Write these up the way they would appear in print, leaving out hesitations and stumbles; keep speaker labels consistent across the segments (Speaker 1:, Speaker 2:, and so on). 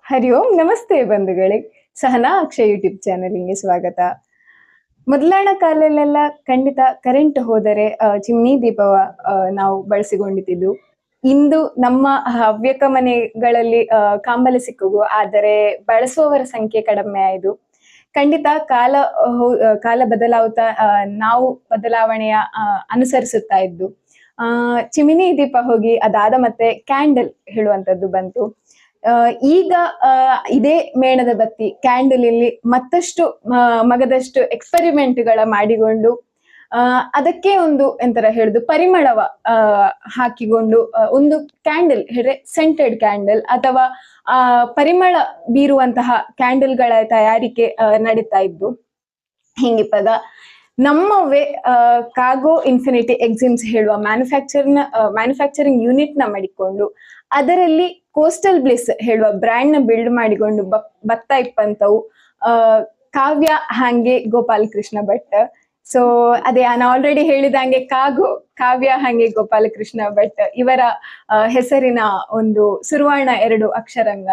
Speaker 1: ಹರಿ ಓಂ ನಮಸ್ತೆ ಬಂಧುಗಳೇ. ಸಹನಾ ಅಕ್ಷಯ್ ಯೂಟ್ಯೂಬ್ ಚಾನೆಲ್ಗೆ ಸ್ವಾಗತ. ಮೊದಲಾಣ ಕಾಲಲ್ಲೆಲ್ಲ ಖಂಡಿತ ಕರೆಂಟ್ ಹೋದರೆ ಚಿಮ್ನಿ ದೀಪವ ನಾವು ಬಳಸಿಕೊಂಡಿದ್ದು. ಇಂದು ನಮ್ಮ ಹವ್ಯಕ ಮನೆಗಳಲ್ಲಿ ಕಾಂಬಲೆ ಸಿಕ್ಕುವು, ಆದರೆ ಬಳಸುವವರ ಸಂಖ್ಯೆ ಕಡಿಮೆ ಆಯ್ದು. ಖಂಡಿತ ಕಾಲ ಬದಲಾವುತ್ತಾ ನಾವು ಬದಲಾವಣೆಯ ಅನುಸರಿಸುತ್ತಾ ಇದ್ದು. ಚಿಮಿನಿ ದೀಪ ಹೋಗಿ ಅದಾದ ಮತ್ತೆ ಕ್ಯಾಂಡಲ್ ಹೇಳುವಂತದ್ದು ಬಂತು. ಈಗ ಇದೇ ಮೇಣದ ಬತ್ತಿ ಕ್ಯಾಂಡಲ್ ಇಲ್ಲಿ ಮತ್ತಷ್ಟು ಮಗದಷ್ಟು ಎಕ್ಸ್ಪೆರಿಮೆಂಟ್ಗಳ ಮಾಡಿಕೊಂಡು ಅದಕ್ಕೆ ಒಂದು ಎಂತರ ಹೇಳುದು ಪರಿಮಳವ ಹಾಕಿಕೊಂಡು ಒಂದು ಕ್ಯಾಂಡಲ್ ಹೇಳಿದ್ರೆ ಸೆಂಟೆಡ್ ಕ್ಯಾಂಡಲ್ ಅಥವಾ ಪರಿಮಳ ಬೀರುವಂತಹ ಕ್ಯಾಂಡಲ್ಗಳ ತಯಾರಿಕೆ ನಡೀತಾ ಇದ್ದು. ಹಿಂಗಿಪ್ಪದ ನಮ್ಮವೇ ಕಾರ್ಗೋ ಇನ್ಫಿನಿಟಿ ಎಕ್ಸಿಮ್ಸ್ ಹೇಳುವ ಮ್ಯಾನುಫ್ಯಾಕ್ಚರಿಂಗ್ ಯೂನಿಟ್ ನ ಮಾಡಿಕೊಂಡು ಅದರಲ್ಲಿ ಕೋಸ್ಟಲ್ ಬ್ಲಿಸ್ ಹೇಳುವ ಬ್ರ್ಯಾಂಡ್ ನ ಬಿಲ್ಡ್ ಮಾಡಿಕೊಂಡು ಬರ್ತಾ ಇಪ್ಪಂತವು ಕಾವ್ಯ ಹಾಂಗೆ ಗೋಪಾಲಕೃಷ್ಣ ಭಟ್. ಸೊ ಅದೇ ನಾನು ಆಲ್ರೆಡಿ ಹೇಳಿದಂಗೆ ಕಾವ್ಯ ಹಾಂಗೆ ಗೋಪಾಲಕೃಷ್ಣ ಭಟ್ ಇವರ ಹೆಸರಿನ ಒಂದು ಸುರುವರ್ಣ 2 ಅಕ್ಷರಂಗ.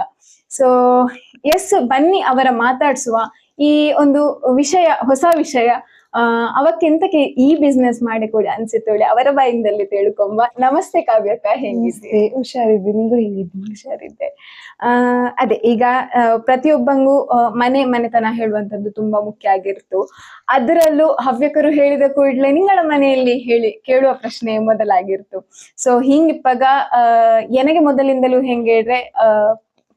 Speaker 1: ಸೊ ಬನ್ನಿ ಅವರ ಮಾತಾಡ್ಸುವ ಈ ಒಂದು ವಿಷಯ, ಹೊಸ ವಿಷಯ ಅವಕ್ಕೆಂತಕ್ಕೆ ಈ ಬಿಸ್ನೆಸ್ ಮಾಡಿಕೊಡಿ ಅನ್ಸಿತ್ತೊಳ್ಳೆ ಅವರ ಬಾಯಿಂದಲ್ಲಿ ತಿಳ್ಕೊಂಬ. ನಮಸ್ತೆ ಕಾವ್ಯಕ್ಕ, ಹೇಗಿದ್ದೆ?
Speaker 2: ಹುಷಾರಿದ್ದೆ, ನಿಂಗೂ ಹೇಗಿದ್ದೆ?
Speaker 1: ಹುಷಾರಿದ್ದೆ. ಅದೇ ಈಗ ಪ್ರತಿಯೊಬ್ಬಂಗೂ ಮನೆತನ ಹೇಳುವಂತದ್ದು ತುಂಬಾ ಮುಖ್ಯ ಆಗಿರ್ತು. ಅದರಲ್ಲೂ ಹವ್ಯಕರು ಹೇಳಿದ ಕೂಡಲೇ ನಿಂಗಳ ಮನೆಯಲ್ಲಿ ಕೇಳುವ ಪ್ರಶ್ನೆ ಮೊದಲಾಗಿರ್ತು. ಸೊ ಹಿಂಗಿಪ್ಪಾಗ ನನಗೆ ಮೊದಲಿಂದಲೂ ಹೆಂಗೆ ಹೇಳಿದ್ರೆ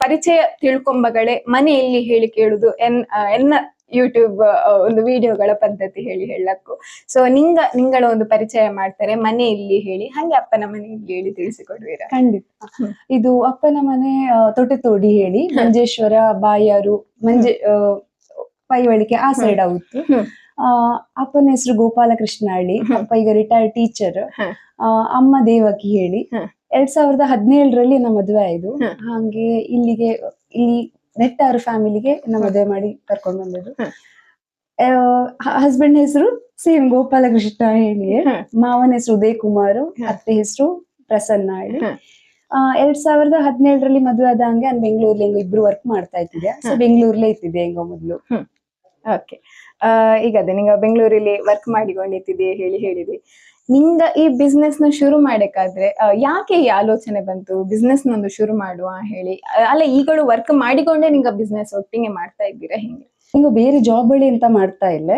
Speaker 1: ಪರಿಚಯ ತಿಳ್ಕೊಂಬಗಳೇ ಮನೆಯಲ್ಲಿ ಹೇಳಿ ಕೇಳುದು ಎನ್ನ ಯೂಟ್ಯೂಬ್ ಒಂದು ವಿಡಿಯೋಗಳ ಪದ್ಧತಿ ಹೇಳಕ್ಕು. ಸೊ ನಿಂಗಳ ಒಂದು ಪರಿಚಯ ಮಾಡ್ತಾರೆ ಮನೆಯಲ್ಲಿ ಹೇಳಿ, ಹಂಗೆ ಅಪ್ಪನ ಮನೆಯಲ್ಲಿ ಹೇಳಿ ತಿಳಿಸಿಕೊಡುವೀರ?
Speaker 2: ಖಂಡಿತ. ಇದು ಅಪ್ಪನ ಮನೆ ತೊಟ್ಟೆತೋಡಿ ಹೇಳಿ ಮಂಜೇಶ್ವರ ಬಾಯಾರು ಪೈವಳಿಕೆ ಆ ಸೈಡ್ ಆಗುತ್ತು. ಅಪ್ಪನ ಹೆಸರು ಗೋಪಾಲಕೃಷ್ಣ ಹಳ್ಳಿ. ಅಪ್ಪ ಈಗ ರಿಟೈರ್ಡ್ ಟೀಚರ್. ಅಮ್ಮ ದೇವಕಿ ಹೇಳಿ. 2017ರಲ್ಲಿ ನಮ್ಮ ಮದುವೆ ಆಯ್ತು. ಹಾಗೆ ಇಲ್ಲಿ ನೆಟ್ಟಾರು ಫ್ಯಾಮಿಲಿಗೆ ನಮ್ಮ ಮದುವೆ ಮಾಡಿ ಕರ್ಕೊಂಡು ಬಂದದ್ದು. ಹಸ್ಬೆಂಡ್ ಹೆಸರು ಸೇಮ್ ಗೋಪಾಲಕೃಷ್ಣ ಹೇಳಿ. ಮಾವನ ಹೆಸರು ಉದಯ್ ಕುಮಾರ್, ಅತ್ತೆ ಹೆಸರು ಪ್ರಸನ್ನ ಹೇಳಿ. 2017ರಲ್ಲಿ ಮದುವೆ ಆದಂಗೆ ನಾನು ಬೆಂಗಳೂರಲ್ಲಿ ಹೆಂಗೋ ಇಬ್ರು ವರ್ಕ್ ಮಾಡ್ತಾ ಇದ್ದಿದ್ದೆ. ಸೊ ಬೆಂಗಳೂರಲ್ಲೇ ಇತ್ತಿದ್ದೆ ಹೆಂಗೋ ಮೊದ್ಲು.
Speaker 1: ಓಕೆ, ಈಗ ಅದೇ ನಿಂಗ ಬೆಂಗಳೂರಲ್ಲಿ ವರ್ಕ್ ಮಾಡಿಕೊಂಡಿದ್ದೆ ಹೇಳಿದೆ. ನಿಂಗ ಈ ಬಿಸ್ನೆಸ್ ನ ಶುರು ಮಾಡಬೇಕಾದ್ರೆ ಯಾಕೆ ಈ ಆಲೋಚನೆ ಬಂತು ಬಿಸ್ನೆಸ್ ನಂದು ಶುರು ಮಾಡುವ ಹೇಳಿ? ಅಲ್ಲ, ಈಗಳು ವರ್ಕ್ ಮಾಡಿಕೊಂಡೇ ನಿಂಗ ಬಿಸ್ನೆಸ್ ಒಟ್ಟಿಗೆ ಮಾಡ್ತಾ ಇದ್ದೀರಾ ಹೆಂಗೆ?
Speaker 2: ಹಿಂಗ ಬೇರೆ ಜಾಬ್ ಬಳಿ ಅಂತ ಮಾಡ್ತಾ ಇಲ್ಲ.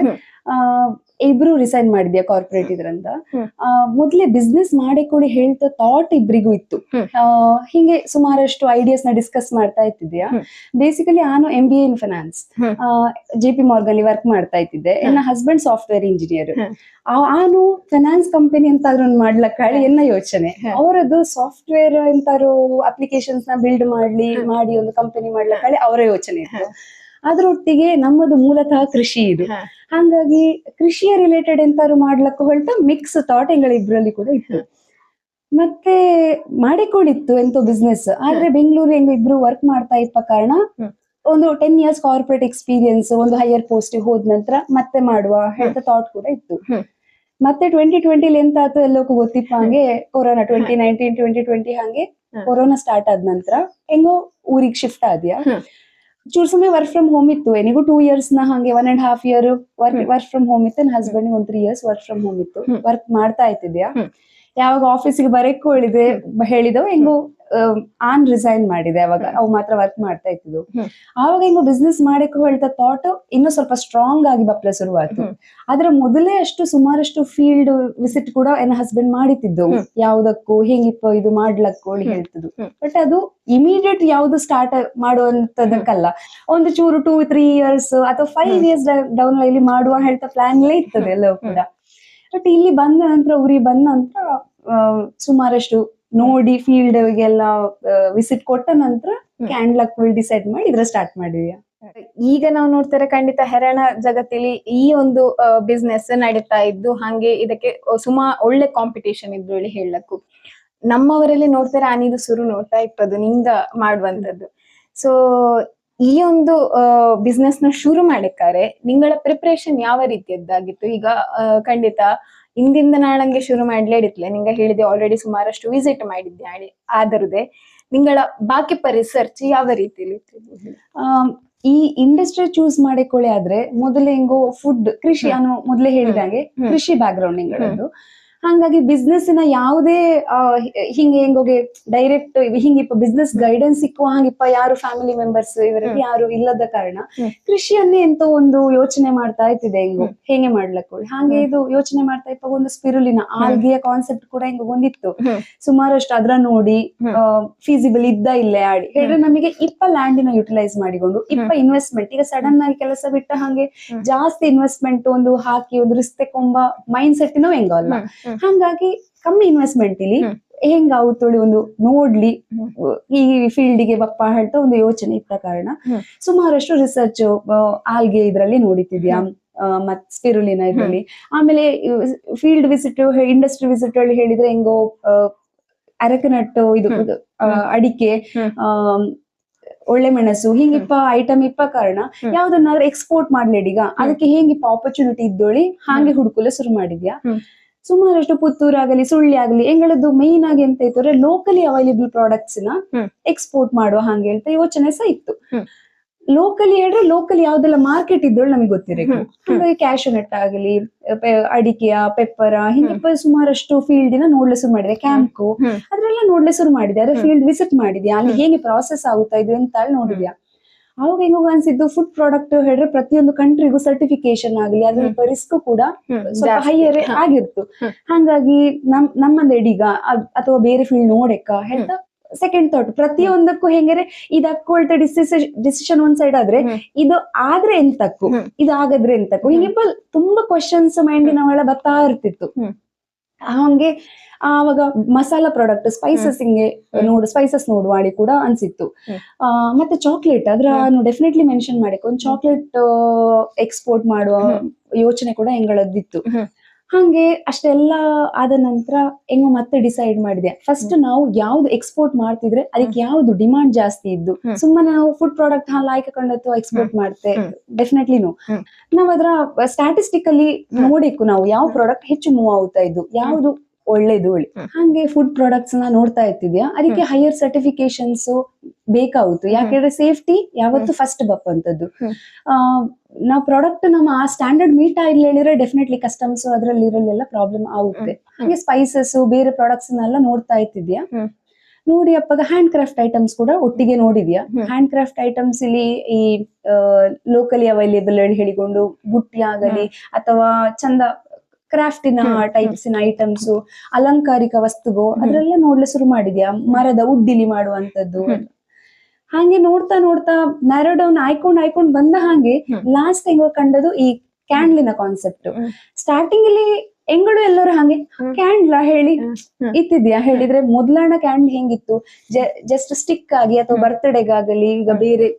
Speaker 2: ಇಬ್ರು ರಿಸೈನ್ ಮಾಡಿದ್ಯಾ ಕಾರ್ಪೊರೇಟ್ ಇದ್ರಂತ. ಮೊದ್ಲೇ ಬಿಸ್ನೆಸ್ ಮಾಡಿಕೊಡಿ ಹೇಳ್ತಾ ಥಾಟ್ ಇಬ್ರಿಗೂ ಇತ್ತು. ಹಿಂಗೆ ಸುಮಾರಷ್ಟು ಐಡಿಯಾಸ್ ನ ಡಿಸ್ಕಸ್ ಮಾಡ್ತಾ ಇತ್ತಿದ್ಯಾ. ಬೇಸಿಕಲಿ ನಾನು MBA ಇನ್ ಫೈನಾನ್ಸ್ JP Morgan ವರ್ಕ್ ಮಾಡ್ತಾ ಇದ್ದಿದ್ದೆ. ನನ್ನ ಹಸ್ಬೆಂಡ್ ಸಾಫ್ಟ್ವೇರ್ ಇಂಜಿನಿಯರ್. ನಾನು ಫೈನಾನ್ಸ್ ಕಂಪನಿ ಅಂತ ಅದನ್ನ ಮಾಡ್ಲಕ್ಕ ಎನ್ನ ಯೋಚನೆ. ಅವರದ್ದು ಸಾಫ್ಟ್ವೇರ್ ಎಂತಾರು ಅಪ್ಲಿಕೇಶನ್ಸ್ ನ ಬಿಲ್ಡ್ ಮಾಡಿ ಒಂದು ಕಂಪನಿ ಮಾಡ್ಲಕ್ಕ ಅವರ ಯೋಚನೆ ಇತ್ತು. ಅದ್ರೊಟ್ಟಿಗೆ ನಮ್ಮದು ಮೂಲತಃ ಕೃಷಿ ಇದು. ಹಾಗಾಗಿ ಕೃಷಿಯ ರಿಲೇಟೆಡ್ ಎಂತಾರು ಮಾಡ್ಲಕ್ಕ ಹೊರಟ ಮಿಕ್ಸ್ ಥಾಟ್ ಇಬ್ರಲ್ಲಿ ಕೂಡ ಇತ್ತು. ಮತ್ತೆ ಮಾಡಿಕೊಂಡಿತ್ತು ಎಂತೋ ಬಿಸ್ನೆಸ್. ಆದ್ರೆ ಬೆಂಗಳೂರು ಇಬ್ರು ವರ್ಕ್ ಮಾಡ್ತಾ ಇಪ್ಪ ಕಾರಣ ಒಂದು 10 years ಕಾರ್ಪೊರೇಟ್ ಎಕ್ಸ್ಪೀರಿಯನ್ಸ್, ಒಂದು ಹೈಯರ್ ಪೋಸ್ಟ್ ಹೋದ ನಂತರ ಮತ್ತೆ ಮಾಡುವ ಹೇಳ್ತಾ ಥಾಟ್ ಕೂಡ ಇತ್ತು. ಮತ್ತೆ 2020 ಎಂತ ಆಯ್ತು ಎಲ್ಲಕ್ಕೂ ಗೊತ್ತಿಪ್ಪ ಹಂಗೆ ಕೊರೋನಾ 2019 2020 ಹಂಗೆ ಕೊರೋನಾ ಸ್ಟಾರ್ಟ್ ಆದ ನಂತರ ಹೆಂಗೋ ಊರಿಗೆ ಶಿಫ್ಟ್ ಆದ್ಯಾ. ಚೂರ್ ಸಮಯ ವರ್ಕ್ ಫ್ರಮ್ ಹೋಮ್ ಇತ್ತು. ಏನಿಗೂ 2 years ನ ಹಂಗೆ 1.5 year ವರ್ಕ್ ಫ್ರಮ್ ಹೋಮ್ ಇತ್ತು. ನನ್ನ husband 3 years work from home ಇತ್ತು. ವರ್ಕ್ ಮಾಡ್ತಾ ಇತ್ತಿದ್ಯಾ. ಯಾವಾಗ ಆಫೀಸಿಗೆ ಬರಕ್ಕೆ ಹೇಳಿದವು ಹೆಂಗೋ ರಿಸೈನ್ ಮಾಡಿದೆ. ಅವಾಗ ಅವು ಮಾತ್ರ ವರ್ಕ್ ಮಾಡ್ತಾ ಇತ್ತಿದ್ವು. ಆವಾಗ ಹೆಂಗೋ ಬಿಸ್ನೆಸ್ ಮಾಡಕ್ಕೆ ಹೇಳ್ತಾ ಥಾಟ್ ಇನ್ನೂ ಸ್ವಲ್ಪ ಸ್ಟ್ರಾಂಗ್ ಆಗಿ ಬಪ್ಲ ಶುರುವಾಯ್ತು. ಅದ್ರ ಮೊದಲೇ ಸುಮಾರಷ್ಟು ಫೀಲ್ಡ್ ವಿಸಿಟ್ ಕೂಡ ನನ್ನ ಹಸ್ಬೆಂಡ್ ಮಾಡಿತಿದ್ದವು. ಯಾವ್ದಕ್ಕೂ ಹೆಂಗಿಪ್ಪ ಇದು ಮಾಡ್ಲಕ್ಕೋ ಹೇಳ್ತಿದ್ದು. ಬಟ್ ಅದು ಇಮಿಡಿಯೇಟ್ ಯಾವ್ದು ಸ್ಟಾರ್ಟ್ ಮಾಡುವಂತದಕ್ಕಲ್ಲ, ಒಂದು ಚೂರು 2-3 years ಅಥವಾ 5 years ಡೌನ್ ಇಲ್ಲಿ ಮಾಡುವ ಹೇಳ್ತಾ ಪ್ಲಾನ್ ಇರ್ತದೆ ಎಲ್ಲವೂ ಕೂಡ. ಬಟ್ ಇಲ್ಲಿ ಬಂದ ನಂತರ ಊರಿಗೆ ಬಂದ ನಂತರ ಸುಮಾರಷ್ಟು ನೋಡಿ ಫೀಲ್ಡ್ ಗೆಲ್ಲ ವಿಸಿಟ್ ಕೊಟ್ಟ ನಂತರ ಕ್ಯಾಂಡ್ಲಕ್ ಡಿಸೈಡ್ ಮಾಡಿ ಇದ್ರ ಸ್ಟಾರ್ಟ್ ಮಾಡಿದ್ಯಾ.
Speaker 1: ಈಗ ನಾವು ನೋಡ್ತಾರೆ ಖಂಡಿತ ಹೆರಣ ಜಗತ್ತಲ್ಲಿ ಈ ಒಂದು ಬಿಸ್ನೆಸ್ ನಡೀತಾ ಇದ್ದು, ಹಂಗೆ ಇದಕ್ಕೆ ಒಳ್ಳೆ ಕಾಂಪಿಟೇಷನ್ ಇದ್ದು ಹೇಳಿ ಹೇಳಕ್ಕು. ನಮ್ಮವರಲ್ಲಿ ನೋಡ್ತಾರೆ ಆನಿದು ಶುರು ನೋಡ್ತಾ ಇಪ್ಪದು ನಿಂಗ ಮಾಡುವಂತದ್ದು. ಸೊ ಈ ಒಂದು ಬಿಸ್ನೆಸ್ ನ ಶುರು ಮಾಡಕ್ಕಾರೆ ನಿಂಗಳ ಪ್ರಿಪರೇಷನ್ ಯಾವ ರೀತಿಯದ್ದಾಗಿತ್ತು? ಈಗ ಖಂಡಿತ ಇಂದಿಂದ ನಾಳಂಗೆ ಶುರು ಮಾಡ್ಲೇಡಿತ್ಲೆ, ನಿಂಗ ಹೇಳಿದೆ ಆಲ್ರೆಡಿ ಸುಮಾರಷ್ಟು ವಿಸಿಟ್ ಮಾಡಿದ್ದೆ ಆದರದೆ. ನಿಂಗಳ ಬಾಕಿಪ್ಪ ರಿಸರ್ಚ್ ಯಾವ ರೀತಿಲಿ ಇತ್ತು?
Speaker 2: ಈ ಇಂಡಸ್ಟ್ರಿ ಚೂಸ್ ಮಾಡಿಕೊಳ್ಳಿ ಆದ್ರೆ ಮೊದಲೇ ಹೆಂಗೋ ಫುಡ್ ಕೃಷಿ ಅನ್ನೋ ಮೊದಲೇ ಹೇಳಿದಂಗೆ ಕೃಷಿ ಬ್ಯಾಕ್ ಗ್ರೌಂಡ್ ನಿಂಗಳದ್ದು. ಹಾಗಾಗಿ ಬಿಸ್ನೆಸ್ಸಿನ ಯಾವುದೇ ಹಿಂಗೆ ಹೆಂಗೋಗೆ ಡೈರೆಕ್ಟ್ ಹಿಂಗಿಪ್ಪ ಬಿಸ್ನೆಸ್ ಗೈಡೆನ್ಸ್ ಸಿಕ್ಕುವ ಹಂಗಿಪ್ಪ ಯಾರು ಫ್ಯಾಮಿಲಿ ಮೆಂಬರ್ಸ್ ಇವರಲ್ಲಿ ಯಾರು ಇಲ್ಲದ ಕಾರಣ ಕೃಷಿಯನ್ನೇ ಎಂತ ಒಂದು ಯೋಚನೆ ಮಾಡ್ತಾ ಇತ್ತಿದೆ ಹೆಂಗೋ ಹೇಗೆ ಮಾಡ್ಲಕ್ಕ ಹಾಗೆ ಇದು ಯೋಚನೆ ಮಾಡ್ತಾ ಇಪ್ಪ ಒಂದು ಸ್ಪಿರುಲಿನ ಆಲ್ಗೆಯ ಕಾನ್ಸೆಪ್ಟ್ ಕೂಡ ಹೆಂಗ ಒಂದಿತ್ತು. ಸುಮಾರಷ್ಟು ಅದ್ರ ನೋಡಿ ಫೀಸಿಬಲ್ ಇದ್ದ ಇಲ್ಲೇ ಆಡಿ ಹೇಳಿದ್ರೆ ನಮಗೆ ಇಪ್ಪ ಲ್ಯಾಂಡಿನ ಯುಟಿಲೈಸ್ ಮಾಡಿಕೊಂಡು ಇಪ್ಪ ಇನ್ವೆಸ್ಟ್ಮೆಂಟ್ ಈಗ ಸಡನ್ ಆಗಿ ಕೆಲಸ ಬಿಟ್ಟ ಹಾಗೆ ಜಾಸ್ತಿ ಇನ್ವೆಸ್ಟ್ಮೆಂಟ್ ಒಂದು ಹಾಕಿ ಒಂದು ರಿಸ್ಕ್ ತೆಕೊಂಬ ಮೈಂಡ್ ಸೆಟ್ಟಿನೂ ಹೆಂಗೋ ಅಲ್ಲ. ಹಾಗಾಗಿ ಕಮ್ಮಿ ಇನ್ವೆಸ್ಟ್ಮೆಂಟ್ ಇಲ್ಲಿ ಹೆಂಗ ತೊಳಿ ಒಂದು ನೋಡ್ಲಿ ಈ ಫೀಲ್ಡಿಗೆ ಬಪ್ಪ ಹೇಳ್ತಾ ಒಂದು ಯೋಚನೆ ಇದ್ದ ಕಾರಣ ಸುಮಾರಷ್ಟು ರಿಸರ್ಚ್ ಆಲ್ಗೆ ಇದ್ರಲ್ಲಿ ನೋಡಿತಿದ್ಯಾ ಮತ್ ಸ್ಪಿರುಲಿನ ಇದ್ರಲ್ಲಿ. ಆಮೇಲೆ ಫೀಲ್ಡ್ ವಿಸಿಟ್ ಇಂಡಸ್ಟ್ರಿ ವಿಸಿಟ್ ಅಲ್ಲಿ ಹೇಳಿದ್ರೆ ಹೆಂಗೋ ಅರಕನಟ್ಟು ಇದು ಅಡಿಕೆ ಒಳ್ಳೆ ಮೆಣಸು ಹಿಂಗಿಪ್ಪ ಐಟಮ್ ಇಪ್ಪ ಕಾರಣ ಯಾವ್ದನ್ನಾದ್ರೂ ಎಕ್ಸ್ಪೋರ್ಟ್ ಮಾಡ್ಲೇಡೀಗ ಅದಕ್ಕೆ ಹೆಂಗಿಪ್ಪ ಆಪರ್ಚುನಿಟಿ ಇದ್ದೋಳಿ ಹಾಗೆ ಹುಡುಕಲು ಶುರು ಮಾಡಿದ್ಯಾ. ಸುಮಾರಷ್ಟು ಪುತ್ತೂರು ಆಗಲಿ ಸುಳ್ಳಿ ಆಗಲಿ ಎಂಗಳದ್ದು ಮೇನ್ ಆಗಿ ಎಂತ ಇತ್ತು ಅಂದ್ರೆ ಲೋಕಲಿ ಅವೈಲೇಬಲ್ ಪ್ರಾಡಕ್ಟ್ಸ್ ನ ಎಕ್ಸ್ಪೋರ್ಟ್ ಮಾಡುವ ಹಾಗೆ ಹೇಳ್ತಾ ಯೋಚನೆ ಸಹ ಇತ್ತು. ಲೋಕಲಿ ಹೇಳಿದ್ರೆ ಲೋಕಲಿ ಯಾವ್ದೆಲ್ಲ ಮಾರ್ಕೆಟ್ ಇದ್ದೋಳು ನಮಗೆ ಗೊತ್ತಿರಬೇಕು. ಹಾಗಾಗಿ ಕ್ಯಾಶು ನಟ್ ಆಗಲಿ ಅಡಿಕೆಯ ಪೆಪ್ಪರ ಹಿಂಗಿಪ್ಪ ಸುಮಾರಷ್ಟು ಫೀಲ್ಡ್ ನ ನೋಡ್ಲೆ ಶುರು ಮಾಡಿದೆ. ಕ್ಯಾಂಪ್ಕು ಅದ್ರೆಲ್ಲ ನೋಡ್ಲೆ ಶುರು ಮಾಡಿದೆ. ಅದ್ರ ಫೀಲ್ಡ್ ವಿಸಿಟ್ ಮಾಡಿದ್ಯಾ, ಅಲ್ಲಿ ಹೇಗೆ ಪ್ರಾಸೆಸ್ ಆಗುತ್ತಾ ಇದು ಅಂತ ನೋಡಿದ್ಯಾ. ಅವಾಗ ಹೆಂಗೋ ಅನ್ಸಿದ್ದು ಫುಡ್ ಪ್ರಾಡಕ್ಟ್ ಹೇಳಿದ್ರೆ ಪ್ರತಿಯೊಂದು ಕಂಟ್ರಿಗೂ ಸರ್ಟಿಫಿಕೇಶನ್ ಆಗಲಿ ಅದ್ರ ರಿಸ್ಕ್ ಕೂಡ ಸ್ವಲ್ಪ ಹೈಯರ್ ಆಗಿರ್ತು. ಹಾಗಾಗಿ ನಮ್ಮಂದ ಎಡೀಗ ಅಥವಾ ಬೇರೆ ಫೀಲ್ಡ್ ನೋಡಕ್ಕ ಹೇಳ್ತಾ ಸೆಕೆಂಡ್ ಥಾಟ್ ಪ್ರತಿಯೊಂದಕ್ಕೂ ಹೆಂಗರೆ ಇದು ಅಕ್ಕೊಳ್ತಾ ಡಿಸಿಷನ್ ಒಂದ್ ಸೈಡ್ ಆದ್ರೆ ಇದು ಆದ್ರೆ ಎಂತಕ್ಕು ಇದು ಆಗದ್ರೆ ಎಂತಕ್ಕು ಹಿಂಗಿಪ್ಪ ತುಂಬಾ ಕ್ವಶನ್ಸ್ ಮೈಂಡಿನವೆಲ್ಲ ಬರ್ತಾ ಇರ್ತಿತ್ತು. ಹಂಗೆ ಆವಾಗ ಮಸಾಲಾ ಪ್ರಾಡಕ್ಟ್ ಸ್ಪೈಸಸ್ ಹಿಂಗೆ ಸ್ಪೈಸಸ್ ನೋಡುವಾಳಿ ಕೂಡ ಅನ್ಸಿತ್ತು. ಮತ್ತೆ ಚಾಕ್ಲೇಟ್ ಅದ್ರ ಡೆಫಿನೆಟ್ಲಿ ಮೆನ್ಷನ್ ಮಾಡಕ್ಕೆ ಒಂದು ಚಾಕ್ಲೇಟ್ ಎಕ್ಸ್ಪೋರ್ಟ್ ಮಾಡುವ ಯೋಚನೆ ಕೂಡ ಹೆಂಗಳದ್ದಿತ್ತು. ಹಂಗೆ ಅಷ್ಟೆಲ್ಲ ಆದ ನಂತರ ಹೆಂಗೋ ಮತ್ತೆ ಡಿಸೈಡ್ ಮಾಡಿದೆ ಫಸ್ಟ್ ನಾವು ಯಾವ್ದು ಎಕ್ಸ್ಪೋರ್ಟ್ ಮಾಡ್ತಿದ್ರೆ ಅದಕ್ಕೆ ಯಾವ್ದು ಡಿಮಾಂಡ್ ಜಾಸ್ತಿ ಇದ್ದು ಸುಮ್ಮನೆ ನಾವು ಫುಡ್ ಪ್ರಾಡಕ್ಟ್ ಲಾಯ್ಕೊಂಡತ್ತು ಎಕ್ಸ್ಪೋರ್ಟ್ ಮಾಡ್ತೆ ಡೆಫಿನೆಟ್ಲಿನು ನಾವ್ ಅದ್ರ ಸ್ಟ್ಯಾಟಿಸ್ಟಿಕಲಿ ನೋಡಿಕ್ಕು ನಾವು ಯಾವ ಪ್ರಾಡಕ್ಟ್ ಹೆಚ್ಚು ಮೂವ್ ಆಗ್ತಾ ಇದ್ದು ಯಾವ್ದು ಒಳ್ಳೇದು ಒಳ್ಳೆ. ಹಂಗೆ ಫುಡ್ ಪ್ರಾಡಕ್ಟ್ಸ್ ನ ನೋಡ್ತಾ ಇರ್ತಿದ್ಯಾ ಅದಕ್ಕೆ ಹೈಯರ್ ಸರ್ಟಿಫಿಕೇಶನ್ಸ್ ಬೇಕಾಗುತ್ತು. ಯಾಕೆಂದ್ರೆ ಸೇಫ್ಟಿ ಯಾವತ್ತು ಫಸ್ಟ್ ಬಪ್ಪಂತದ್ದು. ನಾವು ಪ್ರಾಡಕ್ಟ್ ನಮ್ಮ ಆ ಸ್ಟ್ಯಾಂಡರ್ಡ್ ಮೀಟ್ ಆಗಿಲ್ಲ ಹೇಳಿದ್ರೆ ಡೆಫಿನೆಟ್ಲಿ ಕಸ್ಟಮ್ಸ್ ಅದ್ರಲ್ಲಿ ಇರಲ್ಲೆಲ್ಲ ಪ್ರಾಬ್ಲಮ್ ಆಗುತ್ತೆ. ಹಾಗೆ ಸ್ಪೈಸಸ್ ಬೇರೆ ಪ್ರಾಡಕ್ಟ್ಸ್ ನೆಲ್ಲ ನೋಡ್ತಾ ಇರ್ತಿದ್ಯಾ. ನೋಡಿ ಅಪ್ಪಾಗ ಹ್ಯಾಂಡ್ ಕ್ರಾಫ್ಟ್ ಐಟಮ್ಸ್ ಕೂಡ ಒಟ್ಟಿಗೆ ನೋಡಿದ್ಯಾ. ಹ್ಯಾಂಡ್ ಕ್ರಾಫ್ಟ್ ಐಟಮ್ಸ್ ಇಲ್ಲಿ ಈ ಲೋಕಲಿ ಅವೈಲೇಬಲ್ ಹೇಳಿಕೊಂಡು ಬುಟ್ಟಿ ಆಗಲಿ ಅಥವಾ ಚಂದ ಕ್ರಾಫ್ಟಿನ ಟೈಪ್ಸಿನ ಐಟಮ್ಸ್ ಅಲಂಕಾರಿಕ ವಸ್ತುಗೋ ಅದ್ರೆಲ್ಲ ನೋಡ್ಲೆ ಶುರು ಮಾಡಿದ್ಯಾ. ಮರದ ಉಡ್ಡಿಲಿ ಮಾಡುವಂತದ್ದು ಹಾಗೆ ನೋಡ್ತಾ ನೋಡ್ತಾ ನ್ಯಾರೋ ಡೌನ್ ಆಯ್ಕೊಂಡ್ ಬಂದ ಹಾಗೆ ಲಾಸ್ಟ್ ಹೆಂಗೋ ಕಂಡದು ಈ ಕ್ಯಾಂಡ್ಲಿನ ಕಾನ್ಸೆಪ್ಟ್. ಸ್ಟಾರ್ಟಿಂಗ್ ಇಲ್ಲಿ ಹೆಂಗಳು ಎಲ್ಲರೂ ಹಾಗೆ ಕ್ಯಾಂಡ್ಲ ಹೇಳಿ ಇತ್ತಿದ್ಯಾ ಹೇಳಿದ್ರೆ ಮೊದ್ಲಾಣ ಕ್ಯಾಂಡ್ಲ್ ಹೆಂಗಿತ್ತು ಜಸ್ಟ್ ಸ್ಟಿಕ್ ಆಗಿ ಅಥವಾ ಬರ್ತ್ಡೇಗಾಗಲಿ ಈಗ ಬೇರೆ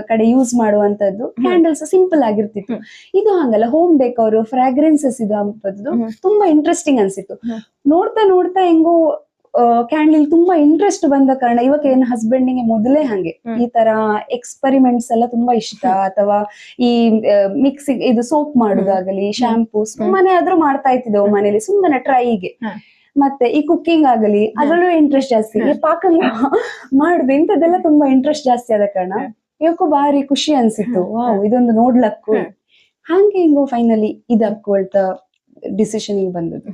Speaker 2: ಕಡೆ ಯೂಸ್ ಮಾಡುವಂತದ್ದು ಕ್ಯಾಂಡಲ್ಸ್ ಸಿಂಪಲ್ ಆಗಿರ್ತಿತ್ತು. ಇದು ಹಂಗಲ್ಲ ಹೋಮ್ ಡೆಕೋರ್ ಫ್ರಾಗ್ರೆನ್ಸಸ್ ಇದು ಅಂಪದ್ದು ತುಂಬಾ ಇಂಟ್ರೆಸ್ಟಿಂಗ್ ಅನ್ಸಿತ್ತು. ನೋಡ್ತಾ ನೋಡ್ತಾ ಹೆಂಗೋ ಕ್ಯಾಂಡಲ್ ತುಂಬಾ ಇಂಟ್ರೆಸ್ಟ್ ಬಂದ ಕಾರಣ ಇವಾಗ ಏನ್ ಹಸ್ಬೆಂಡಿಗೆ ಮೊದಲೇ ಹಂಗೆ ಈ ತರ ಎಕ್ಸ್ಪರಿಮೆಂಟ್ಸ್ ಎಲ್ಲ ತುಂಬಾ ಇಷ್ಟ. ಅಥವಾ ಈ ಮಿಕ್ಸಿಂಗ್ ಇದು ಸೋಪ್ ಮಾಡುದಾಗಲಿ ಶಾಂಪೂ ಸುಮ್ಮನೆ ಆದ್ರೂ ಮಾಡ್ತಾ ಇತ್ತಿದ್ದೆವು ಮನೇಲಿ ಸುಮ್ಮನೆ ಟ್ರೈಗೆ. ಮತ್ತೆ ಈ ಕುಕ್ಕಿಂಗ್ ಆಗಲಿ ಅದ್ರಲ್ಲೂ ಇಂಟ್ರೆಸ್ಟ್ ಜಾಸ್ತಿ. ಈ ಪಾಕ ಮಾಡುದು ಇಂಥದ್ದೆಲ್ಲ ತುಂಬಾ ಇಂಟ್ರೆಸ್ಟ್ ಜಾಸ್ತಿ ಆದ ಕಾರಣ ಇವಕ್ಕೂ ಬಾರಿ ಖುಷಿ ಅನ್ಸಿತ್ತು. ವಾವ್ ಇದೊಂದು ನೋಡ್ಲಕ್ಕು. ಹಂಗೆ ಹಿಂಗೋ ಫೈನಲಿ ಇದಕ್ಕೊಳ್ತಾ ಡಿಸಿಷನ್ ಬಂದದ್ದು.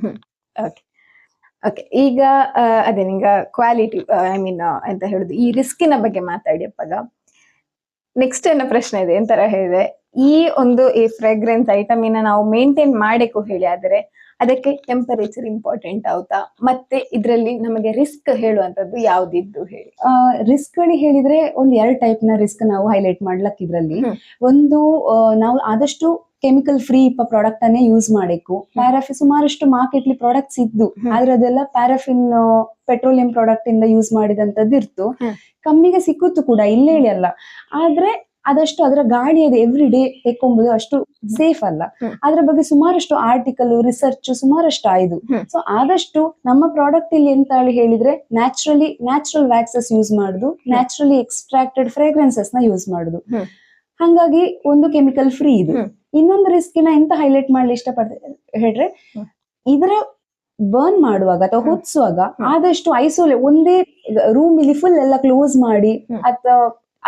Speaker 1: ಓಕೆ ಈಗ ಅದೇ ನಿಂಗ ಕ್ವಾಲಿಟಿ ಐ ಮೀನ್ ಎಂತ ಹೇಳುದು ಈ ರಿಸ್ಕಿನ ಬಗ್ಗೆ ಮಾತಾಡಿ ಅಪ್ಪಾಗ ನೆಕ್ಸ್ಟ್ ಏನೋ ಪ್ರಶ್ನೆ ಇದೆ ಎಂತರ ಹೇಳಿದೆ ಈ ಒಂದು ಈ ಫ್ರೇಗ್ರೆನ್ಸ್ ಐಟಮಿನ ನಾವು ಮೇಂಟೈನ್ ಮಾಡಬೇಕು ಹೇಳಿ ಆದ್ರೆ ಅದಕ್ಕೆ ಟೆಂಪರೇಚರ್ ಇಂಪಾರ್ಟೆಂಟ್ ಆಗುತ್ತಾ ಮತ್ತೆ ಇದ್ರಲ್ಲಿ ನಮಗೆ ರಿಸ್ಕ್ ಹೇಳುವಂತದ್ದು ಯಾವ್ದಿದ್ದು ಹೇಳಿ.
Speaker 2: ರಿಸ್ಕ್ ಗಳಿಗೆ ಹೇಳಿದ್ರೆ ಒಂದ್ 2 ಟೈಪ್ ನ ರಿಸ್ಕ್ ನಾವು ಹೈಲೈಟ್ ಮಾಡ್ಲಕ್ ಇದ್ರಲ್ಲಿ. ಒಂದು ನಾವು ಆದಷ್ಟು ಕೆಮಿಕಲ್ ಫ್ರೀ ಪ್ರಾಡಕ್ಟ್ ಅನ್ನೇ ಯೂಸ್ ಮಾಡಬೇಕು. ಪ್ಯಾರಾಫಿನ್ ಸುಮಾರಷ್ಟು ಮಾರ್ಕೆಟ್ ಲಿ ಪ್ರಾಡಕ್ಟ್ಸ್ ಇದ್ದು ಆದ್ರೆ ಅದೆಲ್ಲ ಪ್ಯಾರಾಫಿನ್ ಪೆಟ್ರೋಲಿಯಂ ಪ್ರಾಡಕ್ಟ್ ಇಂದ ಯೂಸ್ ಮಾಡಿದಂತದ್ದು ಇರ್ತು. ಕಮ್ಮಿಗೆ ಸಿಕ್ಕುತ್ತು ಕೂಡ ಇಲ್ಲ ಹೇಳಿ ಅಲ್ಲ. ಆದ್ರೆ ಅದಷ್ಟು ಅದರ ಗಾಡಿ ಅದು ಎವ್ರಿ ಡೇ ತೆಕ್ಕೊಂಬುದು ಅಷ್ಟು ಸೇಫ್ ಅಲ್ಲ. ಅದ್ರ ಬಗ್ಗೆ ಸುಮಾರಷ್ಟು ಆರ್ಟಿಕಲ್ ರಿಸರ್ಚ್ ಸುಮಾರಷ್ಟು ಆಯ್ದು. ಸೊ ಆದಷ್ಟು ನಮ್ಮ ಪ್ರಾಡಕ್ಟ್ ಇಲ್ಲಿ ಎಂತ ಹೇಳಿದ್ರೆ ನ್ಯಾಚುರಲ್ ವ್ಯಾಕ್ಸಸ್ ಯೂಸ್ ಮಾಡುದು, ನ್ಯಾಚುರಲಿ ಎಕ್ಸ್ಟ್ರಾಕ್ಟೆಡ್ ಫ್ರೇಗ್ರೆನ್ಸಸ್ ನ ಯೂಸ್ ಮಾಡುದು. ಹಂಗಾಗಿ ಒಂದು ಕೆಮಿಕಲ್ ಫ್ರೀ ಇದು. ಇನ್ನೊಂದು ರಿಸ್ಕಿನ ಎಂತ ಹೈಲೈಟ್ ಮಾಡ್ಲಿ ಇಷ್ಟಪಡ್ತೇನೆ ಹೇಳ್ರೆ ಇದರ ಬರ್ನ್ ಮಾಡುವಾಗ ಅಥವಾ ಹೊತ್ಸುವಾಗ ಆದಷ್ಟು ಒಂದೇ ರೂಮ್ ಇಲ್ಲಿ ಫುಲ್ ಎಲ್ಲ ಕ್ಲೋಸ್ ಮಾಡಿ ಅಥವಾ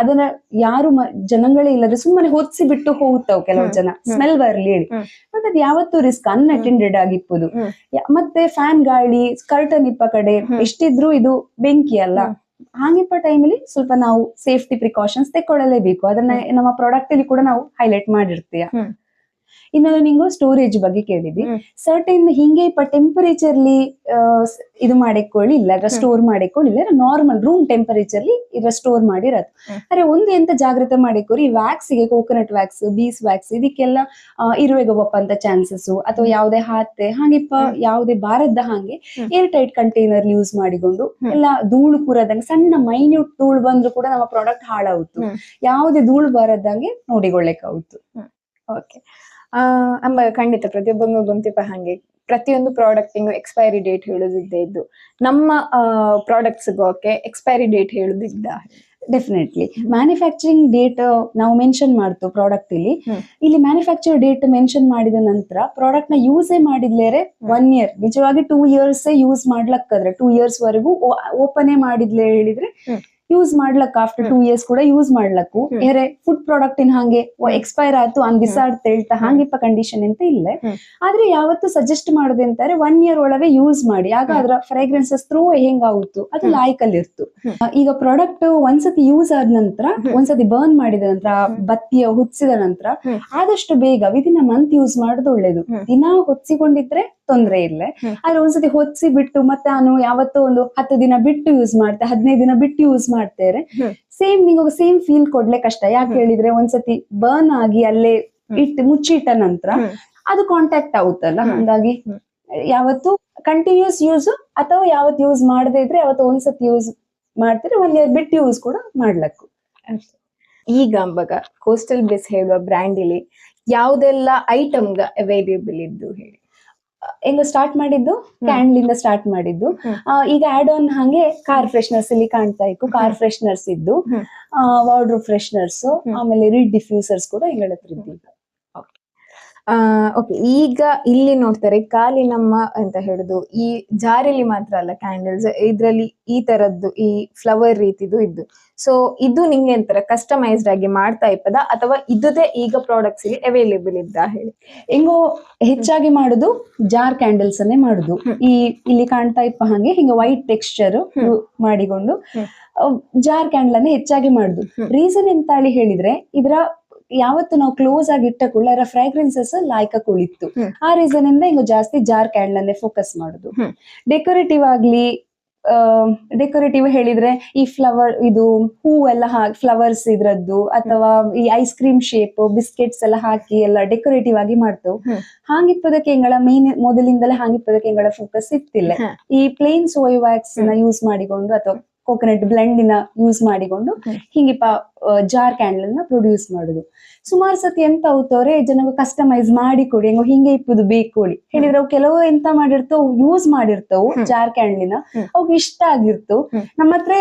Speaker 2: ಅದನ್ನ ಯಾರು ಜನಗಳೇ ಇಲ್ಲದ್ರೆ ಸುಮ್ಮನೆ ಹೊತ್ಸಿ ಬಿಟ್ಟು ಹೋಗ್ತಾವ್ ಕೆಲವು ಜನ ಸ್ಮೆಲ್ ಬರ್ಲಿ ಹೇಳಿ. ಬಟ್ ಅದ್ ಯಾವತ್ತೂ ರಿಸ್ಕ್ ಅನ್ಅಟೆಂಡೆಡ್ ಆಗಿಪ್ಪುದು. ಮತ್ತೆ ಫ್ಯಾನ್ ಗಾಳಿ ಕರ್ಟನ್ ಇಪ್ಪ ಕಡೆ ಎಷ್ಟಿದ್ರು ಇದು ಬೆಂಕಿ ಅಲ್ಲ, ಹಾಗಿಪ್ಪ ಟೈಮಲ್ಲಿ ಸ್ವಲ್ಪ ನಾವು ಸೇಫ್ಟಿ ಪ್ರಿಕಾಷನ್ಸ್ ತೆಕ್ಕೊಳ್ಳಲೇಬೇಕು. ಅದನ್ನ ನಮ್ಮ ಪ್ರಾಡಕ್ಟ್ ಅಲ್ಲಿ ಕೂಡ ನಾವು ಹೈಲೈಟ್ ಮಾಡಿರ್ತೀಯ. ಇನ್ನೊಂದು ನಿಂಗು ಸ್ಟೋರೇಜ್ ಬಗ್ಗೆ ಕೇಳಿದ್ವಿ. ಸರ್ಟನ್ ಹಿಂಗೆ ಇಪ್ಪ ಟೆಂಪರೇಚರ್ಲಿ ಇದು ಮಾಡಿಕೊಳ್ಳಿ ಇಲ್ಲ ಸ್ಟೋರ್ ಮಾಡಿಕೊಳ್ಳಿ ಇಲ್ಲ ನಾರ್ಮಲ್ ರೂಮ್ ಟೆಂಪರೇಚರ್ಲಿ ಇದ್ರ ಸ್ಟೋರ್ ಮಾಡಿರತ್ತೆ. ಅರೆ ಒಂದು ಎಂತ ಜಾಗ್ರತೆ ಮಾಡಿಕೋರಿ, ಈ ವ್ಯಾಕ್ಸ್ಗೆ ಕೋಕೋನಟ್ ವ್ಯಾಕ್ಸ್, ಬೀಸ್ ವ್ಯಾಕ್ಸ್ ಇದಕ್ಕೆಲ್ಲ ಇರುವೆಗೆ ಒಪ್ಪಂತ ಚಾನ್ಸಸ್ ಅಥವಾ ಯಾವುದೇ ಹಾತೆ ಹಾಗಿಪ್ಪ ಯಾವುದೇ ಬಾರದ ಹಾಗೆ ಏರ್ ಟೈಟ್ ಕಂಟೈನರ್ ಯೂಸ್ ಮಾಡಿಕೊಂಡು ಎಲ್ಲ ಧೂಳು ಕೂರದಂಗೆ ಸಣ್ಣ ಮೈನ್ಯೂಟ್ ಧೂಳು ಬಂದ್ರು ಕೂಡ ನಮ್ಮ ಪ್ರಾಡಕ್ಟ್ ಹಾಳಾಗುತ್ತು. ಯಾವುದೇ ಧೂಳು ಬರದಂಗೆ ನೋಡಿಕೊಳ್ಳಿಕ್ಕಾಗುತ್ತು.
Speaker 1: ಓಕೆ ಅಂಬ ಖಂಡಿತ ಪ್ರತಿಯೊಬ್ಬಂಗೂ ಗೊಂತಿಪ್ಪ ಹಂಗೆ ಪ್ರತಿಯೊಂದು ಪ್ರಾಡಕ್ಟಿಂಗು ಎಕ್ಸ್ಪೈರಿ ಡೇಟ್ ಹೇಳುದಿದ್ದೇ ಇದ್ದು ನಮ್ಮ ಪ್ರಾಡಕ್ಟ್ಸ್ ಓಕೆ ಎಕ್ಸ್ಪೈರಿ ಡೇಟ್ ಹೇಳುದಿದ್ದ
Speaker 2: ಡೆಫಿನೆಟ್ಲಿ ಮ್ಯಾನುಫ್ಯಾಕ್ಚರಿಂಗ್ ಡೇಟ್ ನಾವು ಮೆನ್ಷನ್ ಮಾಡ್ತು ಪ್ರಾಡಕ್ಟ್ ಇಲ್ಲಿ ಮ್ಯಾನುಫ್ಯಾಕ್ಚರ್ ಡೇಟ್ ಮೆನ್ಷನ್ ಮಾಡಿದ ನಂತರ ಪ್ರಾಡಕ್ಟ್ ನ ಯೂಸೇ ಮಾಡಿದ್ಲೇರೆ 1 year ನಿಜವಾಗಿ 2 years ಯೂಸ್ ಮಾಡ್ಲಕ್ಕಾದ್ರೆ 2 years ವರೆಗೂ ಓಪನೇ ಮಾಡಿದ್ಲೇ ಹೇಳಿದ್ರೆ ಯೂಸ್ ಮಾಡ್ಲಕ್ ಆಫ್ಟರ್ 2 years ಕೂಡ ಯೂಸ್ ಮಾಡ್ಲಕ್ಕು. ಬೇರೆ ಫುಡ್ ಪ್ರಾಡಕ್ಟ್ ಇನ್ ಹಾಗೆ ಎಕ್ಸ್ಪೈರ್ ಆಯ್ತು ಹಂಗ್ ಬಿಸಾಡ್ತ ಹೇಳ್ತಾ ಹಾಗಿಪ್ಪ ಕಂಡೀಷನ್ ಅಂತ ಇಲ್ಲ. ಆದ್ರೆ ಯಾವತ್ತು ಸಜೆಸ್ಟ್ ಮಾಡೋದು ಅಂತಾರೆ 1 year ಒಳಗೆ ಯೂಸ್ ಮಾಡಿ, ಆಗ ಅದ್ರ ಫ್ರೇಗ್ರೆನ್ಸಸ್ ಥ್ರೂ ಹೆಂಗಾಗುತ್ತು ಅದು ಲಾಯ್ಕಲ್ಲಿ ಇರ್ತು. ಈಗ ಪ್ರಾಡಕ್ಟ್ ಒಂದ್ಸತಿ ಯೂಸ್ ಆದ ನಂತರ ಒಂದ್ಸತಿ ಬರ್ನ್ ಮಾಡಿದ ನಂತರ ಬತ್ತಿಯ ಹುಚ್ಚಿದ ನಂತರ ಆದಷ್ಟು ಬೇಗ ವಿದಿನ್ ಅ ಮಂತ್ ಯೂಸ್ ಮಾಡೋದು ಒಳ್ಳೇದು. ದಿನ ಹೊಚ್ಚಿಕೊಂಡಿದ್ರೆ ತೊಂದ್ರೆ ಇಲ್ಲ. ಆದ್ರೆ ಒಂದ್ಸತಿ ಹೊಚ್ಚಿ ಬಿಟ್ಟು ಮತ್ತೆ ನಾನು ಯಾವತ್ತೋ ಒಂದು 10 ದಿನ ಬಿಟ್ಟು ಯೂಸ್ ಮಾಡ್ತೆ, 15 ದಿನ ಬಿಟ್ಟು ಯೂಸ್ ಮಾಡ್ತೇವೆ, ಸೇಮ್ ನಿಮಗೆ ಸೇಮ್ ಫೀಲ್ ಕೊಡ್ಲೆ ಕಷ್ಟ. ಯಾಕೆ ಹೇಳಿದ್ರೆ ಒಂದ್ಸತಿ ಬರ್ನ್ ಆಗಿ ಅಲ್ಲೇ ಮುಚ್ಚಿಟ್ಟ ನಂತರ ಅದು ಕಾಂಟ್ಯಾಕ್ಟ್ ಆಗುತ್ತಲ್ಲ. ಹಾಗಾಗಿ ಯಾವತ್ತು ಕಂಟಿನ್ಯೂಸ್ ಯೂಸ್ ಅಥವಾ ಯಾವತ್ತು ಯೂಸ್ ಮಾಡದೇ ಇದ್ರೆ ಯಾವತ್ತು ಒಂದ್ಸತಿ ಯೂಸ್ ಮಾಡ್ತೀರಿ 1 year ಬಿಟ್ಟು ಯೂಸ್ ಕೂಡ ಮಾಡ್ಲಕ್ಕು.
Speaker 1: ಈಗ ಅಂಬಾಗ ಕೋಸ್ಟಲ್ ಬ್ಲಿಸ್ ಹೇಳುವ ಬ್ರ್ಯಾಂಡ್ ಇಲ್ಲಿ ಯಾವ್ದೆಲ್ಲ ಐಟಮ್ ಅವೈಲೇಬಲ್ ಇದ್ದು ಹೇಳಿ.
Speaker 2: ಹೆಂಗ ಸ್ಟಾರ್ಟ್ ಮಾಡಿದ್ದು ಕ್ಯಾಂಡಲ್ ಇಂದ ಸ್ಟಾರ್ಟ್ ಮಾಡಿದ್ದು. ಈಗ ಆಡ್ ಆನ್ ಹಾಗೆ ಕಾರ್ ಫ್ರೆಶ್ನರ್ಸ್ ಇಲ್ಲಿ ಕಾಣ್ತಾ ಇತ್ತು, ಕಾರ್ ಫ್ರೆಶ್ನರ್ಸ್ ಇದ್ದು, ವಾರ್ಡ್ರೋಬ್ ಫ್ರೆಶ್ನರ್ಸ್, ಆಮೇಲೆ ರೀಡ್ ಡಿಫ್ಯೂಸರ್ಸ್ ಕೂಡ ಹಿಂಗಳ ಹತ್ರ ಇದ್ದು.
Speaker 1: ಓಕೆ, ಈಗ ಇಲ್ಲಿ ನೋಡ್ತಾರೆ ಖಾಲಿ ನಮ್ಮ ಅಂತ ಹೇಳುದು ಈ ಜಾರಿಲಿ ಮಾತ್ರ ಅಲ್ಲ ಕ್ಯಾಂಡಲ್ಸ್, ಇದ್ರಲ್ಲಿ ಈ ತರದ್ದು ಈ ಫ್ಲವರ್ ರೀತಿದು ಇದ್ದು. ಸೊ ಇದು ನಿಂಗೆ ಎಂತರ ಕಸ್ಟಮೈಸ್ಡ್ ಆಗಿ ಮಾಡ್ತಾ ಇಪ್ಪದ ಅಥವಾ ಇದುದೇ ಈಗ ಪ್ರಾಡಕ್ಟ್ಸ್ ಇಲ್ಲಿ ಅವೈಲೇಬಲ್ ಇದ್ದ ಹೇಳಿ.
Speaker 2: ಹೆಂಗೋ ಹೆಚ್ಚಾಗಿ ಮಾಡುದು ಜಾರ್ ಕ್ಯಾಂಡಲ್ಸ್ ಅನ್ನೇ ಮಾಡುದು. ಈ ಇಲ್ಲಿ ಕಾಣ್ತಾ ಇಪ್ಪ ಹಾಗೆ ಹಿಂಗ ವೈಟ್ ಟೆಕ್ಸ್ಚರ್ ಮಾಡಿಕೊಂಡು ಜಾರ್ ಕ್ಯಾಂಡಲ್ ಅನ್ನೇ ಹೆಚ್ಚಾಗಿ ಮಾಡುದು. ರೀಸನ್ ಎಂತ ಹೇಳಿ ಹೇಳಿದ್ರೆ ಇದ್ರ ಯಾವತ್ತು ನಾವು ಕ್ಲೋಸ್ ಆಗಿ ಇಟ್ಟ ಕೂಡ ಅದರ ಫ್ರಾಗ್ರೆನ್ಸಸ್ ಲಾಯ್ಕ ಕುಳಿತು. ಆ ರೀಸನ್ ಇಂದ ಹಿಂಗ ಜಾಸ್ತಿ ಜಾರ್ ಕ್ಯಾಂಡಲ್ ಅನ್ನೇ ಫೋಕಸ್ ಮಾಡುದು. ಡೆಕೋರೇಟಿವ್ ಆಗ್ಲಿ, ಡೆಕೋರೇಟಿವ್ ಹೇಳಿದ್ರೆ ಈ ಫ್ಲವರ್ ಇದು ಹೂವೆಲ್ಲ ಫ್ಲವರ್ಸ್ ಇದ್ರದ್ದು ಅಥವಾ ಈ ಐಸ್ ಕ್ರೀಮ್ ಶೇಪ್ ಬಿಸ್ಕೆಟ್ಸ್ ಎಲ್ಲ ಹಾಕಿ ಎಲ್ಲ ಡೆಕೋರೇಟಿವ್ ಆಗಿ ಮಾಡ್ತೇವೆ. ಹಾಂಗಿಪ್ಪದಕ್ಕೆ ಹೆಂಗಳ ಮೇನ್ ಮೊದಲಿಂದಲೇ ಹಾಂಗಿಪ್ಪದಕ್ಕೆ ಹೆಂಗಳ ಫೋಕಸ್ ಇರ್ತಿಲ್ಲ. ಈ ಪ್ಲೇನ್ ಸೋಯ್ ವ್ಯಾಕ್ಸ್ ನ ಯೂಸ್ ಮಾಡಿಕೊಂಡು ಅಥವಾ ಕೋಕೋನಟ್ ಬ್ಲೆಂಡ್ ನ ಯೂಸ್ ಮಾಡಿಕೊಂಡು ಹಿಂಗಿಪ್ಪ ಜಾರ್ ಕ್ಯಾಂಡಲ್ ನ ಪ್ರೊಡ್ಯೂಸ್ ಮಾಡುದು. ಸುಮಾರು ಸತಿ ಎಂತ అవుತವ್ರೆ ಜನಗ ಕಸ್ಟಮೈಸ್ ಮಾಡಿ ಕೊಡಿ, ಹೆಂಗೋ ಹಿಂಗೆ ಇಪ್ಪುದು ಬೇಕು ಹೇಳಿದ್ರೆ ಅವು ಕೆಲವು ಎಂತ ಮಾಡಿರ್ತವು ಯೂಸ್ ಮಾಡಿರ್ತವು ಜಾರ್ ಕ್ಯಾಂಡಲಿನ, ಅವ್ ಇಷ್ಟ ಆಗಿರ್ತವು. ನಮ್ಮ ಹತ್ರ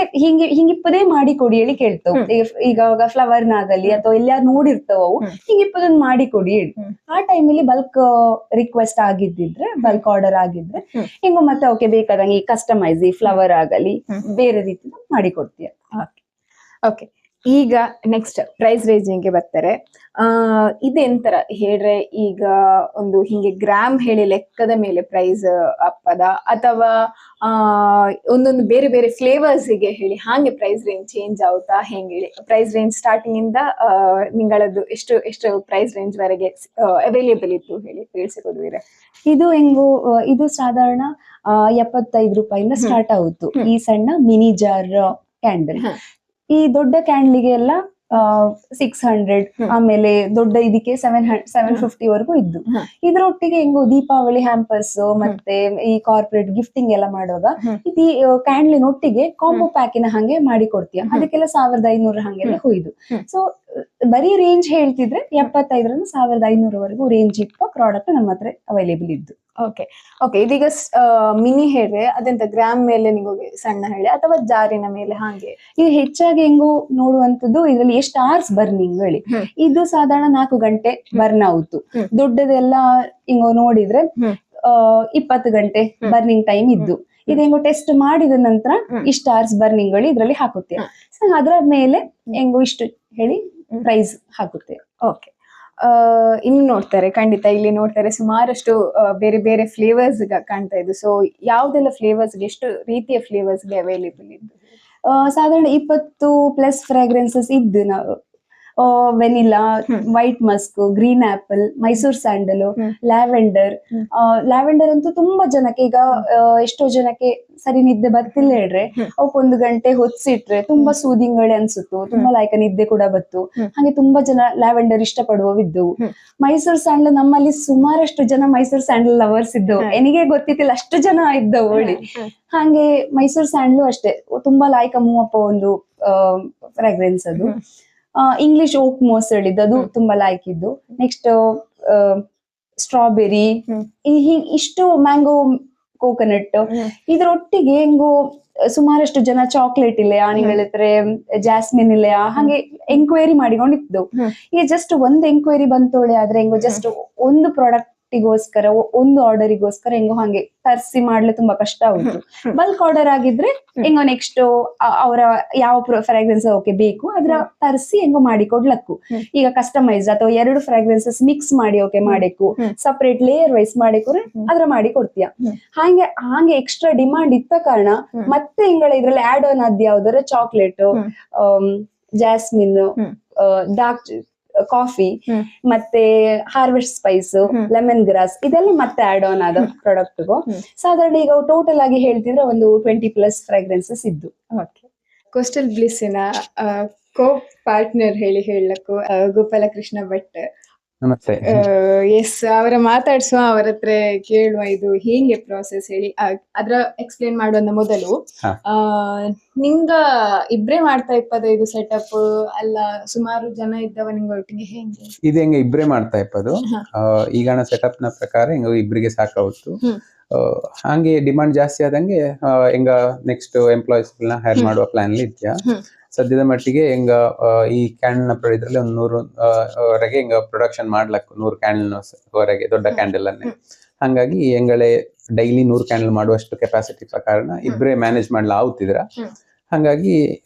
Speaker 2: ಹಿಂಗಿಪ್ಪದೇ ಮಾಡಿ ಕೊಡಿ ಹೇಳಿ ಕೇಳ್ತವು. ಈಗ ಫ್ಲವರ್ ನಾಗಲಿ ಅಥವಾ ಎಲ್ಲಾರು ನೋಡಿರ್ತವ ಅವು ಹಿಂಗಿಪ್ಪದನ್ನ ಮಾಡಿ ಕೊಡಿ ಹೇಳಿ. ಆ ಟೈಮಲ್ಲಿ ಬಲ್ಕ್ ರಿಕ್ವೆಸ್ಟ್ ಆಗಿದ್ದಿದ್ರೆ, ಬಲ್ಕ್ ಆರ್ಡರ್ ಆಗಿದ್ರೆ ಹಿಂಗೋ ಮತ್ತೆ ಓಕೆ ಬೇಕಾದಂಗೆ ಈ ಕಸ್ಟಮೈಸ್ ಈ ಫ್ಲವರ್ ಆಗಲಿ ಬೇರೆ ರೀತಿ ಮಾಡಿ ಕೊಡ್ತೀಯ.
Speaker 1: ಓಕೆ, ಈಗ ನೆಕ್ಸ್ಟ್ ಪ್ರೈಸ್ ರೇಂಜಿಂಗ್ ಬರ್ತಾರೆ. ಇದೆಂತರ ಹೇಳ್ರೆ ಈಗ ಒಂದು ಹಿಂಗೆ ಗ್ರಾಮ್ ಹೇಳಿ ಲೆಕ್ಕದ ಮೇಲೆ ಪ್ರೈಸ್ ಅಪ್ಪದ ಅಥವಾ ಒಂದೊಂದು ಬೇರೆ ಬೇರೆ ಫ್ಲೇವರ್ಸ್ ಗೆ ಹೇಳಿ ಹಾಗೆ ಪ್ರೈಸ್ ರೇಂಜ್ ಚೇಂಜ್ ಆಗುತ್ತಾ ಹೆಂಗೆ ಹೇಳಿ? ಪ್ರೈಸ್ ರೇಂಜ್ ಸ್ಟಾರ್ಟಿಂಗ್ ಇಂದ ನಿಗಳದ್ದು ಎಷ್ಟು ಪ್ರೈಸ್ ರೇಂಜ್ ವರೆಗೆ ಅವೈಲೇಬಲ್ ಇತ್ತು ಹೇಳಿ ತಿಳಿಸಿಕೊಡುವಿರ?
Speaker 2: ಇದು ಹೆಂಗು ಇದು ಸಾಧಾರಣ 75 ರೂಪಾಯಿಂದ ಸ್ಟಾರ್ಟ್ ಆಗುತ್ತು ಈ ಸಣ್ಣ ಮಿನಿ ಜಾರ್ ಕ್ಯಾಂಡಲ್. ಈ ದೊಡ್ಡ ಕ್ಯಾಂಡಲ್ಗೆ ಎಲ್ಲ 600, ಆಮೇಲೆ ದೊಡ್ಡ ಇದಕ್ಕೆ 750 ವರೆಗೂ ಇದ್ದು. ಇದ್ರೊಟ್ಟಿಗೆ ಹೆಂಗೋ ದೀಪಾವಳಿ ಹ್ಯಾಂಪರ್ಸ್ ಮತ್ತೆ ಈ ಕಾರ್ಪೊರೇಟ್ ಗಿಫ್ಟಿಂಗ್ ಎಲ್ಲ ಮಾಡುವಾಗ ಇದು ಕ್ಯಾಂಡಲಿನ ಒಟ್ಟಿಗೆ ಕಾಂಬೋ ಪ್ಯಾಕಿನ ಹಂಗೆ ಮಾಡಿ ಕೊಡ್ತೀಯ, ಅದಕ್ಕೆಲ್ಲ 1500 ಹಂಗೆಲ್ಲ ಹೋಯ್ದು. ಸೊ ಬರೀ ರೇಂಜ್ ಹೇಳ್ತಿದ್ರೆ 75ರಿಂದ 1500 ವರೆಗೂ ರೇಂಜ್ ಇಪ್ಪ ಪ್ರಾಡಕ್ಟ್ ನಮ್ಮ ಹತ್ರ ಅವೈಲೇಬಲ್ ಇದ್ದು.
Speaker 1: ಓಕೆ, ಇದೀಗ ಮಿನಿ ಹೇಳಿದ್ರೆ ಅದೆಂತ ಗ್ರಾಮ್ ಮೇಲೆ ನಿಮಗೆ ಸಣ್ಣ ಹೇಳಿ ಅಥವಾ ಜಾರಿನ ಮೇಲೆ ಹಾಗೆ?
Speaker 2: ಇದು ಹೆಚ್ಚಾಗಿ ಹೆಂಗು ನೋಡುವಂತದ್ದು ಇದ್ರಲ್ಲಿ ಎಷ್ಟು ಅವರ್ಸ್ ಬರ್ನಿಂಗ್ ಹೇಳಿ. ಇದು ಸಾಧಾರಣ 4 ಗಂಟೆ ಬರ್ನ್ ಆಗುತ್ತು. ದೊಡ್ಡದೆಲ್ಲ ಹಿಂಗೋ ನೋಡಿದ್ರೆ 20 ಗಂಟೆ ಬರ್ನಿಂಗ್ ಟೈಮ್ ಇದ್ದು ಇದು ಹೆಂಗೋ ಟೆಸ್ಟ್ ಮಾಡಿದ ನಂತರ ಇಷ್ಟು ಅವರ್ಸ್ ಬರ್ನಿಂಗ್ ಗಳು ಇದ್ರಲ್ಲಿ ಹಾಕುತ್ತೆ. ಸೊ ಅದರ ಮೇಲೆ ಹೆಂಗೋ ಇಷ್ಟು ಹೇಳಿ ಪ್ರೈಸ್ ಹಾಕುತ್ತೆ.
Speaker 1: ಓಕೆ, ಇನ್ನು ನೋಡ್ತಾರೆ, ಖಂಡಿತ ಇಲ್ಲಿ ನೋಡ್ತಾರೆ ಸುಮಾರಷ್ಟು ಬೇರೆ ಬೇರೆ ಫ್ಲೇವರ್ಸ್ ಕಾಣ್ತಾ ಇದ್ದು. ಸೊ ಯಾವ್ದೆಲ್ಲ ಫ್ಲೇವರ್ಸ್ಗೆ, ಎಷ್ಟು ರೀತಿಯ ಫ್ಲೇವರ್ಸ್ಗೆ ಅವೈಲೇಬಲ್ ಇದ್ದು?
Speaker 2: ಸಾಧಾರಣ 20+ ಫ್ರಾಗ್ರೆನ್ಸಸ್ ಇದ್ದು ನಾವು vanilla, white Musk, green apple, Mysore sandal, lavender. Lavender ಅಂತೂ ತುಂಬಾ ಜನಕ್ಕೆ ಈಗ ಎಷ್ಟೋ ಜನಕ್ಕೆ ಸರಿ ನಿದ್ದೆ ಬರ್ತಿಲ್ಲ ಹೇಳ್ರೆ ಅವಕ್ 1 ಗಂಟೆ ಹೊತ್ಸಿಟ್ರೆ ತುಂಬಾ ಸೂದಿಂಗ್ ಅನ್ಸುತ್ತು, ತುಂಬಾ ಲೈಕ್ ನಿದ್ದೆ ಕೂಡ ಬತ್ತು. ಹಾಗೆ ತುಂಬಾ ಜನ ಲ್ಯಾವೆಂಡರ್ ಇಷ್ಟಪಡುವವಿದ್ದವು. ಮೈಸೂರ್ ಸ್ಯಾಂಡಲ್ ನಮ್ಮಲ್ಲಿ ಸುಮಾರಷ್ಟು ಜನ ಮೈಸೂರ್ ಸ್ಯಾಂಡಲ್ ಲವರ್ಸ್ ಇದ್ದವು, ನನಗೆ ಗೊತ್ತಿತ್ತಿಲ್ಲ ಅಷ್ಟು ಜನ ಇದ್ದವು ಒಳ್ಳೆ. ಹಾಗೆ ಮೈಸೂರ್ ಸ್ಯಾಂಡಲ್ ಅಷ್ಟೇ ತುಂಬಾ ಲೈಕ್ ಮೂವಪ್ಪ ಒಂದು ಫ್ರಾಗ್ರೆನ್ಸ್ ಅದು. ಇಂಗ್ಲಿಷ್ ಓಕ್ ಮೋಸ್ ಹೇಳಿದ್ದು ಅದು ತುಂಬಾ ಲೈಕ್ ಇದ್ದು. ನೆಕ್ಸ್ಟ್ ಸ್ಟ್ರಾಬೆರಿ, ಇಷ್ಟು ಮ್ಯಾಂಗೋ, ಕೋಕೋನಟ್. ಇದ್ರೊಟ್ಟಿಗೆ ಹೆಂಗೋ ಸುಮಾರಷ್ಟು ಜನ ಚಾಕ್ಲೇಟ್ ಇಲ್ಲಯಾ, ನೀವು ಹೇಳಿದ್ರೆ ಜಾಸ್ಮಿನ್ ಇಲ್ಲಯಾ, ಹಾಗೆ ಎಂಕ್ವೈರಿ ಮಾಡಿಕೊಂಡಿದ್ದು. ಈಗ ಜಸ್ಟ್ ಒಂದು ಎಂಕ್ವೈರಿ ಬಂತೋಳೆ ಆದ್ರೆ ಹೆಂಗೋ ಜಸ್ಟ್ ಒಂದು ಪ್ರಾಡಕ್ಟಿಗೋಸ್ಕರ ಒಂದು ಆರ್ಡರಿಗೋಸ್ಕರ ಹೆಂಗೋ ಹಾಗೆ ತರಿಸಿ ಮಾಡ್ಲೆ ತುಂಬಾ ಕಷ್ಟ ಆಗುತ್ತೆ. ಬಲ್ಕ್ ಆರ್ಡರ್ ಆಗಿದ್ರೆ ಹೆಂಗೋ ನೆಕ್ಸ್ಟ್ ಅವರ ಯಾವ ಫ್ರಾಗ್ರೆನ್ಸ್ ಓಕೆ ಬೇಕು ಅದ್ರ ತರಿಸಿ ಹೆಂಗೋ ಮಾಡಿ ಕೊಡ್ಲಕ್ಕು. ಈಗ ಕಸ್ಟಮೈಸ್ ಅಥವಾ 2 ಫ್ರಾಗ್ರೆನ್ಸಸ್ ಮಿಕ್ಸ್ ಮಾಡಿ ಓಕೆ ಮಾಡಬೇಕು, ಸಪರೇಟ್ ಲೇಯರ್ ವೈಸ್ ಮಾಡಿಕೊರೆ ಅದ್ರ ಮಾಡಿ ಕೊಡ್ತೀಯ. ಹಾಗೆ ಎಕ್ಸ್ಟ್ರಾ ಡಿಮಾಂಡ್ ಇತ್ತ ಕಾರಣ ಮತ್ತೆ ಹಿಂಗಳ ಇದ್ರಲ್ಲಿ ಆಡ್ ಆನ್ ಆದ್ ಯಾವ್ದಾರ ಚಾಕ್ಲೇಟ್, ಜಾಸ್ಮಿನ್, ಡಾರ್ಕ್ ಕಾಫಿ, ಮತ್ತೆ ಹಾರ್ವೆಸ್ಟ್ ಸ್ಪೈಸ್, ಲೆಮನ್ ಗ್ರಾಸ್, ಇದೆಲ್ಲ ಮತ್ತೆ ಆಡ್ ಆನ್ ಆದ ಪ್ರಾಡಕ್ಟ್. ಸಾಧಾರಣ ಈಗ ಟೋಟಲ್ ಆಗಿ ಹೇಳ್ತಿದ್ರೆ ಒಂದು 20+ ಫ್ರಾಗ್ರೆನ್ಸಸ್ ಇದ್ದು.
Speaker 1: ಕೋಸ್ಟಲ್ ಬ್ಲಿಸ್ಸಿನ ಕೋ ಪಾರ್ಟ್ನರ್ ಹೇಳಕ್ಕೂ ಗೋಪಾಲಕೃಷ್ಣ ಭಟ್.
Speaker 3: ನಮಸ್ತೆ.
Speaker 1: ಎಸ್, ಅವರ ಮಾತಾಡ್ಸುವ, ಅವರ ಹತ್ರ ಕೇಳುವ ಇದು ಹೇಗೆ ಪ್ರಾಸೆಸ್ ಹೇಳಿ ಅದ್ರ ಎಕ್ಸ್ಪ್ಲೇನ್ ಮಾಡುವ ಮೊದಲು ನಿಂಗ ಇಬ್ರೇ ಮಾಡ್ತಾ ಇಪ್ಪದ ಇದು ಸೆಟಪ್ ಅಲ್ಲ ಸುಮಾರು ಜನ ಇದ್ದವ ನಿಂಗ ಒಟ್ಟಿಗೆ ಹೆಂಗೆ
Speaker 3: ಇದು ಹೆಂಗೆ ಇಬ್ರೇ ಮಾಡ್ತಾ ಇಪ್ಪದು? ಈಗಣ ಸೆಟಪ್ ನ ಪ್ರಕಾರ ಹೆಂಗ ಇಬ್ರಿಗೆ ಸಾಕಾವತ್ತು. ಹಾಗೆ ಡಿಮಾಂಡ್ ಜಾಸ್ತಿ ಆದಂಗೆ ಹೆಂಗ ನೆಕ್ಸ್ಟ್ ಎಂಪ್ಲಾಯೀಸ್ ಹೈರ್ ಮಾಡುವ ಪ್ಲಾನ್ ಇದ್ಯಾ. ಸದ್ಯದ ಮಟ್ಟಿಗೆ ಹೆಂಗ ಈ ಕ್ಯಾಂಡಲ್ ನ ಇದ್ರಲ್ಲಿ ಒಂದು 100 ವರೆಗೆ ಹೆಂಗ ಪ್ರೊಡಕ್ಷನ್ ಮಾಡ್ಲಕ್ಕ 100 ಕ್ಯಾಂಡಲ್ ವರೆಗೆ ದೊಡ್ಡ ಕ್ಯಾಂಡಲ್ ಅನ್ನೇ. ಹಂಗಾಗಿ ಹೆಂಗಳೇ ಡೈಲಿ 100 ಕ್ಯಾಂಡಲ್ ಮಾಡುವಷ್ಟು ಕೆಪಾಸಿಟಿ ಪ್ರಕಾರ ಇಬ್ರೇ ಮ್ಯಾನೇಜ್ ಮಾಡ್ಲಾ ಆಗುತ್ತಿದ್ರ. ಹಂಗಾಗಿ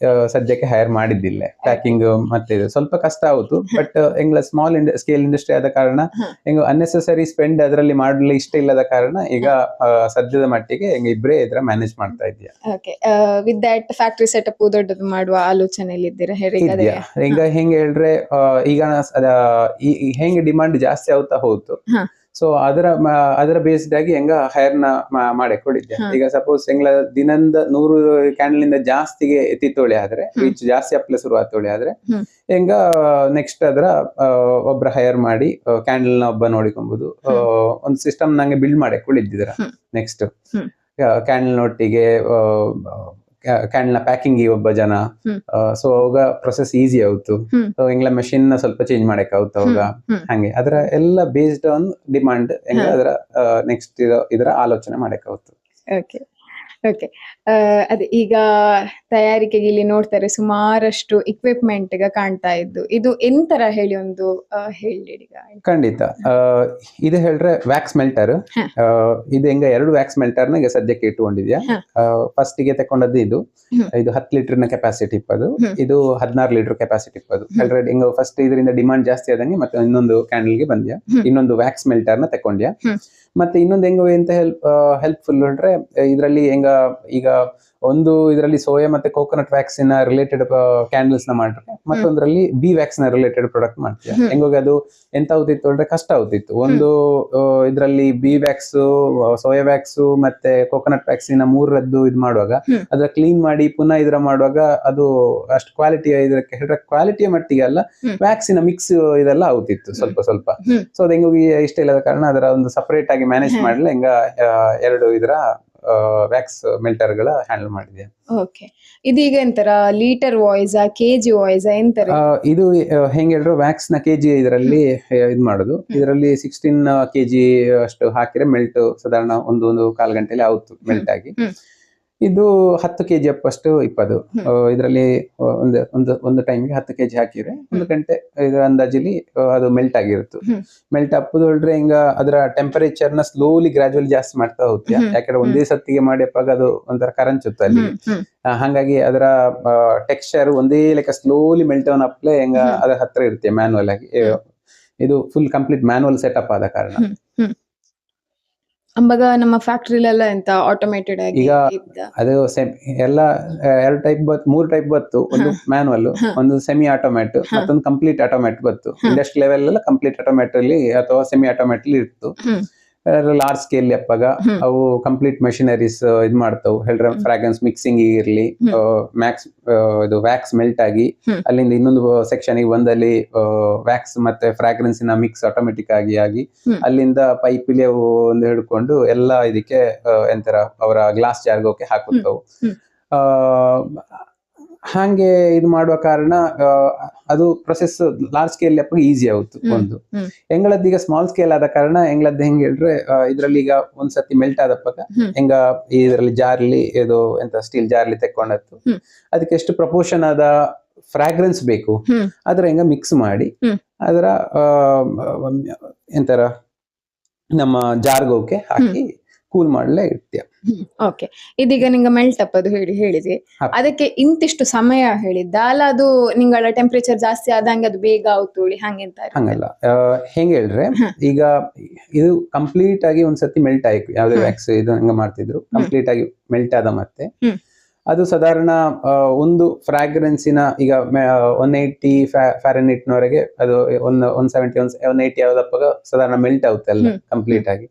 Speaker 3: ಸದ್ಯಕ್ಕೆ ಹೈರ್ ಮಾಡಿದ್ದಿಲ್ಲ. ಪ್ಯಾಕಿಂಗ್ ಮತ್ತೆ ಇದು ಸ್ವಲ್ಪ ಕಷ್ಟ ಆಯ್ತು. ಬಟ್ ಹೆಂಗ ಸ್ಮಾಲ್ ಸ್ಕೇಲ್ ಇಂಡಸ್ಟ್ರಿ ಆದ ಕಾರಣ ಹೆಂಗ ಅನ್ನೆಸೆಸರಿ ಸ್ಪೆಂಡ್ ಅದರಲ್ಲಿ ಮಾಡಲು ಇಷ್ಟ ಇಲ್ಲದ ಕಾರಣ ಈಗ ಸದ್ಯದ ಮಟ್ಟಿಗೆ ಹೆಂಗ ಇಬ್ರೇ ಇದ್ರ ಮ್ಯಾನೇಜ್ ಮಾಡ್ತಾ ಇದೆಯಾ.
Speaker 1: ವಿತ್ ದಟ್ ಫ್ಯಾಕ್ಟರಿ ಸೆಟಪ್ ದೊಡ್ಡದು ಮಾಡುವ ಆಲೋಚನೆಯಲ್ಲಿ ಇದ್ದೀರಾ?
Speaker 3: ಈಗ ಹೆಂಗೆ ಹೇಳ್ರೆ ಈಗ ಹೆಂಗೆ ಡಿಮಾಂಡ್ ಜಾಸ್ತಿ ಆಗ್ತಾ ಹೋಯ್ತು. ಸೊ ಅದರ ಬೇಸ್ಡ್ ಆಗಿ ಹೆಂಗ ಹೈರ್ ನ ಮಾಡಕ್ ಹೊಡಿದ್ದೆ. ಈಗ ಸಪೋಸ್ ಹೆಂಗ್ಲ ದಿನದ 100 ಕ್ಯಾಂಡಲ್ ಇಂದ ಜಾಸ್ತಿಗೆ ಎತ್ತಿತ್ತೋಳಿ ಆದ್ರೆ, ರೀಚ್ ಜಾಸ್ತಿ ಅಪ್ಲೆ ಶುರು ಆತೋಳಿ ಆದ್ರೆ ಹೆಂಗ ನೆಕ್ಸ್ಟ್ ಅದ್ರ ಒಬ್ರ ಹೈರ್ ಮಾಡಿ ಕ್ಯಾಂಡಲ್ ನ ಒಬ್ಬ ನೋಡಿಕೊಂಬುದು ಒಂದು ಸಿಸ್ಟಮ್ ನಂಗೆ ಬಿಲ್ಡ್ ಮಾಡಕ್ ಹೊಡಿದ್ರ. ನೆಕ್ಸ್ಟ್ ಕ್ಯಾಂಡಲ್ ನೊಟ್ಟಿಗೆ ಕ್ಯಾಂಡಲ್ ನ ಪ್ಯಾಕಿಂಗ್ ಒಬ್ಬ ಜನ. ಸೊ ಅವಾಗ ಪ್ರೊಸೆಸ್ ಈಸಿ ಆಯ್ತು. ಸೊ ಹೆಂಗ್ಲ ಮೆಷಿನ್ ನ ಸ್ವಲ್ಪ ಚೇಂಜ್ ಮಾಡಕ್ ಆಯ್ತು ಅವಾಗ. ಹಂಗೆ ಅದರ ಎಲ್ಲ ಬೇಸ್ಡ್ ಆನ್ ಡಿಮಾಂಡ್ ಹೆಂಗ ಅದರ ನೆಕ್ಸ್ಟ್ ಇದರ ಆಲೋಚನೆ ಮಾಡಕ್ ಆಯ್ತು.
Speaker 1: ಓಕೆ, ಅದೇ ಈಗ ತಯಾರಿಕೆಗೆ ಇಲ್ಲಿ ನೋಡ್ತಾರೆ ಸುಮಾರಷ್ಟು ಇಕ್ವಿಪ್ಮೆಂಟ್ ಕಾಣ್ತಾ ಇದ್ದು. ಇದು ಎಂತರ ಹೇಳಿ ಒಂದು ಹೇಳಿ.
Speaker 3: ಖಂಡಿತ ಇದು ಹೇಳ್ರೆ ವ್ಯಾಕ್ಸ್ ಮೆಲ್ಟರ್. ಇದು ಹೆಂಗ 2 ವ್ಯಾಕ್ಸ್ ಮೆಲ್ಟರ್ ನ ಸದ್ಯಕ್ಕೆ ಇಟ್ಕೊಂಡಿದ್ಯಾ. ಫಸ್ಟ್ ಗೆ ತಕೊಂಡದ್ದು ಇದು 10 ಲೀಟರ್ ನ ಕೆಪಾಸಿಟಿ ಇಪ್ಪದು. ಇದು 16 ಲೀಟರ್ ಕೆಪಾಸಿಟಿ ಇಪ್ಪದು. ಆಲ್ರೆಡಿ ಹೆಂಗ ಫಸ್ಟ್ ಇದರಿಂದ ಡಿಮಾಂಡ್ ಜಾಸ್ತಿ ಆದಂಗೆ ಮತ್ತೆ ಇನ್ನೊಂದು ಕ್ಯಾಂಡಲ್ ಗೆ ಬಂದ್ಯಾ. ಇನ್ನೊಂದು ವ್ಯಾಕ್ಸ್ ಮೆಲ್ಟರ್ ನ ತಕೊಂಡ್ಯಾ. ಮತ್ತೆ ಇನ್ನೊಂದು ಹೆಂಗ ಎಂತ ಹೆಲ್ಪ್ಫುಲ್ ಹೇಳ್ರೆ ಇದ್ರಲ್ಲಿ ಹೆಂಗ ಈಗ ಒಂದು ಇದರಲ್ಲಿ ಸೋಯಾ ಮತ್ತೆ ಕೋಕೋನಟ್ ವ್ಯಾಕ್ಸಿನ ರಿಲೇಟೆಡ್ ಕ್ಯಾಂಡಲ್ಸ್ ನ ಮಾಡ್ರೆ, ಮತ್ತೊಂದ್ರಲ್ಲಿ ಬಿ ವ್ಯಾಕ್ಸ್ ನ ರಿಲೇಟೆಡ್ ಪ್ರಾಡಕ್ಟ್ ಮಾಡ್ತೀವಿ. ಹೆಂಗೋಗಿ ಅದು ಎಂತ ಆಗ್ತಿತ್ತು ಅಂದ್ರೆ ಕಷ್ಟ ಆಗ್ತಿತ್ತು. ಒಂದು ಇದ್ರಲ್ಲಿ ಬಿ ವ್ಯಾಕ್ಸ್, ಸೋಯಾ ವ್ಯಾಕ್ಸ್ ಮತ್ತೆ ಕೋಕೋನಟ್ ವ್ಯಾಕ್ಸಿನ 3ರದ್ದು ಇದು ಮಾಡುವಾಗ ಅದ್ರ ಕ್ಲೀನ್ ಮಾಡಿ ಪುನಃ ಇದ್ರ ಮಾಡುವಾಗ ಅದು ಅಷ್ಟು ಕ್ವಾಲಿಟಿ ಇದಕ್ಕೆ ಹೇಳ್ರೆ ಕ್ವಾಲಿಟಿಯ ಮಟ್ಟಿಗೆ ಅಲ್ಲ, ವ್ಯಾಕ್ಸಿನ ಮಿಕ್ಸ್ ಇದೆಲ್ಲ ಆಗ್ತಿತ್ತು ಸ್ವಲ್ಪ ಸ್ವಲ್ಪ. ಸೊ ಅದು ಹೆಂಗೋಗಿ ಇಷ್ಟ ಇಲ್ಲದ ಕಾರಣ ಅದರ ಒಂದು ಸಪರೇಟ್ ಆಗಿ ಮ್ಯಾನೇಜ್ ಮಾಡಲಿ ಹೆಂಗ 2 ಇದರ ವ್ಯಾಕ್ಸ್ ಮೆಲ್ಟರ್ ಗಳ ಹ್ಯಾಂಡಲ್ ಮಾಡಿದೆ.
Speaker 1: ಓಕೆ, ಇದೀಗ ಎಂತರ ಲೀಟರ್ ವಾಯ್ಸ್ ಕೆಜಿ ವಾಯ್ಸ್ ಎಂತರ?
Speaker 3: ಇದು ಹೆಂಗ್ ಹೇಳ್ರು ವ್ಯಾಕ್ಸ್ ನ ಕೆಜಿ ಇದರಲ್ಲಿ ಇದು ಮಾಡುದು. ಇದರಲ್ಲಿ 16 kg ಅಷ್ಟು ಹಾಕಿದ್ರೆ ಮೆಲ್ಟ್ ಸಾಧಾರಣ ಒಂದು 1.25 ಗಂಟೆಲಿ ಆಯ್ತು ಮೆಲ್ಟ್ ಆಗಿ. ಇದು 10 kg ಅಪ್ಪಷ್ಟು ಇಪ್ಪದು. ಇದರಲ್ಲಿ ಒಂದು ಟೈಮ್ಗೆ 10 kg ಹಾಕಿದ್ರೆ 1 ಗಂಟೆ ಇದರ ಅಂದಾಜಲ್ಲಿ ಅದು ಮೆಲ್ಟ್ ಆಗಿರುತ್ತೆ. ಮೆಲ್ಟ್ ಅಪ್ಪದು ಹೊಳ್ರೆ ಹಿಂಗ ಅದರ ಟೆಂಪರೇಚರ್ ನ ಸ್ಲೋಲಿ ಗ್ರಾಜುವಲಿ ಜಾಸ್ತಿ ಮಾಡ್ತಾ ಹೋಗ್ತೀಯ. ಯಾಕಂದ್ರೆ ಒಂದೇ ಸತ್ತಿಗೆ ಮಾಡಿ ಅಪ್ಪಾಗ ಅದು ಒಂಥರ ಕರಂಚುತ್ತೆ ಅಲ್ಲಿ. ಹಾಗಾಗಿ ಅದರ ಟೆಕ್ಸ್ಚರ್ ಒಂದೇ ಲೆಕ್ಕ ಸ್ಲೋಲಿ ಮೆಲ್ಟ್ ಆನ್ ಅಪ್ಲೆ ಹೆಂಗ ಅದರ ಹತ್ರ ಇರುತ್ತೆ ಮ್ಯಾನುವಲ್ ಆಗಿ. ಇದು ಫುಲ್ ಕಂಪ್ಲೀಟ್ ಮ್ಯಾನುವಲ್ ಸೆಟಪ್ ಆದ ಕಾರಣ.
Speaker 1: ಅಂಬಾಗ ನಮ್ಮ ಫ್ಯಾಕ್ಟ್ರಿಲೆಲ್ಲ ಎಂತ ಆಟೋಮೇಟೆಡ್ ಆಗಿ
Speaker 3: ಈಗ ಅದು ಎಲ್ಲ 3 ಟೈಪ್ ಬತ್ತು. ಒಂದು ಮ್ಯಾನುವಲ್, ಒಂದು ಸೆಮಿ ಆಟೋಮ್ಯಾಟ್, ಮತ್ತೊಂದು ಕಂಪ್ಲೀಟ್ ಆಟೋಮ್ಯಾಟ್ ಬತ್ತು. ಇಂಡಸ್ಟ್ರಿ ಲೆವೆಲ್ ಎಲ್ಲ ಕಂಪ್ಲೀಟ್ ಆಟೋಮ್ಯಾಟ್ ಅಲ್ಲಿ ಅಥವಾ ಸೆಮಿ ಆಟೋಮ್ಯಾಟ್ ಅಲ್ಲಿ ಇತ್ತು. ಲಾರ್ಜ್ ಸ್ಕೇಲ್ ಅಪ್ಪಾಗ ಅವು ಕಂಪ್ಲೀಟ್ ಮೆಷಿನರೀಸ್ ಇದ್ ಮಾಡ್ತಾವು. ಹೇಳ್ರೆ ಫ್ರಾಗ್ರೆನ್ಸ್ ಮಿಕ್ಸಿಂಗ್ ಇರ್ಲಿ, ಇದು ವ್ಯಾಕ್ಸ್ ಮೆಲ್ಟ್ ಆಗಿ ಅಲ್ಲಿಂದ ಇನ್ನೊಂದು ಸೆಕ್ಷನ್ ಗೆ ಬಂದಲ್ಲಿ ವ್ಯಾಕ್ಸ್ ಮತ್ತೆ ಫ್ರಾಗ್ರೆನ್ಸಿನ ಮಿಕ್ಸ್ ಆಟೋಮೆಟಿಕ್ ಆಗಿ ಅಲ್ಲಿಂದ ಪೈಪಿಲಿ ಅವು ಒಂದು ಹಿಡ್ಕೊಂಡು ಎಲ್ಲ ಇದಕ್ಕೆ ಎಂತರ ಅವರ ಗ್ಲಾಸ್ ಜಾರ್ಗೋಕೆ ಹಾಕುತ್ತವು. ಹಾಗೆ ಇದು ಮಾಡುವ ಕಾರಣ ಅದು ಪ್ರೊಸೆಸ್ ಲಾರ್ಜ್ ಸ್ಕೇಲ್ ಈಸಿ ಆಗುತ್ತೆ. ಒಂದು ಎಂಗಳದ್ದು ಈಗ ಸ್ಮಾಲ್ ಸ್ಕೇಲ್ ಆದ ಕಾರಣ ಎಂಗಳದ್ದು ಹೆಂಗ್ ಹೇಳ್ರೆ ಇದ್ರಲ್ಲಿ ಈಗ ಒಂದ್ಸತಿ ಮೆಲ್ಟ್ ಆದಪ್ಪಾಗ ಹೆಂಗ ಇದರಲ್ಲಿ ಜಾರ್ಲಿ ಇದು ಎಂತ ಸ್ಟೀಲ್ ಜಾರ್ಲಿ ತೆಕ್ಕೊಂಡತ್ತು ಅದಕ್ಕೆ ಎಷ್ಟು ಪ್ರಪೋರ್ಷನ್ ಆದ ಫ್ರಾಗ್ರೆನ್ಸ್ ಬೇಕು ಅದ್ರ ಹೆಂಗ ಮಿಕ್ಸ್ ಮಾಡಿ ಅದರ ಎಂತರ ನಮ್ಮ ಜಾರ್ಗೋಕೆ ಹಾಕಿ ಕೂಲ್ ಮಾಡ್ಲೇ ಇಡ್ತೀಯ.
Speaker 1: ಓಕೆ, ಇದೀಗ ನಿಂಗ ಮೆಲ್ಟ್ ಅಪ್ ಅದು ಹೇಳಿದ್ವಿ, ಅದಕ್ಕೆ ಇಂತಿಷ್ಟು ಸಮಯ ಹೇಳಿದ್ದ ಅಲ್ಲ? ಅದು ನಿಂಗಳ ಟೆಂಪರೇಚರ್ ಜಾಸ್ತಿ ಆದಂಗೆ ಅದು ಬೇಗ ಆಗುತ್ತೋಳಿ ಹಂಗೆಂತ?
Speaker 3: ಹಂಗಲ್ಲ, ಹೆಂಗ್ ಹೇಳ್ರೆ ಈಗ ಇದು ಕಂಪ್ಲೀಟ್ ಆಗಿ ಒಂದ್ಸತಿ ಮೆಲ್ಟ್ ಆಯ್ತು. ಯಾವ್ದೇ ವ್ಯಾಕ್ಸ್ ಇದು ಹಂಗ ಮಾಡ್ತಿದ್ರು, ಕಂಪ್ಲೀಟ್ ಆಗಿ ಮೆಲ್ಟ್ ಆದ ಮತ್ತೆ ಅದು ಸಾಧಾರಣ ಒಂದು ಫ್ರಾಗ್ರೆನ್ಸಿನ ಈಗ 180 ಫ್ಯಾರನ್ಹೀಟ್ ನವರೆಗೆ ಅದು 170 180 ಯಾವ್ದಪ್ಪಾಗ ಸಾಧಾರಣ ಮೆಲ್ಟ್ ಆಗುತ್ತೆ ಎಲ್ಲ ಕಂಪ್ಲೀಟ್ ಆಗಿ.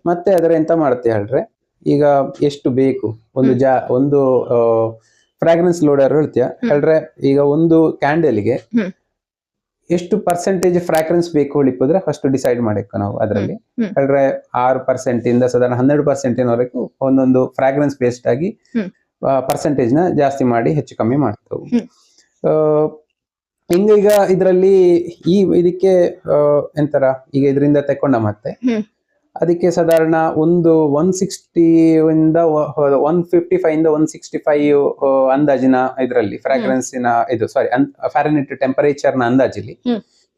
Speaker 3: ಮತ್ತೆ ಅದರ ಎಂತ ಮಾಡುತ್ತೆ ಹೇಳ್ರೆ, ಈಗ ಎಷ್ಟು ಬೇಕು ಒಂದು ಫ್ರಾಗ್ರೆನ್ಸ್ ಲೋಡರ್ ಹೇಳ್ತೀಯ ಹೇಳ್ರೆ, ಈಗ ಒಂದು ಕ್ಯಾಂಡಲ್ಗೆ ಎಷ್ಟು ಪರ್ಸೆಂಟೇಜ್ ಫ್ರಾಗ್ರೆನ್ಸ್ ಬೇಕು ಹೊಳಿಪಿದ್ರೆ ಫಸ್ಟ್ ಡಿಸೈಡ್ ಮಾಡಬೇಕು ನಾವು. ಅದರಲ್ಲಿ ಹೇಳ್ರೆ 6% ಇಂದ ಸಾಧಾರಣ 12% ವರೆಗೂ ಒಂದೊಂದು ಫ್ರಾಗ್ರೆನ್ಸ್ ಬೇಸ್ಡ್ ಆಗಿ ಪರ್ಸೆಂಟೇಜ್ ನ ಜಾಸ್ತಿ ಮಾಡಿ ಹೆಚ್ಚು ಕಮ್ಮಿ ಮಾಡ್ತೇವೆ. ಈಗ ಇದರಲ್ಲಿ ಇದಕ್ಕೆ ಎಂತರ ಈಗ ಇದರಿಂದ ತಕೊಂಡ ಮತ್ತೆ ಅದಕ್ಕೆ ಸಾಧಾರಣ ಒಂದು 160 ಇಂದ 155 ಇಂದ 165 ಅಂದಾಜಿನ ಇದರಲ್ಲಿ ಫ್ರಾಗ್ರೆನ್ಸಿನ ಇದು ಫ್ಯಾರನ್ಹೀಟ್ ಟೆಂಪರೇಚರ್ ನ ಅಂದಾಜಲ್ಲಿ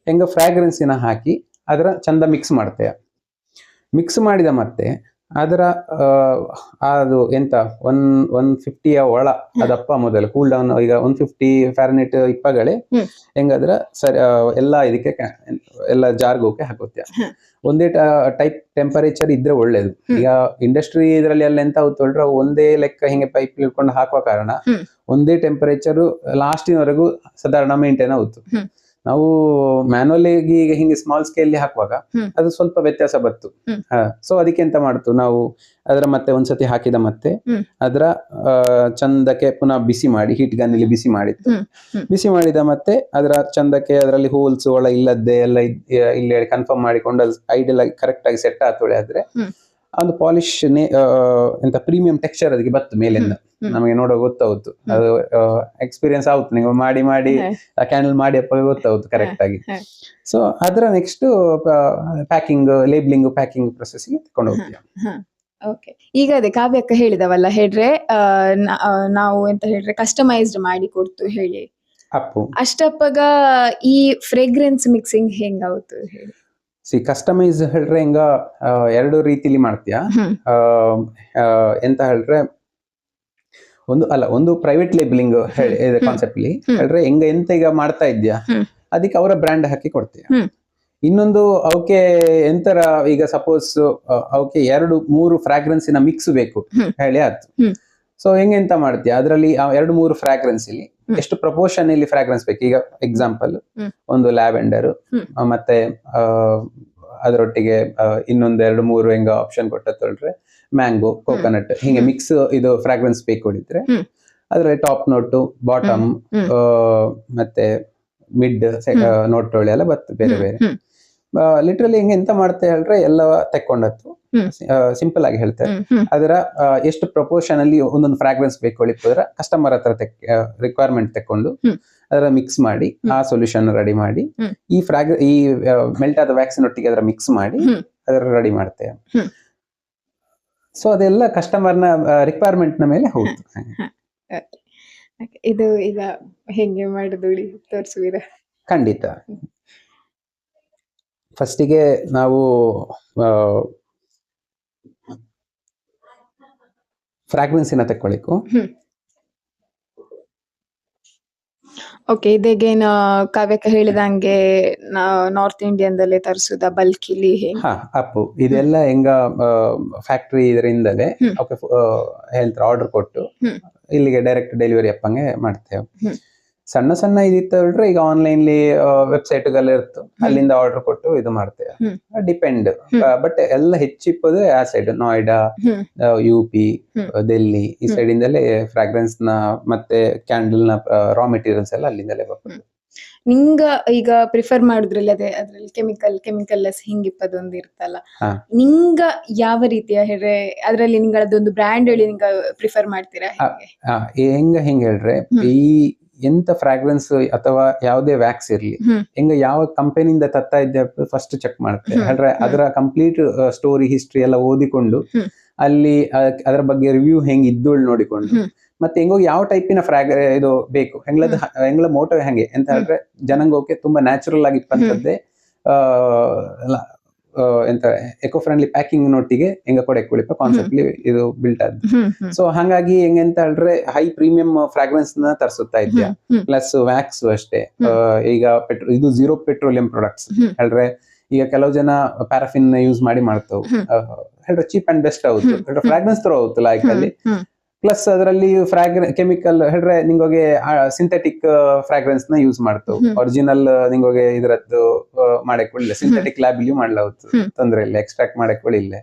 Speaker 3: ಹೆಂಗ ಫ್ರಾಗ್ರೆನ್ಸಿನ ಹಾಕಿ ಅದರ ಚಂದ ಮಿಕ್ಸ್ ಮಾಡ್ತೇವೆ. ಮಿಕ್ಸ್ ಮಾಡಿದ ಮತ್ತೆ ಅದರ ಅದು ಎಂತ 150ಯ ಒಳ ಅದಪ್ಪ ಮೊದಲು ಕೂಲ್ ಡೌನ್. ಈಗ 150 ಫ್ಯಾರನ್ಹೀಟ್ ಇಪ್ಪಗಳೇ ಹೆಂಗಾದ್ರ ಸರಿ ಎಲ್ಲ ಇದಕ್ಕೆ ಎಲ್ಲ ಜಾರ್ಗೋಕೆ ಹಾಕುತ್ತೆ. ಒಂದೇ ಟೈಪ್ ಟೆಂಪರೇಚರ್ ಇದ್ರೆ ಒಳ್ಳೇದು. ಈಗ ಇಂಡಸ್ಟ್ರಿ ಇದರಲ್ಲಿ ಎಲ್ಲ ಎಂತ ಆಗುತ್ತೆ ಒಂದೇ ಲೆಕ್ಕ ಹಿಂಗೆ ಪೈಪ್ ಇಟ್ಕೊಂಡು ಹಾಕುವ ಕಾರಣ ಒಂದೇ ಟೆಂಪರೇಚರ್ ಲಾಸ್ಟಿನವರೆಗೂ ಸಾಧಾರಣ ಮೇಂಟೈನ್ ಆಗುತ್ತೆ. ನಾವು ಮ್ಯಾನುವಲ್ ಈಗ ಹಿಂಗೆ ಸ್ಮಾಲ್ ಸ್ಕೇಲ್ ಹಾಕುವಾಗ ಅದು ಸ್ವಲ್ಪ ವ್ಯತ್ಯಾಸ ಬತ್ತು. ಸೊ ಅದಕ್ಕೆ ಎಂತ ಮಾಡ್ತು ನಾವು ಅದರ ಮತ್ತೆ ಒಂದ್ಸತಿ ಹಾಕಿದ ಮತ್ತೆ ಅದರ ಚಂದಕ್ಕೆ ಪುನಃ ಬಿಸಿ ಮಾಡಿ ಹೀಟ್ ಗನ್ ಇಲ್ಲಿ ಬಿಸಿ ಮಾಡಿತ್ತು. ಬಿಸಿ ಮಾಡಿದ ಮತ್ತೆ ಅದರ ಚಂದಕ್ಕೆ ಅದರಲ್ಲಿ ಹೋಲ್ಸ್ ಒಳ ಇಲ್ಲದ್ದೆ ಎಲ್ಲ ಇಲ್ಲಿ ಕನ್ಫರ್ಮ್ ಮಾಡಿಕೊಂಡು ಅದು ಐಡಿಯಲ್ ಆಗಿ ಕರೆಕ್ಟ್ ಆಗಿ ಸೆಟ್ ಆತೊಳೆ ಆದ್ರೆ ಒಂದು ಪಾಲಿಶ್ ಎಂತ ಪ್ರೀಮಿಯಂ ಟೆಕ್ಸ್ಚರ್ ಅದಕ್ಕೆ ಬತ್ತು ಮೇಲಿಂದ ನಮಗೆ ನೋಡೋ ಗೊತ್ತಾಗುತ್ತೆ. ಅದು ಎಕ್ಸ್ಪೀರಿಯನ್ಸ್ ಆಗುತ್ತೆ ನೀವು ಮಾಡಿ ಕ್ಯಾಂಡಲ್ ಮಾಡಿ ಅಪ್ಪ ಗೊತ್ತಾಗುತ್ತೆ ಕರೆಕ್ಟ್ ಆಗಿ. ಸೊ ಅದರ next packing labelling packing process ಗೆ ತಕೊಂಡು ಹೋಗ್ತೀವಿ.
Speaker 1: ಓಕೆ, ಈಗ ಅದೇ ಕಾವ್ಯಕ್ಕ ಹೇಳಿದವಲ್ಲ ಹೇಳ್ರೆ ನಾವು ಎಂತ ಹೇಳ್ರೆ ಕಸ್ಟಮೈಸ್ಡ್ ಮಾಡಿ ಕೊಡ್ತು ಹೇಳಿ
Speaker 3: ಅಪ್ಪು
Speaker 1: ಅಷ್ಟಪ್ಪಗ ಈ ಫ್ರೇಗ್ರೆನ್ಸ್ ಮಿಕ್ಸಿಂಗ್ ಹೆಂಗಾಗುತ್ತೆ ಹೇಳಿ?
Speaker 3: ಕಸ್ಟಮೈಸ್ ಹೇಳ್ರೆ ಹಿಂಗ ಎರಡು ರೀತಿಲಿ ಮಾಡ್ತೀಯ. ಎಂತ ಹೇಳ್ರೆ ಒಂದು ಪ್ರೈವೇಟ್ ಲೇಬಲಿಂಗ್ ಕಾನ್ಸೆಪ್ಟ್ ಅಲ್ಲಿ ಹೇಳ್ರೆ ಹೆಂಗ ಎಂತ ಈಗ ಮಾಡ್ತಾ ಇದ್ಯಾ ಅದಕ್ಕೆ ಅವರ ಬ್ರ್ಯಾಂಡ್ ಹಾಕಿ ಕೊಡ್ತೀಯ. ಇನ್ನೊಂದು ಅವಕ್ಕೆ ಎಂತರ ಈಗ ಸಪೋಸ್ ಅವಕ್ಕೆ 2-3 ಫ್ರಾಗ್ರೆನ್ಸಿನ ಮಿಕ್ಸ್ ಬೇಕು ಹೇಳಿ ಆಯ್ತು. ಸೊ ಹೆಂಗೆಂತ ಮಾಡ್ತೀಯ ಅದರಲ್ಲಿ 2-3 ಫ್ರಾಗ್ರೆನ್ಸ್ ಇಲ್ಲಿ ಎಷ್ಟು ಪ್ರಪೋರ್ಷನ್ ಇಲ್ಲಿ ಫ್ರಾಗ್ರೆನ್ಸ್ ಬೇಕು. ಈಗ ಎಕ್ಸಾಂಪಲ್ ಒಂದು ಲ್ಯಾವೆಂಡರ್ ಮತ್ತೆ ಅದರೊಟ್ಟಿಗೆ ಇನ್ನೊಂದು 2-3 ಹೆಂಗ ಆಪ್ಷನ್ ಕೊಟ್ಟರೆ ಮ್ಯಾಂಗೋ, ಕೋಕೋನಟ್ ಹಿಂಗೆ ಮಿಕ್ಸ್ ಇದು ಫ್ರಾಗ್ರೆನ್ಸ್ ಬೇಕು ಹೊಡಿದ್ರೆ ಅದ್ರಲ್ಲಿ ಟಾಪ್ ನೋಟು, ಬಾಟಮ್ ಮತ್ತೆ ಮಿಡ್ ನೋಟ್ಗಳು ಎಲ್ಲ ಬರ್ತದೆ ಬೇರೆ ಬೇರೆ. ಲಿಟ್ರಲಿ ಹಿಂಗೆ ಎಂತ ಮಾಡ್ತಾ ಹೇಳ್ರೆ ಎಲ್ಲ ತೆಕ್ಕೊಂಡತ್ತು ಸಿಂಪಲ್ ಆಗಿ ಹೇಳ್ತಾರೆ. ಅದರ ಎಷ್ಟು ಪ್ರಪೋರ್ಷನ್ ಅಲ್ಲಿ ಒಂದೊಂದು ಫ್ರಾಗ್ರೆನ್ಸ್ ಬೇಕು ಹೊಳಿದ್ರೆ ಕಸ್ಟಮರ್ ಹತ್ರ ರಿಕ್ವೈರ್ಮೆಂಟ್ ತೆಕ್ಕೊಂಡು ಅದರ ಮಿಕ್ಸ್ ಮಾಡಿ ಆ ಸೊಲ್ಯೂಷನ್ ರೆಡಿ ಮಾಡಿ ಈ ಮೆಲ್ಟ್ ಆದ ವ್ಯಾಕ್ಸಿನ್ ಒಟ್ಟಿಗೆ ಅದರ ಮಿಕ್ಸ್ ಮಾಡಿ ಅದರ ರೆಡಿ ಮಾಡ್ತೇವೆ. ಸೊ ಅದೆಲ್ಲ ಕಸ್ಟಮರ್ನ ರಿಕ್ವೈರ್ಮೆಂಟ್ ನ ಮೇಲೆ ಹೋಗ್ತು.
Speaker 1: ಇದು ಈಗ ಹೆಂಗೆ ಮಾಡುದು ತೋರಿಸುವಿರಾ?
Speaker 3: ಖಂಡಿತ. ಫಸ್ಟಿಗೆ ನಾವು ಫ್ರಾಗ್ರೆನ್ಸಿನ ತಕ್ಕೊಳಿಕು.
Speaker 1: ಓಕೆ, ಇದೇಗೇನು ಕಾವ್ಯಕ್ಕ ಹೇಳಿದಂಗೆ ನಾರ್ತ್ ಇಂಡಿಯನ್ದಲ್ಲೇ ತರಿಸುದ ಬಲ್ಕಿಲಿ?
Speaker 3: ಹಾ, ಅಪ್ಪು ಇದೆಲ್ಲ ಹೆಂಗ ಫ್ಯಾಕ್ಟ್ರಿ ಇದರಿಂದಲೇ ಹೇಳ್ತಾರೆ ಆರ್ಡರ್ ಕೊಟ್ಟು ಇಲ್ಲಿಗೆ ಡೈರೆಕ್ಟ್ ಡೆಲಿವರಿ ಅಪ್ಪಂಗೆ ಮಾಡ್ತೇವೆ. ಸಣ್ಣ ಸಣ್ಣ ಇದಿತ್ತು ಹೇಳ್ರೆ ಈಗ ಆನ್ಲೈನ್ಲಿ ವೆಬ್ಸೈಟ್ಗೆಲ್ಲ ಇರ್ತು, ಅಲ್ಲಿಂದ ಆರ್ಡರ್ ಕೊಟ್ಟು ಇದು ಮಾಡ್ತೇವೆ. ಡಿಪೆಂಡ್. ಬಟ್ ಎಲ್ಲ ಹೆಚ್ಚಿಪ್ಪದು ಆ ಸೈಡ್ ನೋಯ್ಡಾ, UP, ಡೆಲ್ಲಿ ಈ ಸೈಡ್ ಇಂದಲೇ ಫ್ರಾಗ್ರೆನ್ಸ್ ನ ಮತ್ತೆ ಕ್ಯಾಂಡಲ್ ನ ರಾ ಮೆಟೀರಿಯಲ್ಸ್ ಎಲ್ಲ ಅಲ್ಲಿಂದಲೇ ಬರ್ತದೆ.
Speaker 1: ನಿಂಗ ಈಗ ಪ್ರಿಫರ್ ಮಾಡುದ್ರಲ್ಲಿ ಅದ್ರಲ್ಲಿ ಕೆಮಿಕಲ್ಲೆಸ್ ಹಿಂಗಿಪ್ಪದೊಂದು ಇರ್ತಲ್ಲ, ನಿಂಗ ಯಾವ ರೀತಿಯ ಅದ್ರಲ್ಲಿ ನಿಂಗಳದೊಂದು ಬ್ರ್ಯಾಂಡ್ ಹೇಳಿ ನಿಂಗ ಪ್ರಿಫರ್ ಮಾಡ್ತೀರಾ?
Speaker 3: ಹೆಂಗ ಹೇಳ್ರೆ, ಈ ಎಂತ ಫ್ರಾಗ್ರೆನ್ಸ್ ಅಥವಾ ಯಾವುದೇ ವ್ಯಾಕ್ಸ್ ಇರ್ಲಿ, ಹೆಂಗ ಯಾವ ಕಂಪನಿಯಿಂದ ತತ್ತಾ ಇದ್ದೆ ಫಸ್ಟ್ ಚೆಕ್ ಮಾಡುತ್ತೆ ಹೇಳ್ರೆ. ಅದರ ಕಂಪ್ಲೀಟ್ ಸ್ಟೋರಿ ಹಿಸ್ಟ್ರಿ ಎಲ್ಲ ಓದಿಕೊಂಡು ಅಲ್ಲಿ ಅದರ ಬಗ್ಗೆ ರಿವ್ಯೂ ಹೆಂಗ್ ಇದ್ದೋಳು ನೋಡಿಕೊಂಡು, ಮತ್ತೆ ಹೆಂಗೋಗಿ ಯಾವ ಟೈಪಿನ ಇದು ಬೇಕು ಹೆಂಗ್ಲ ಮೋಟೋ ಹೆಂಗೆ ಅಂತ ಹೇಳಿದ್ರೆ ಜನಂಗೋಕೆ ತುಂಬಾ ನ್ಯಾಚುರಲ್ ಆಗಿ ಇಪ್ಪಂತದ್ದೇ ಎಂತ ಎಕೋ ಫ್ರೆಂಡ್ಲಿ ಪ್ಯಾಕಿಂಗ್ ನೋಟಿಗೆ ಹೆಂಗ ಕೊಡಕ್ಕೆ ಕಾನ್ಸೆಪ್ಟ್ಲಿ ಇದು ಬಿಲ್ಟ್ ಆದ್. ಸೊ ಹಾಗಾಗಿ ಹೆಂಗಂತ ಹೇಳಿದ್ರೆ ಹೈ ಪ್ರೀಮಿಯಂ ಫ್ರಾಗ್ರೆನ್ಸ್ ನ ತರಿಸುತ್ತಾ ಇದ್ಯಾ, ಪ್ಲಸ್ ವ್ಯಾಕ್ಸ್ ಅಷ್ಟೇ. ಈಗ ಇದು 0 ಪೆಟ್ರೋಲಿಯಂ ಪ್ರಾಡಕ್ಟ್ಸ್ ಹೇಳ್ರೆ. ಈಗ ಕೆಲವು ಜನ ಪ್ಯಾರಾಫಿನ್ ಯೂಸ್ ಮಾಡಿ ಮಾಡ್ತಾವ್ ಹೇಳ್ರೆ, ಚೀಪ್ ಅಂಡ್ ಬೆಸ್ಟ್ ಆಗುತ್ತೆ ಹೇಳ್ರೆ, ಫ್ರಾಗ್ರೆನ್ಸ್ ತರ ಆಗುತ್ತೆ ಲೈಕ್ ಅಲ್ಲಿ. ಪ್ಲಸ್ ಅದರಲ್ಲಿ ಕೆಮಿಕಲ್ ಹೇಳ್ರೆ ನಿಂಗೋಗೆ ಸಿಂಥೆಟಿಕ್ ಫ್ರಾಗ್ರೆನ್ಸ್ ನ ಯೂಸ್ ಮಾಡ್ತಾವ್. ಒರಿಜಿನಲ್ ನಿಂಗೋಗೆ ಇದರದ್ದು ಮಾಡಕ್ ಒಳ್ಳೆ ಸಿಂಥೆಟಿಕ್ ಲ್ಯಾಬ್ ಇಲ್ಲಿ ಮಾಡ್ಲಾಗುತ್ತೆ, ತೊಂದ್ರೆ ಇಲ್ಲ. ಎಕ್ಸ್ಟ್ರಾಕ್ಟ್ ಮಾಡಕ್ ಒಳ್ಳೆ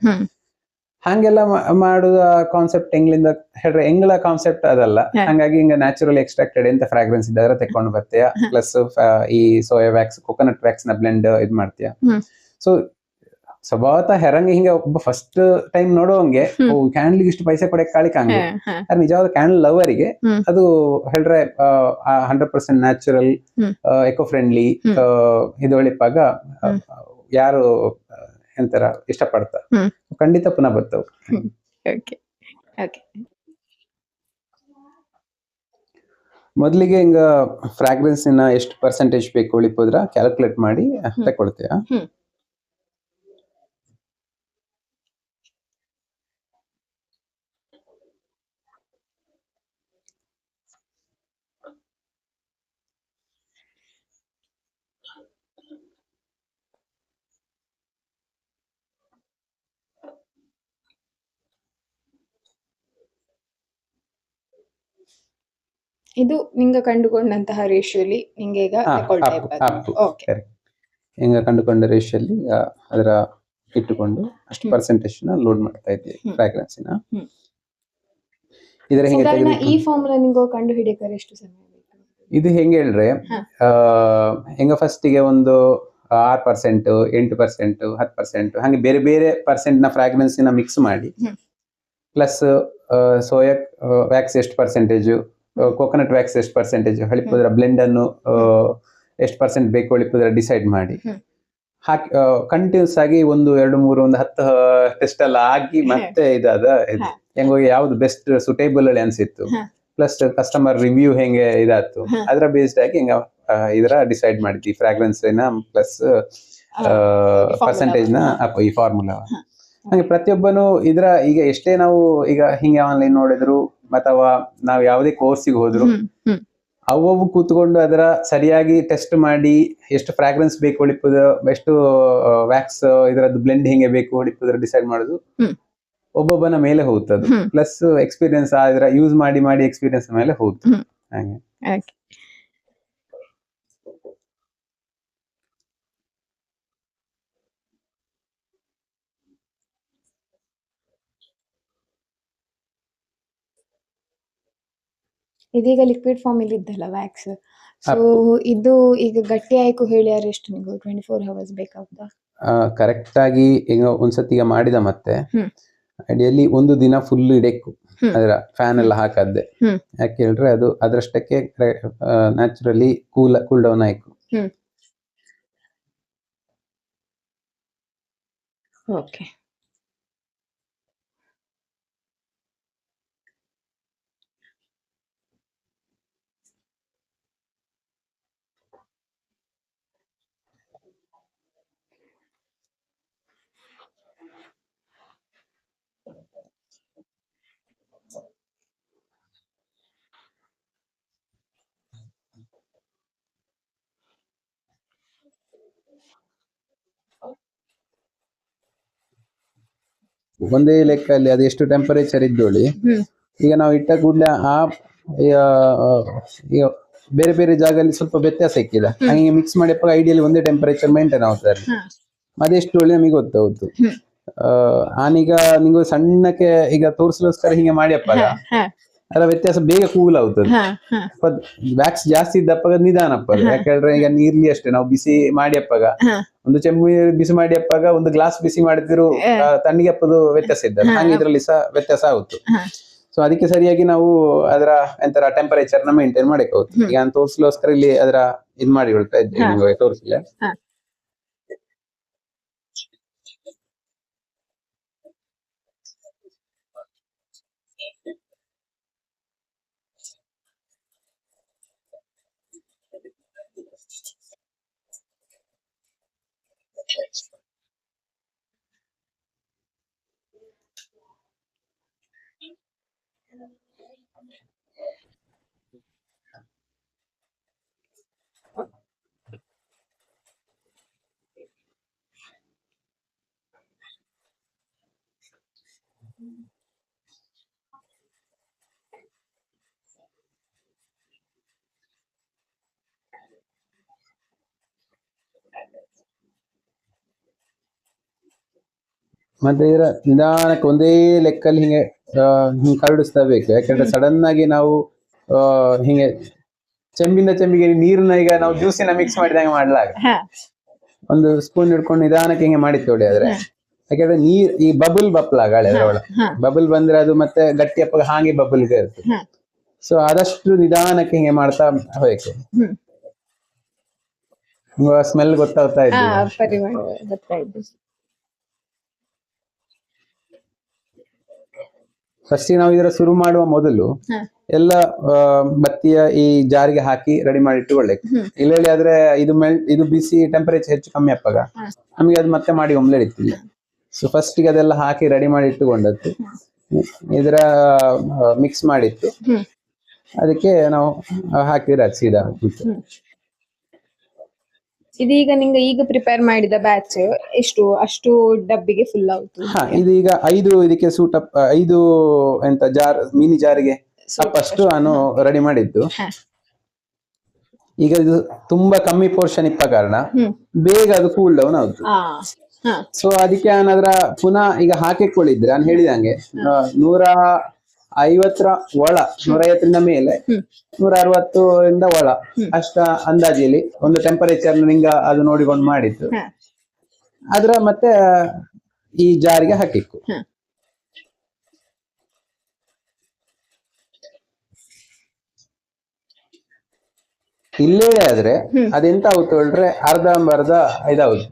Speaker 3: ಹಂಗೆಲ್ಲ ಮಾಡುವ ಕಾನ್ಸೆಪ್ಟ್ ಹೆಂಗ್ಲಿಂದ ಹೇಳ್ರೆ, ಹೆಂಗ್ಲ ಕಾನ್ಸೆಪ್ಟ್ ಅದಲ್ಲ. ಹಂಗಾಗಿ ಹಿಂಗ ನ್ಯಾಚುರಲ್ ಎಕ್ಸ್ಟ್ರಾಕ್ಟೆಡ್ ಎಂತ ಫ್ರಾಗ್ರೆನ್ಸ್ ಇದ್ದಾರ ತೆಕೊಂಡು ಬರ್ತೀಯ. ಪ್ಲಸ್ ಈ ಸೋಯಾ ವ್ಯಾಕ್ಸ್, ಕೊಕೊನಟ್ ವ್ಯಾಕ್ಸ್ ನ ಬ್ಲೆಂಡ್ ಇದ್ ಮಾಡ್ತೀಯ. ಸೊ ಸ್ವಭಾವತಃ ಹೆರಂಗೆ ಹಿಂಗ ಒಬ್ಬ ಫಸ್ಟ್ ಟೈಮ್ ನೋಡುವಂಗೆ ಕ್ಯಾಂಡಲ್ಗೆ ಇಷ್ಟು ಪೈಸೆ ಕೊಡಕ್ ಕಾಳಿಕ ಹಂಗೆ. ನಿಜವಾದ ಕ್ಯಾಂಡಲ್ ಲವರಿಗೆ ಅದು ಹೇಳ್ರೆ 100% ನ್ಯಾಚುರಲ್, ಎಕೋ ಫ್ರೆಂಡ್ಲಿ ಇದೊಳಿಪಾಗ ಯಾರು ಎಂತರ ಇಷ್ಟಪಡ್ತಾ ಖಂಡಿತ ಪುನಃ ಬರ್ತಾವ. ಮೊದ್ಲಿಗೆ ಹಿಂಗ ಫ್ರಾಗ್ರೆನ್ಸ್ ಎಷ್ಟು ಪರ್ಸೆಂಟೇಜ್ ಬೇಕು ಉಳಿಪೋದ್ರ ಕ್ಯಾಲ್ಕುಲೇಟ್ ಮಾಡಿ ತಕೊಳ್ತೀಯ.
Speaker 1: ಇದು ನಿಂಗ ಕಂಡುಕೊಂಡಂತಹ ರೇಷಿಯೋಲಿ ನಿಂಗೆ ಈಗ
Speaker 3: ಹಿಂಗ ಕಂಡುಕೊಂಡ ರೇಷಿಯಲ್ಲಿ ಅದರ ಇಟ್ಟುಕೊಂಡು ಅಷ್ಟು ಪರ್ಸೆಂಟೇಜ್ ನ ಲೋಡ್ ಮಾಡ್ತಾ ಇದ್ದೀವಿ ಫ್ರಾಗ್ರೆನ್ಸ್ ನ. ಇದರ
Speaker 1: ಈ ಫಾರ್ಮುಲಾ ನಿಂಗೆ ಕಂಡು ಹಿಡಿಯಕ್ಕೆ ಎಷ್ಟು ಸಮಯ ಬೇಕು?
Speaker 3: ಇದು ಹೆಂಗೆ ಹೇಳ್ರೆ, ಹೆಂಗ ಫಸ್ಟಿಗೆ ಒಂದು 6%, 8%, 10% ಹಂಗೆ ಬೇರೆ ಬೇರೆ ಪರ್ಸೆಂಟ್ ನ ಫ್ರಾಗ್ರೆನ್ಸ್ ನ ಮಿಕ್ಸ್ ಮಾಡಿ, ಪ್ಲಸ್ ಸೋಯಾ ವ್ಯಾಕ್ಸ್ ಎಷ್ಟು ಪರ್ಸೆಂಟೇಜು, ಕೋಕೋನಟ್ ವ್ಯಾಕ್ಸ್ ಎಷ್ಟು ಪರ್ಸೆಂಟೇಜ್ ಹಳಿಪೋದ್ರ ಬ್ಲೆಂಡ್ ಅನ್ನು ಎಷ್ಟು ಪರ್ಸೆಂಟ್ ಬೇಕು ಹಳಿಪೋದ್ರ ಡಿಸೈಡ್ ಮಾಡಿ ಹಾಕಿ ಕಂಟಿನ್ಯೂಸ್ ಆಗಿ 1, 2, 3, 10 ಟೆಸ್ಟ್ ಎಲ್ಲ ಆಗಿ ಮತ್ತೆ ಇದಾದ ಹೆಂಗೋ ಯಾವ್ದು ಬೆಸ್ಟ್ ಸುಟೇಬಲ್ ಅಲ್ಲಿ ಅನ್ಸಿತ್ತು, ಪ್ಲಸ್ ಕಸ್ಟಮರ್ ರಿವ್ಯೂ ಹೆಂಗೆ ಇದಾಯ್ತು, ಅದರ ಬೇಸ್ಡ್ ಆಗಿ ಹಿಂಗ ಇದರ ಡಿಸೈಡ್ ಮಾಡಿದ್ವಿ ಫ್ರಾಗ್ರೆನ್ಸ್ ಪ್ಲಸ್ ಪರ್ಸೆಂಟೇಜ್ ನ ಈ ಫಾರ್ಮುಲಾ. ಹಾಗೆ ಪ್ರತಿಯೊಬ್ಬನು ಇದರ ಈಗ ಎಷ್ಟೇ ನಾವು ಈಗ ಹಿಂಗೆ ಆನ್ಲೈನ್ ನೋಡಿದ್ರು ಅಥವಾ ನಾವು ಯಾವುದೇ ಕೋರ್ಸಿಗೆ ಹೋದ್ರು ಅವು ಕೂತ್ಕೊಂಡು ಅದರ ಸರಿಯಾಗಿ ಟೆಸ್ಟ್ ಮಾಡಿ ಎಷ್ಟು ಫ್ರಾಗ್ರೆನ್ಸ್ ಬೇಕು ಹೊಳಿಪುದ, ಎಷ್ಟು ವ್ಯಾಕ್ಸ್ ಇದರದ್ದು ಬ್ಲೆಂಡ್ ಹೆಂಗೆ ಬೇಕು ಹೊಳಿಪುದ್ರ ಡಿಸೈಡ್ ಮಾಡೋದು ಒಬ್ಬೊಬ್ಬನ ಮೇಲೆ ಹೋಗ್ತದೆ. ಪ್ಲಸ್ ಎಕ್ಸ್ಪೀರಿಯನ್ಸ್ ಇದರ ಯೂಸ್ ಮಾಡಿ ಮಾಡಿ ಎಕ್ಸ್ಪೀರಿಯನ್ಸ್ ಮೇಲೆ ಹೋಗ್ತದೆ. ಹಾಗೆ
Speaker 1: ಇದೀಗ ಲಿಕ್ವಿಡ್ ಫಾರ್ಮ್ ಇಲ್ಲಿ ಇದ್ದಲ್ಲ ವ್ಯಾಕ್ಸ್, ಸೊ ಇದು ಈಗ ಗಟ್ಟಿ ಆಯ್ಕು ಹೇಳ್ಯಾರ ಎಷ್ಟು ನೀವು 24 hours ಬೇಕಾಗ್ತದಾ?
Speaker 3: ಕರೆಕ್ಟ್ ಆಗಿ ಈಗ ಒಂದ್ಸತಿ ಮಾಡಿದ ಮತ್ತೆ ಅಡಿಯಲ್ಲಿ ಒಂದು ದಿನ ಫುಲ್ ಇಡಬೇಕು ಅದರ ಫ್ಯಾನ್ ಎಲ್ಲ ಹಾಕದ್ದೆ. ಯಾಕೆ ಹೇಳ್ರೆ ಅದು ಅದರಷ್ಟಕ್ಕೆ ನ್ಯಾಚುರಲಿ ಕೂಲ್ ಡೌನ್ ಆಯ್ತು.
Speaker 1: ಓಕೆ,
Speaker 3: ಒಂದೇ ಲೆಕ್ಕಲ್ಲಿ ಅದು ಎಷ್ಟು ಟೆಂಪರೇಚರ್ ಇದ್ದೋಳಿ. ಈಗ ನಾವು ಇಟ್ಟ ಕೂಡಲೇ ಈಗ ಬೇರೆ ಬೇರೆ ಜಾಗದಲ್ಲಿ ಸ್ವಲ್ಪ ವ್ಯತ್ಯಾಸ ಇಕ್ಕಿಲ್ಲ, ಹಂಗೆ ಮಿಕ್ಸ್ ಮಾಡಿಯಪ್ಪ ಐಡಿಯಲಿ ಒಂದೇ ಟೆಂಪರೇಚರ್ ಮೇಂಟೈನ್ ಆಗ್ತಾರೆ. ಅದೆಷ್ಟು ಒಳ್ಳೆ ನಮಗೆ ಗೊತ್ತಾಗುತ್ತು. ನಾನೀಗ ನಿಂಗೆ ಸಣ್ಣಕ್ಕೆ ಈಗ ತೋರಿಸ್ಲೋಸ್ಕರ ಹಿಂಗೆ ಮಾಡಿಯಪ್ಪ ಅದರ ವ್ಯತ್ಯಾಸ ಬೇಗ ಕೂಲ್ ಆಗ್ತದೆ. ವ್ಯಾಕ್ಸ್ ಜಾಸ್ತಿ ಇದ್ದಪ್ಪಾಗ ನಿಧಾನಪ್ಪ, ಯಾಕಂದ್ರೆ ಈಗ ನೀರ್ಲಿ ಅಷ್ಟೇ ನಾವು ಬಿಸಿ ಮಾಡಿಯಪ್ಪಾಗ ಒಂದು ಚೆಂಬು ನೀರು ಬಿಸಿ ಮಾಡಿಯಪ್ಪಾಗ ಒಂದು ಗ್ಲಾಸ್ ಬಿಸಿ ಮಾಡಿದ್ರು ತಣ್ಣಗೆ ಅಪ್ಪದು ವ್ಯತ್ಯಾಸ ಇದ್ದ ಹಂಗೆ ಇದ್ರಲ್ಲಿ ಸಹ ವ್ಯತ್ಯಾಸ ಆಗುತ್ತೆ. ಸೊ ಅದಕ್ಕೆ ಸರಿಯಾಗಿ ನಾವು ಅದರ ಎಂತರ ಟೆಂಪರೇಚರ್ ನ ಮೇಂಟೈನ್ ಮಾಡಕ್ ಹೋಗ್ತು. ಈಗ ನಾನು ತೋರಿಸ್ಲೋಸ್ಕರ ಇಲ್ಲಿ ಅದರ ಇದ್ ಮಾಡಿ ಹೇಳ್ತಾ ಇದ್ದೆ, ತೋರಿಸಿಲ್ಲ. ಮತ್ತೆ ಇದರ ನಿಧಾನಕ್ಕೆ ಒಂದೇ ಲೆಕ್ಕಲ್ಲಿ ಹಿಂಗೆ ಕರಡಿಸ್ತಾ ಬೇಕು. ಯಾಕಂದ್ರೆ ಸಡನ್ ಆಗಿ ನಾವು ಹಿಂಗೆ ಚೆಂಬಿಂದ ಚೆಂಬಿಗೆ ನೀರನ್ನ ಈಗ ನಾವು ಜ್ಯೂಸಿನ ಮಿಕ್ಸ್ ಮಾಡಿದಂಗೆ ಮಾಡ್ಲಾಗ ಒಂದು ಸ್ಪೂನ್ ಹಿಡ್ಕೊಂಡು ನಿಧಾನಕ್ಕೆ ಹಿಂಗೆ ಮಾಡಿತ್ತೋಡಿ ಆದ್ರೆ, ಯಾಕಂದ್ರೆ ನೀರ್ ಈ ಬಬಲ್ ಬಪ್ಲಾಗಾಳೆ ಅದರೊಳ ಬಬಲ್ ಬಂದ್ರೆ ಅದು ಮತ್ತೆ ಗಟ್ಟಿಯಪ್ಪ ಹಾಗೆ ಬಬಲ್ಗೆ ಇರ್ತದೆ. ಸೊ ಆದಷ್ಟು ನಿಧಾನಕ್ಕೆ ಹಿಂಗೆ ಮಾಡ್ತಾ ಹೋಯ್ತು. ಸ್ಮೆಲ್ ಗೊತ್ತಾಗ್ತಾ ಇತ್ತು. ಫಸ್ಟ್ ನಾವು ಇದರ ಶುರು ಮಾಡುವ ಮೊದಲು ಎಲ್ಲ ಬತ್ತಿಯ ಈ ಜಾರಿಗೆ ಹಾಕಿ ರೆಡಿ ಮಾಡಿ ಇಟ್ಟುಕೊಳ್ಳಿ. ಇಲ್ಲ ಆದ್ರೆ ಇದು ಬಿಸಿ ಟೆಂಪರೇಚರ್ ಹೆಚ್ಚು ಕಮ್ಮಿ ಅಪ್ಪಾಗ ನಮಗೆ ಅದು ಮತ್ತೆ ಮಾಡಿ ಒಮ್ಲೆ ಇಡ್ತಿಲ್ಲ. ಸೊ ಫಸ್ಟ್ ಗೆ ಅದೆಲ್ಲ ಹಾಕಿ ರೆಡಿ ಮಾಡಿ ಇಟ್ಟುಕೊಂಡದ್ದು ಇದರ ಮಿಕ್ಸ್ ಮಾಡಿತ್ತು, ಅದಕ್ಕೆ ನಾವು ಹಾಕಿದ್ರೆ ಸೀದಾ.
Speaker 1: ಇದೀಗ ನಿಂಗೆ ಈಗ ಪ್ರಿಪೇರ್ ಮಾಡಿದ ಬ್ಯಾಚ್ ಎಷ್ಟು ಅಷ್ಟು ಡಬ್ಬಿಗೆ ಫುಲ್ ಆಯ್ತು?
Speaker 3: ಇದೀಗ 5 ಇದಕ್ಕೆ ಸೂಟ್ ಅಪ್ 5 ಎಂತ ಜಾರ್ ಮಿನಿ ಜಾರಿಗೆ ಅಷ್ಟು ನಾನು ರೆಡಿ ಮಾಡಿದ್ದು. ಈಗ ಇದು ತುಂಬಾ ಕಮ್ಮಿ ಪೋರ್ಷನ್ ಇಪ್ಪ ಕಾರಣ ಬೇಗ ಅದು ಕೂಲ್ ಡೌನ್ ಆಗುತ್ತೆ. ಸೊ ಅದಕ್ಕೆ ನಾನು ಅದರ ಪುನಃ ಈಗ ಹಾಕಿಕೊಳ್ಳಿದ್ರೆ ನಾನು ಹೇಳಿದಂಗೆ 150 ಒಳ 150ರಿಂದ ಮೇಲೆ 160ರಿಂದ ಒಳ ಅಷ್ಟ ಅಂದಾಜಲ್ಲಿ ಒಂದು ಟೆಂಪರೇಚರ್ ನಿಂಗ ಅದು ನೋಡಿಕೊಂಡು ಮಾಡಿತ್ತು. ಅದರ ಮತ್ತೆ ಈ ಜಾರಿಗೆ ಹಾಕಿಕ್ಕು. ಇಲ್ಲೇ ಆದ್ರೆ ಅದೆಂತ ಆಗುತ್ತೆ ಹೇಳಿದ್ರೆ ಅರ್ಧ ಇದಾವುದು.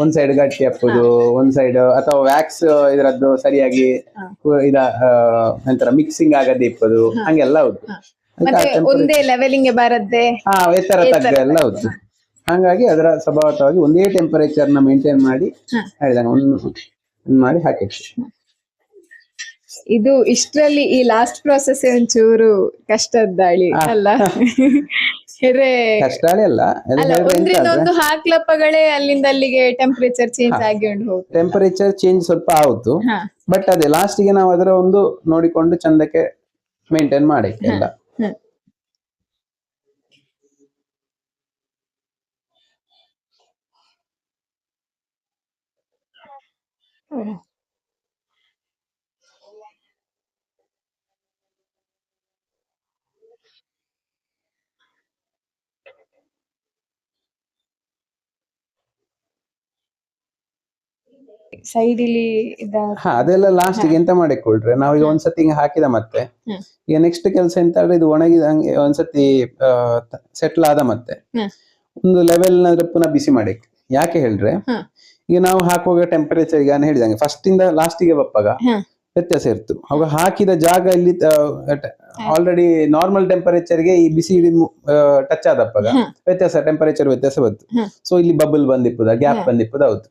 Speaker 3: ಒಂದ್ ಸೈಡ್ ಗಟ್ಟಿ ಹಾಕೋದು, ಒಂದ್ ಸೈಡ್ ಅಥವಾ ವ್ಯಾಕ್ಸ್ ಇದ್ರದ್ದು ಸರಿಯಾಗಿ ಎಂತರ ಮಿಕ್ಸಿಂಗ್ ಆಗದೆ ಇಪ್ಪದು, ಹಂಗೆಲ್ಲ ಹೌದು.
Speaker 1: ಒಂದೇ ಲೆವೆಲಿಂಗ್ ಬರದೆ
Speaker 3: ಎತ್ತರ ತಗ್ಗ ಎಲ್ಲ ಹೌದು. ಹಾಗಾಗಿ ಅದರ ಸ್ವಭಾವತವಾಗಿ ಒಂದೇ ಟೆಂಪರೇಚರ್ ನ ಮೇಂಟೈನ್ ಮಾಡಿ ಮಾಡಿ ಹಾಕಿತ್ತು.
Speaker 1: ಇದು ಇಷ್ಟರಲ್ಲಿ ಈ ಲಾಸ್ಟ್ ಪ್ರಾಸೆಸ್ ಒಂಚೂರು ಕಷ್ಟದ ದಾಳಿ ಅಲ್ಲ?
Speaker 3: ಕಷ್ಟಾಳಿ ಅಲ್ಲ,
Speaker 1: ಒಂದ್ರಿಂದ ಒಂದು ಹಾಕ್ಲಪ್ಪಗಳೇ ಅಲ್ಲಿಂದ ಅಲ್ಲಿಗೆ ಟೆಂಪರೇಚರ್ ಚೇಂಜ್ ಆಗಿ ಹೋಗ್ತು.
Speaker 3: ಟೆಂಪರೇಚರ್ ಚೇಂಜ್ ಸ್ವಲ್ಪ ಆಯ್ತು, ಬಟ್ ಅದೇ ಲಾಸ್ಟ್ ಗೆ ನಾವು ಅದರ ಒಂದು ನೋಡಿಕೊಂಡು ಚಂದಕ್ಕೆ ಮೇಂಟೈನ್ ಮಾಡಿ ಎಲ್ಲ.
Speaker 1: ಸೈಡ್ ಇಲ್ಲಿ
Speaker 3: ಅದೆಲ್ಲ ಲಾಸ್ಟ್ ಗೆ ಎಂತ ಮಾಡಿಕೊಳ್ರೆ ನಾವು ಈಗ ಒಂದ್ಸತಿ ಹಿಂಗೆ ಹಾಕಿದ ಮತ್ತೆ ಈಗ ನೆಕ್ಸ್ಟ್ ಕೆಲಸ ಎಂತ ಹೇಳಿದ್ರೆ ಇದು ಒಣಗಿದಂಗೆ ಒಂದ್ಸತಿ ಸೆಟ್ಲ್ ಆದ ಮತ್ತೆ ಒಂದು ಲೆವೆಲ್ ಪುನಃ ಬಿಸಿ ಮಾಡಿ. ಯಾಕೆ ಹೇಳ್ರೆ ಈಗ ನಾವು ಹಾಕುವಾಗ ಟೆಂಪರೇಚರ್ ಈಗ ನಾನು ಹೇಳಿದಂಗೆ ಫಸ್ಟ್ ಇಂದ ಲಾಸ್ಟ್ ಗೆ ಬಪ್ಪಾಗ ವ್ಯತ್ಯಾಸ ಇರ್ತು. ಅವಾಗ ಹಾಕಿದ ಜಾಗ ಇಲ್ಲಿ ಆಲ್ರೆಡಿ ನಾರ್ಮಲ್ ಟೆಂಪರೇಚರ್ ಗೆ ಈ ಬಿಸಿ ಟಚ್ ಆದಪ್ಪಾಗ ಟೆಂಪರೇಚರ್ ವ್ಯತ್ಯಾಸ ಬಂತು. ಸೊ ಇಲ್ಲಿ ಬಬಲ್ ಬಂದಿಪ್ಪದ ಗ್ಯಾಪ್ ಬಂದಿಪ್ಪದ ಹೌದು.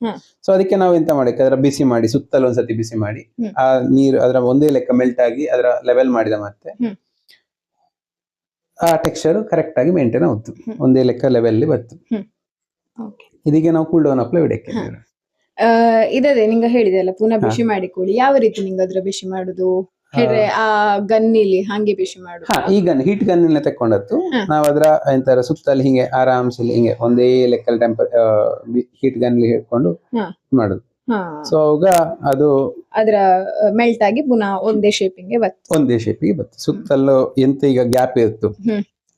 Speaker 3: ಸೊ ಅದಕ್ಕೆ ನಾವು ಎಂತ ಮಾಡಕ್ಕೆ ಅದರ ಬಿಸಿ ಮಾಡಿ ಸುತ್ತಲೂ ಒಂದ್ಸತಿ ಬಿಸಿ ಮಾಡಿ ಆ ನೀರು ಅದರ ಒಂದೇ ಲೆಕ್ಕ ಮೆಲ್ಟ್ ಆಗಿ ಅದರ ಲೆವೆಲ್ ಮಾಡಿದ ಮತ್ತೆ ಆ ಟೆಕ್ಸ್ಚರ್ ಕರೆಕ್ಟ್ ಆಗಿ ಮೇಂಟೈನ್ ಆಯ್ತು, ಒಂದೇ ಲೆಕ್ಕ ಲೆವೆಲ್ ಬಂತು.
Speaker 1: ಓಕೆ.
Speaker 3: ಇದೀಗ ನಾವು ಕೂಲ್ ಡೌನ್ ಅಪ್ಲೆ ಇಡಕ್ಕೆ.
Speaker 1: ಇದದೇ ನಿಂಗ ಹೇಳಿದೆ ಅಲ್ಲ ಪುನಃ ಬಿಸಿ ಮಾಡಿಕೊಳ್ಳಿ. ಯಾವ ರೀತಿ ನಿಂಗ ಅದ್ರ ಬಿಸಿ ಮಾಡುದು ಹೇಳ್ರೆ? ಆ ಗನ್ನಿಲಿ ಹಂಗೆ ಬಿಸಿ ಮಾಡುದು?
Speaker 3: ಈ ಗನ್ ಹೀಟ್ ಗನ್ ತಕೊಂಡದ್ದು ನಾವ್ ಅದ್ರ ಎಂತಾರ ಸುತ್ತಲ್ಲಿ ಹಿಂಗೆ ಆರಾಮ್ಸಿ ಹಿಂಗೆ ಒಂದೇ ಲೆಕ್ಕಲ್ ಹೀಟ್ ಗನ್ ಹಿಡ್ಕೊಂಡು ಮಾಡುದು. ಸೊ ಅವಾಗ ಅದು
Speaker 1: ಅದ್ರ ಮೆಲ್ಟ್ ಆಗಿ ಪುನಃ ಒಂದೇ ಶೇಪಿಂಗ್
Speaker 3: ಬತ್ತು. ಸುತ್ತಲ್ಲೂ ಎಂತ ಈಗ ಗ್ಯಾಪ್ ಇತ್ತು,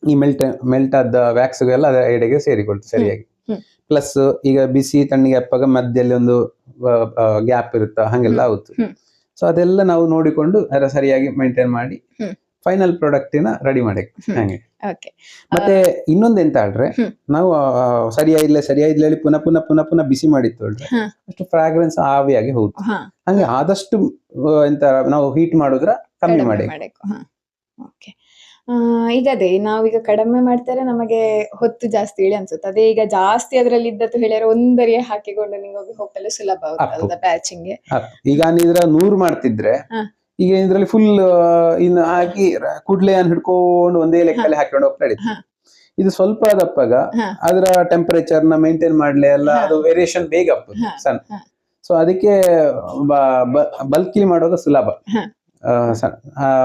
Speaker 3: ಈ ಮೆಲ್ಟ್ ಆದ ವ್ಯಾಕ್ಸ್ ಎಲ್ಲ ಅದರ ಎಡೆಗೆ ಸೇರಿಕೊಳ್ತು ಸರಿಯಾಗಿ. ಪ್ಲಸ್ ಈಗ ಬಿಸಿ ತಣ್ಣಗೆ ಅಪ್ಪಾಗ ಮಧ್ಯದಲ್ಲಿ ಒಂದು ಗ್ಯಾಪ್ ಇರುತ್ತ, ಹಂಗೆಲ್ಲ ಆಗುತ್ತೆ. ಸೊ ಅದೆಲ್ಲ ನಾವು ನೋಡಿಕೊಂಡು ಅದರ ಸರಿಯಾಗಿ ಮೇಂಟೈನ್ ಮಾಡಿ ಫೈನಲ್ ಪ್ರಾಡಕ್ಟ್ ರೆಡಿ ಮಾಡಿ ಹಂಗೆ. ಮತ್ತೆ ಇನ್ನೊಂದ್ ಎಂತ ಹೇಳ್ರೆ, ನಾವು ಸರಿಯಾಗಿಲ್ಲ ಹೇಳಿ ಪುನಃ ಬಿಸಿ ಮಾಡಿತ್ತು ಹೇಳ್ರೆ ಅಷ್ಟು ಫ್ರಾಗ್ರೆನ್ಸ್ ಆವಿಯಾಗಿ ಹೋಗುತ್ತೆ. ಹಂಗೆ ಆದಷ್ಟು ಎಂತ ನಾವು ಹೀಟ್ ಮಾಡುದ್ರ ಕಮ್ಮಿ ಮಾಡಿ.
Speaker 1: ಈಗ ಅದೇ ನಾವೀಗ ಕಡಿಮೆ ಮಾಡ್ತಾರೆ ನಮಗೆ ಹೊತ್ತು ಜಾಸ್ತಿ ಹೇಳಿ ಅನ್ಸುತ್ತೆ. ಅದೇ ಈಗ ಜಾಸ್ತಿ ಅದ್ರಲ್ಲಿ ಇದ್ದದ್ದು ಹೇಳಿದ್ರೆ ಒಂದರಿಯ ಹಾಕಿಕೊಂಡು ನಿಂಗೆ ಹೋಗಲು ಸುಲಭ ಆಗುತ್ತಲ್ಲ ಪ್ಯಾಚಿಂಗ್.
Speaker 3: ಈಗ ಇದ್ರ 100 ಮಾಡ್ತಿದ್ರೆ ಈಗ ಇದ್ರಲ್ಲಿ ಫುಲ್ ಇನ್ನು ಹಾಕಿ ಕೂಡ್ಲೆ ಹಿಡ್ಕೊಂಡು ಒಂದೇ ಲೆಕ್ಕಲ್ಲಿ ಹಾಕೊಂಡು ಹೋಗ್ತಾ ಇತ್ತು. ಇದು ಸ್ವಲ್ಪ ದಪ್ಪಾಗ ಅದರ ಟೆಂಪರೇಚರ್ ನ ಮೇಂಟೈನ್ ಮಾಡ್ಲಿ ಎಲ್ಲ ಅದು ವೇರಿಯೇಷನ್ ಬೇಗ ಆಗ್ತದೆ ಸಣ್ಣ. ಸೊ ಅದಕ್ಕೆ ಬಲ್ಕಿ ಮಾಡುವಾಗ ಸುಲಭ.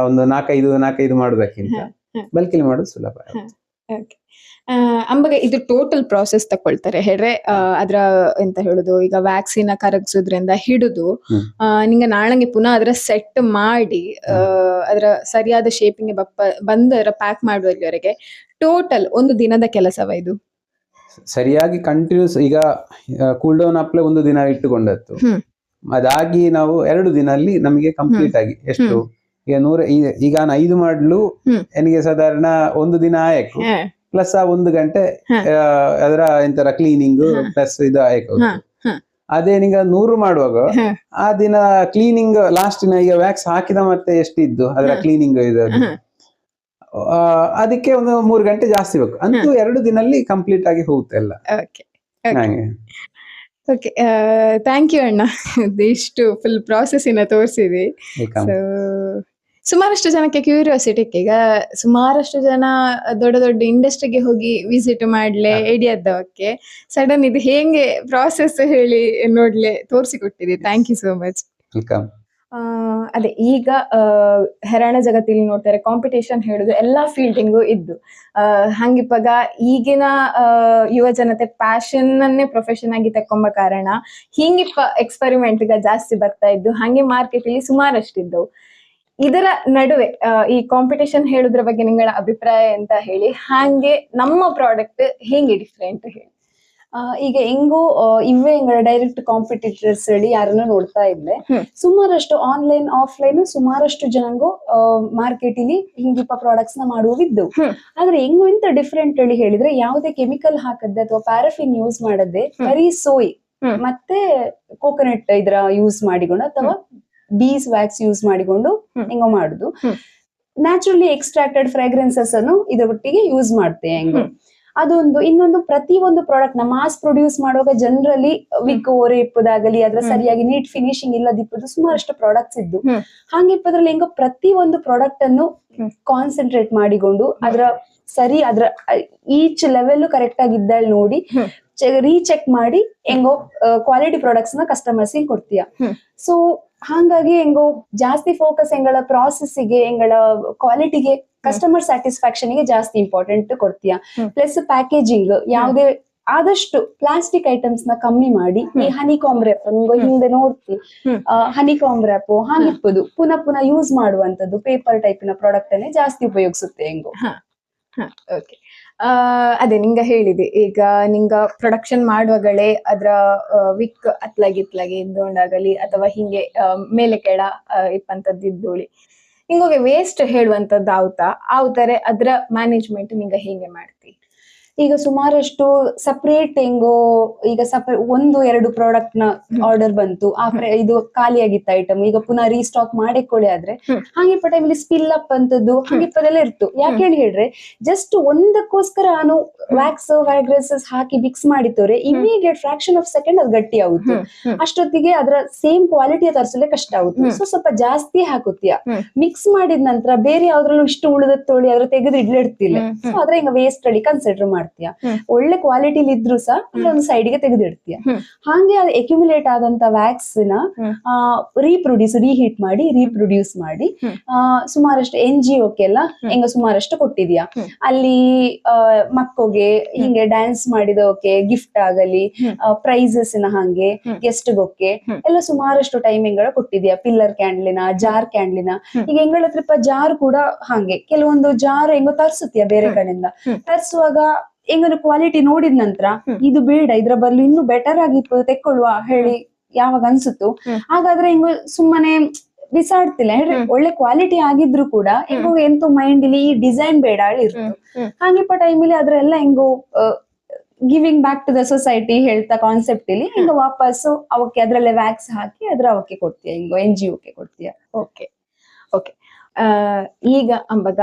Speaker 3: ಒಂದು 4-5 ಮಾಡೋದಕ್ಕಿಂತ ಬಲ್ಕಿಲಿ ಮಾಡೋದು ಸುಲಭ.
Speaker 1: ಅಂಬಾಗ ಇದು ಟೋಟಲ್ ಪ್ರಾಸೆಸ್ ತಕೊಳ್ತಾರೆ ಹೇಳ್ರೆ, ಅದ್ರ ಎಂತ ಹೇಳುದು, ಈಗ ವ್ಯಾಕ್ಸಿನ ಕರಗಿಸೋದ್ರಿಂದ ಹಿಡಿದು ನಿಂಗ ನಾಳಂಗೆ ಪುನಃ ಅದ್ರ ಸೆಟ್ ಮಾಡಿ ಅದ್ರ ಸರಿಯಾದ ಶೇಪಿಂಗ್ ಬಂದರ ಪ್ಯಾಕ್ ಮಾಡುವವರೆಗೆ ಟೋಟಲ್ ಒಂದು ದಿನದ ಕೆಲಸವ ಇದು?
Speaker 3: ಸರಿಯಾಗಿ ಕಂಟಿನ್ಯೂಸ್ ಈಗ ಕೂಲ್ ಡೌನ್ ಅಪ್ಲೆ ಒಂದು ದಿನ ಇಟ್ಟುಕೊಂಡದ್ದು, ಅದಾಗಿ ನಾವು 2 ದಿನಲ್ಲಿ ನಮಗೆ ಕಂಪ್ಲೀಟ್ ಆಗಿ ಎಷ್ಟು ಈಗ 100 ಈಗ 5 ಮಾಡ್ಲು ನನಗೆ ಸಾಧಾರಣ 1 ದಿನ ಆಯ್ತು. ಪ್ಲಸ್ ಆ 1 ಗಂಟೆ ಅದರ ಎಂತರ ಕ್ಲೀನಿಂಗ್ ಪ್ಲಸ್ ಇದು ಆಯ್ತು. ಅದೇ ನಿಂಗ 100 ಮಾಡುವಾಗ ಆ ದಿನ ಕ್ಲೀನಿಂಗ್ ಲಾಸ್ಟ್ ದಿನ ಈಗ ವ್ಯಾಕ್ಸ್ ಹಾಕಿದ ಮತ್ತೆ ಎಷ್ಟಿದ್ದು ಅದರ ಕ್ಲೀನಿಂಗ್ ಇದು ಅದಕ್ಕೆ ಒಂದು 3 ಗಂಟೆ ಜಾಸ್ತಿ ಬೇಕು. ಅಂತೂ 2 ದಿನಲ್ಲಿ ಕಂಪ್ಲೀಟ್ ಆಗಿ ಹೋಗುತ್ತೆ ಎಲ್ಲ.
Speaker 1: ಓಕೆ, ಥ್ಯಾಂಕ್ ಯು ಅಣ್ಣ. ಇಷ್ಟು ಫುಲ್ ಪ್ರಾಸೆಸ್ ತೋರಿಸಿದ್ವಿ. ಸುಮಾರಷ್ಟು ಜನಕ್ಕೆ ಕ್ಯೂರಿಯಾಸಿಟಿ ಇತ್ತು. ಈಗ ಸುಮಾರಷ್ಟು ಜನ ದೊಡ್ಡ ದೊಡ್ಡ ಇಂಡಸ್ಟ್ರಿಗೆ ಹೋಗಿ ವಿಸಿಟ್ ಮಾಡ್ಲೆ ಐಡಿಯಾದವಕ್ಕೆ ಸಡನ್ ಇದು ಹೇಗೆ ಪ್ರಾಸೆಸ್ ಹೇಳಿ ನೋಡ್ಲೆ ತೋರಿಸಿಕೊಟ್ಟಿದೆ. Thank you so much. ಅದೇ ಈಗ ಹೆರಾಣ ಜಗತ್ತಿಲಿ ನೋಡ್ತಾರೆ ಕಾಂಪಿಟೇಷನ್ ಹೇಳುದು ಎಲ್ಲಾ ಫೀಲ್ಡಿಂಗು ಇದ್ದು ಹಂಗಿಪ್ಪಾಗ ಈಗಿನ ಯುವ ಜನತೆ ಪ್ಯಾಷನ್ ಅನ್ನೇ ಪ್ರೊಫೆಷನ್ ಆಗಿ ತಕೊಂಬ ಕಾರಣ ಹಿಂಗಿಪ್ಪ ಎಕ್ಸ್ಪೆರಿಮೆಂಟ್ ಗ ಜಾಸ್ತಿ ಬರ್ತಾ ಇದ್ದು, ಹಂಗೆ ಮಾರ್ಕೆಟ್ ಅಲ್ಲಿ ಸುಮಾರಷ್ಟಿದ್ದವು. ಇದರ ನಡುವೆ ಈ ಕಾಂಪಿಟೇಷನ್ ಹೇಳುದ್ರ ಬಗ್ಗೆ ನಿಗಳ ಅಭಿಪ್ರಾಯ ಅಂತ ಹೇಳಿ, ಹಾಗೆ ನಮ್ಮ ಪ್ರಾಡಕ್ಟ್ ಹೇಗೆ ಡಿಫ್ರೆಂಟ್ ಹೇಳಿ?
Speaker 2: ಈಗ ಹೆಂಗೋ ಇವೇ ಡೈರೆಕ್ಟ್ ಕಾಂಪಿಟೇಟರ್ಸ್ ಹೇಳಿ ಯಾರನ್ನ ನೋಡ್ತಾ ಇದ್ದೆ. ಸುಮಾರಷ್ಟು ಆನ್ಲೈನ್ ಆಫ್ಲೈನ್ ಸುಮಾರಷ್ಟು ಜನಂಗು ಮಾರ್ಕೆಟ್ ಇಲ್ಲಿ ಹಿಂಗಿಪ್ಪ ಪ್ರಾಡಕ್ಟ್ಸ್ ನ ಮಾಡುವಿದ್ದವು. ಆದ್ರೆ ಹೆಂಗೋ ಇಂತ ಡಿಫ್ರೆಂಟ್ ಹೇಳಿ ಹೇಳಿದ್ರೆ ಯಾವುದೇ ಕೆಮಿಕಲ್ ಹಾಕದ್ದೆ ಅಥವಾ ಪ್ಯಾರಾಫಿನ್ ಯೂಸ್ ಮಾಡದೆ ಬರೀ ಸೋಯ್ ಮತ್ತೆ ಕೋಕೋನಟ್ ಇದ್ರ ಯೂಸ್ ಮಾಡಿಕೊಂಡು ಅಥವಾ ಬೀಸ್ ವ್ಯಾಕ್ಸ್ ಯೂಸ್ ಮಾಡಿಕೊಂಡು ಹೆಂಗೋ ಮಾಡುದು. ನ್ಯಾಚುರಲಿ ಎಕ್ಸ್ಟ್ರಾಕ್ಟೆಡ್ ಫ್ರಾಗ್ರೆನ್ಸಸ್ ಅನ್ನು ಇದರೊಟ್ಟಿಗೆ ಯೂಸ್ ಮಾಡ್ತೇವೆ ಹೆಂಗೋ. ಅದೊಂದು ಇನ್ನೊಂದು ಪ್ರತಿ ಒಂದು ಪ್ರಾಡಕ್ಟ್ ನ ಮಾಸ್ ಪ್ರೊಡ್ಯೂಸ್ ಮಾಡುವಾಗ ಜನರಲಿ ವಿಗ್ ಓರೆ ಇಪ್ಪದಾಗಲಿ ಅದ್ರ ಸರಿಯಾಗಿ ನೀಟ್ ಫಿನಿಶಿಂಗ್ ಇಲ್ಲದಿಪ್ಪದು ಸುಮಾರಷ್ಟು ಪ್ರಾಡಕ್ಟ್ಸ್ ಇದ್ದು. ಹಂಗೆ ಇಪ್ಪದ್ರಲ್ಲಿ ಹೆಂಗೋ ಪ್ರತಿ ಒಂದು ಪ್ರಾಡಕ್ಟ್ ಅನ್ನು ಕಾನ್ಸಂಟ್ರೇಟ್ ಮಾಡಿಕೊಂಡು ಅದ್ರ ಸರಿ ಅದ್ರ ಈಚ್ ಲೆವೆಲ್ ಕರೆಕ್ಟ್ ಆಗಿದ್ದ ನೋಡಿ ರೀಚೆಕ್ ಮಾಡಿ ಹೆಂಗೋ ಕ್ವಾಲಿಟಿ ಪ್ರಾಡಕ್ಟ್ಸ್ ನ ಕಸ್ಟಮರ್ಸ್ ಕೊಡ್ತೀಯ. ಸೊ ಹಾಗಾಗಿ ಹೆಂಗೋ ಜಾಸ್ತಿ ಫೋಕಸ್ ಎಂಗಳ ಪ್ರಾಸೆಸ್ಗೆ ಎಂಗಳ ಕ್ವಾಲಿಟಿಗೆ ಕಸ್ಟಮರ್ ಸ್ಯಾಟಿಸ್ಫ್ಯಾಕ್ಷನ್ ಗೆ ಜಾಸ್ತಿ ಇಂಪಾರ್ಟೆಂಟ್ ಕೊಡ್ತೀಯ. ಪ್ಲಸ್ ಪ್ಯಾಕೇಜಿಂಗ್ ಯಾವುದೇ ಆದಷ್ಟು ಪ್ಲಾಸ್ಟಿಕ್ ಐಟಮ್ಸ್ ನ ಕಮ್ಮಿ ಮಾಡಿ ಈ ಹನಿಕಾಂಬ್ ರ್ಯಾಪ್ ಹಿಂದೆ ನೋಡ್ತಿ ಹನಿಕಾಂಬ್ ರ್ಯಾಪ್ ಹಾಗಿಪ್ಪದು ಪುನಃ ಪುನಃ ಯೂಸ್ ಮಾಡುವಂತದ್ದು ಪೇಪರ್ ಟೈಪಿನ ಪ್ರಾಡಕ್ಟ್ ಅನ್ನೇ ಜಾಸ್ತಿ ಉಪಯೋಗಿಸುತ್ತೆ ಹೆಂಗೋ.
Speaker 1: ಓಕೆ, ಅದೇ ನಿಂಗ ಹೇಳಿದೆ ಈಗ ನಿಂಗ ಪ್ರೊಡಕ್ಷನ್ ಮಾಡುವಾಗಲೇ ಅದ್ರ ವಿಕ್ ಅತ್ಲಾಗಿ ಇದ್ದೊಂಡಾಗಲಿ ಅಥವಾ ಹಿಂಗೆ ಮೇಲೆ ಕೆಳ ಇಪ್ಪಂತದ್ದು ಇದ್ದೋಳಿ ಹಿಂಗೋಗೆ ವೇಸ್ಟ್ ಹೇಳುವಂತದ್ದು ಆವ್ತಾರೆ ಅದ್ರ ಮ್ಯಾನೇಜ್ಮೆಂಟ್ ನಿಂಗ ಹೇಗೆ ಮಾಡ್ತಿ?
Speaker 2: ಈಗ ಸುಮಾರಷ್ಟು ಸಪರೇಟ್ ಹೆಂಗೋ ಈಗ ಒಂದು ಎರಡು ಪ್ರಾಡಕ್ಟ್ ನ ಆರ್ಡರ್ ಬಂತು ಇದು ಖಾಲಿ ಆಗಿತ್ತ ಐಟಮ್ ಈಗ ಪುನಃ ರೀಸ್ಟಾಕ್ ಮಾಡಿಕೊಳ್ಳಿ ಆದ್ರೆ ಹಾಗಿಪ್ಪ ಟೈಮಲ್ಲಿ ಸ್ಪಿಲ್ ಅಪ್ ಅಂತದ್ದು ಹಾಗಿಪ್ಪದೆಲ್ಲ ಇರ್ತು. ಯಾಕೆ ಹೇಳ್ರೆ ಜಸ್ಟ್ ಒಂದಕ್ಕೋಸ್ಕರ ನಾನು ವ್ಯಾಕ್ಸ್ ಫ್ರಾಗ್ರೆನ್ಸಸ್ ಹಾಕಿ ಮಿಕ್ಸ್ ಮಾಡಿತವ್ರೆ ಇಮಿಡಿಯೇಟ್ ಫ್ರಾಕ್ಷನ್ ಆಫ್ ಸೆಕೆಂಡ್ ಅದು ಗಟ್ಟಿ ಆಗುತ್ತೆ. ಅಷ್ಟೊತ್ತಿಗೆ ಅದರ ಸೇಮ್ ಕ್ವಾಲಿಟಿಯ ತರಿಸಲೇ ಕಷ್ಟ ಆಗುತ್ತೆ. ಸೊ ಸ್ವಲ್ಪ ಜಾಸ್ತಿ ಹಾಕುತ್ತೀಯ ಮಿಕ್ಸ್ ಮಾಡಿದ ನಂತರ ಬೇರೆ ಯಾವ್ದ್ರಲ್ಲೂ ಇಷ್ಟು ಉಳಿದ ತೊಳಿ ಅದ್ರ ತೆಗೆದು ಇಡ್ಲಿಡ್ತಿಲ್ಲ. ಸೊ ಅದ್ರ ಹಿಂಗ ವೇಸ್ಟ್ ಅಲ್ಲಿ ಕನ್ಸಿಡರ್ ಮಾಡ್ತೀವಿ. ಮಾಡ್ತೀಯ, ಒಳ್ಳೆ ಕ್ವಾಲಿಟಿಲಿ ಇದ್ರು ಸಹ ಒಂದು ಸೈಡ್ಗೆ ತೆಗೆದಿಡ್ತೀಯ. ಹಾಗೆ ಅದು ಎಕ್ಯುಮುಲೇಟ್ ಆದಂತ ವ್ಯಾಕ್ಸ್ ನ ರೀಹೀಟ್ ಮಾಡಿ ರೀಪ್ರೊಡ್ಯೂಸ್ ಮಾಡಿ ಸುಮಾರಷ್ಟು NGOಕ್ಕೆಲ್ಲ ಹೆಂಗ ಸುಮಾರಷ್ಟು ಕೊಟ್ಟಿದ್ಯಾ. ಅಲ್ಲಿ ಮಕ್ಕಳಿಗೆ ಹಿಂಗೆ ಡ್ಯಾನ್ಸ್ ಮಾಡಿದವಕ್ಕೆ ಗಿಫ್ಟ್ ಆಗಲಿ, ಪ್ರೈಸಸ್ ನ ಹಂಗೆ ಗೆಸ್ಟ್ ಗೊಕ್ಕೆ ಎಲ್ಲ ಸುಮಾರಷ್ಟು ಟೈಮಿಂಗ್ ಕೊಟ್ಟಿದ್ಯಾ. ಪಿಲ್ಲರ್ ಕ್ಯಾಂಡ್ಲಿನ, ಜಾರ್ ಕ್ಯಾಂಡ್ಲಿನ, ಈಗ ಹೆಂಗಳ ಹತ್ರ ಜಾರ್ ಕೂಡ ಹಂಗೆ ಕೆಲವೊಂದು ಜಾರ್ ಹೆಂಗೋ ತರ್ಸುತ್ತೀಯ ಬೇರೆ ಕಡೆಯಿಂದ. ತರ್ಸುವಾಗ ಹೆಂಗ ಕ್ವಾಲಿಟಿ ನೋಡಿದ ನಂತರ ಇದು ಬೇಡ, ಇದ್ರ ಬದಲು ಇನ್ನು ಬೆಟರ್ ಆಗಿ ತೆಕ್ಕೊಳ್ಳುವ ಹೇಳಿ ಯಾವಾಗ ಅನ್ಸುತ್ತು, ಹಾಗಾದ್ರೆ ಹಿಂಗ ಸುಮ್ಮನೆ ಬಿಸಾಡ್ತಿಲ್ಲ ಹೇಳ್ರಿ. ಒಳ್ಳೆ ಕ್ವಾಲಿಟಿ ಆಗಿದ್ರು ಕೂಡ ಹೆಂಗೋ ಎಂತೋ ಮೈಂಡ್ ಇಲ್ಲಿ ಈ ಡಿಸೈನ್ ಬೇಡ ಇರ್ತು. ಹಾಗಿಪ್ಪ ಟೈಮಲ್ಲಿ ಅದ್ರೆಲ್ಲ ಹೆಂಗೋ giving back to the society ಹೇಳ್ತಾ ಕಾನ್ಸೆಪ್ಟ್ ಇಲ್ಲಿ ಹಿಂಗ ವಾಪಸ್ಸು ಅವಕ್ಕೆ ಅದ್ರಲ್ಲೇ ವ್ಯಾಕ್ಸ್ ಹಾಕಿ ಅವಕ್ಕೆ ಕೊಡ್ತೀಯ, ಹಿಂಗೋ NGOಕ್ಕೆ ಕೊಡ್ತೀಯ.
Speaker 1: Okay okay. ಈಗ ಅಂಬಗ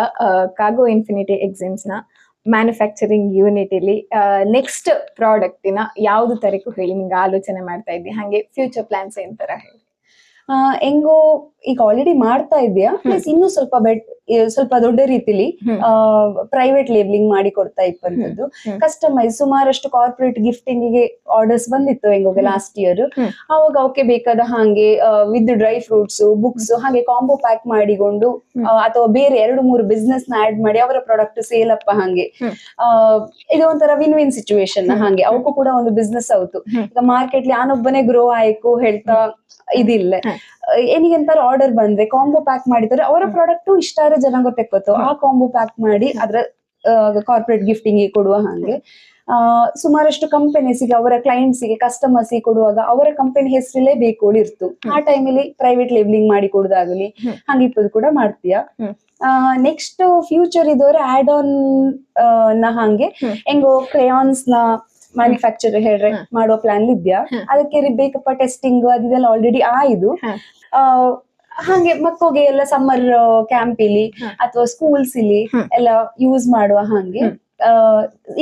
Speaker 1: ಕಾರ್ಗೋ ಇನ್ಫಿನಿಟಿ ಎಕ್ಸಿಮ್ಸ್ ನ ಮ್ಯಾನುಫ್ಯಾಕ್ಚರಿಂಗ್ ಯೂನಿಟ್ ಇಲ್ಲಿ ನೆಕ್ಸ್ಟ್ ಪ್ರಾಡಕ್ಟಿನ ಯಾವ್ದು ತರಕು ಹೇಳಿ ನಿಂಗೆ ಆಲೋಚನೆ ಮಾಡ್ತಾ ಇದ್ದಿ, ಹಾಗೆ ಫ್ಯೂಚರ್ ಪ್ಲಾನ್ಸ್ ಏನ್ ತರ ಹೇಳಿ?
Speaker 2: ಹೆಂಗೋ ಈಗ ಆಲ್ರೆಡಿ ಮಾಡ್ತಾ ಇದೆಯಾ, ಪ್ಲಸ್ ಇನ್ನೂ ಸ್ವಲ್ಪ ದೊಡ್ಡ ರೀತಿಲಿ ಪ್ರೈವೇಟ್ ಲೇಬ್ಲಿಂಗ್ ಮಾಡಿ ಕೊಡ್ತಾ ಇಪ್ಪಂತದ್ದು. ಕಸ್ಟಮೈಸ್ ಸುಮಾರಷ್ಟು ಕಾರ್ಪೊರೇಟ್ ಗಿಫ್ಟಿಂಗ್ ಗೆ ಆರ್ಡರ್ಸ್ ಬಂದಿತ್ತು ಹೆಂಗೋಗೆ ಲಾಸ್ಟ್ ಇಯರ್. ಅವಾಗ ಅವಕ್ಕೆ ಬೇಕಾದ ಹಾಗೆ ವಿತ್ ಡ್ರೈ ಫ್ರೂಟ್ಸ್, ಬುಕ್ಸ್ ಹಾಗೆ ಕಾಂಬೋ ಪ್ಯಾಕ್ ಮಾಡಿಕೊಂಡು ಅಥವಾ ಬೇರೆ 2-3 ಬಿಸ್ನೆಸ್ ನ ಆಡ್ ಮಾಡಿ ಅವರ ಪ್ರಾಡಕ್ಟ್ ಸೇಲ್ ಅಪ್ಪ ಹಾಗೆ ಇದು ಒಂಥರ ವಿನ್ ವಿನ್ ಸಿಚುವೇಶನ್ ಹಾಗೆ ಅವಕ್ಕೂ ಕೂಡ ಒಂದು ಬಿಸ್ನೆಸ್ ಆಯ್ತು. ಈಗ ಮಾರ್ಕೆಟ್ ನಾನೊಬ್ಬನೇ ಗ್ರೋ ಆಯ್ಕು ಹೇಳ್ತಾ ಇದಿಲ್ಲ. ಏನಿಗೆಂತಾರು ಆರ್ಡರ್ ಬಂದ್ರೆ ಕಾಂಬೋ ಪ್ಯಾಕ್ ಮಾಡಿದ್ರೆ ಅವರ ಪ್ರಾಡಕ್ಟ್ ಇಷ್ಟಾರ ಜನ ಗೊತ್ತಾಗೋತು, ಆ ಕಾಂಬೋ ಪ್ಯಾಕ್ ಮಾಡಿ ಅದ್ರ ಕಾರ್ಪೊರೇಟ್ ಗಿಫ್ಟಿಂಗ್ ಕೊಡುವ ಹಾಗೆ ಸುಮಾರಷ್ಟು ಕಂಪನೀಸ್ಗೆ ಅವರ ಕ್ಲೈಂಟ್ಸ್ಗೆ ಕಸ್ಟಮರ್ಸ್ಗೆ ಕೊಡುವಾಗ ಅವರ ಕಂಪನಿ ಹೆಸರಲ್ಲೇ ಬೇಕು ಇರ್ತು. ಆ ಟೈಮಲ್ಲಿ ಪ್ರೈವೇಟ್ ಲೇಬ್ಲಿಂಗ್ ಮಾಡಿ ಕೊಡುದಾಗಲಿ ಹಂಗಿಪ್ಪದು ಕೂಡ ಮಾಡ್ತೀಯ. ನೆಕ್ಸ್ಟ್ ಫ್ಯೂಚರ್ ಇದವರೆ ಆಡ್ ಆನ್ ನ ಹಾಗೆ ಹೆಂಗೋ ಕ್ರೇಯಾನ್ಸ್ ನ ಮ್ಯಾನುಫ್ಯಾಕ್ಚರ್ ಹೇಳ್ರೆ ಮಾಡೋ ಪ್ಲಾನ್ ಇದ್ಯಾ. ಅದಕ್ಕೆ ಬೇಕಪ್ಪ ಟೆಸ್ಟಿಂಗ್ ಅದೆಲ್ಲ ಆಲ್ರೆಡಿ ಆಯ್ದು. ಹಾಗೆ ಮಕ್ಕಳಿಗೆ ಎಲ್ಲ ಸಮ್ಮರ್ ಕ್ಯಾಂಪ್ ಇಲ್ಲಿ ಅಥವಾ ಸ್ಕೂಲ್ಸ್ ಇಲ್ಲಿ ಎಲ್ಲ ಯೂಸ್ ಮಾಡುವ ಹಾಗೆ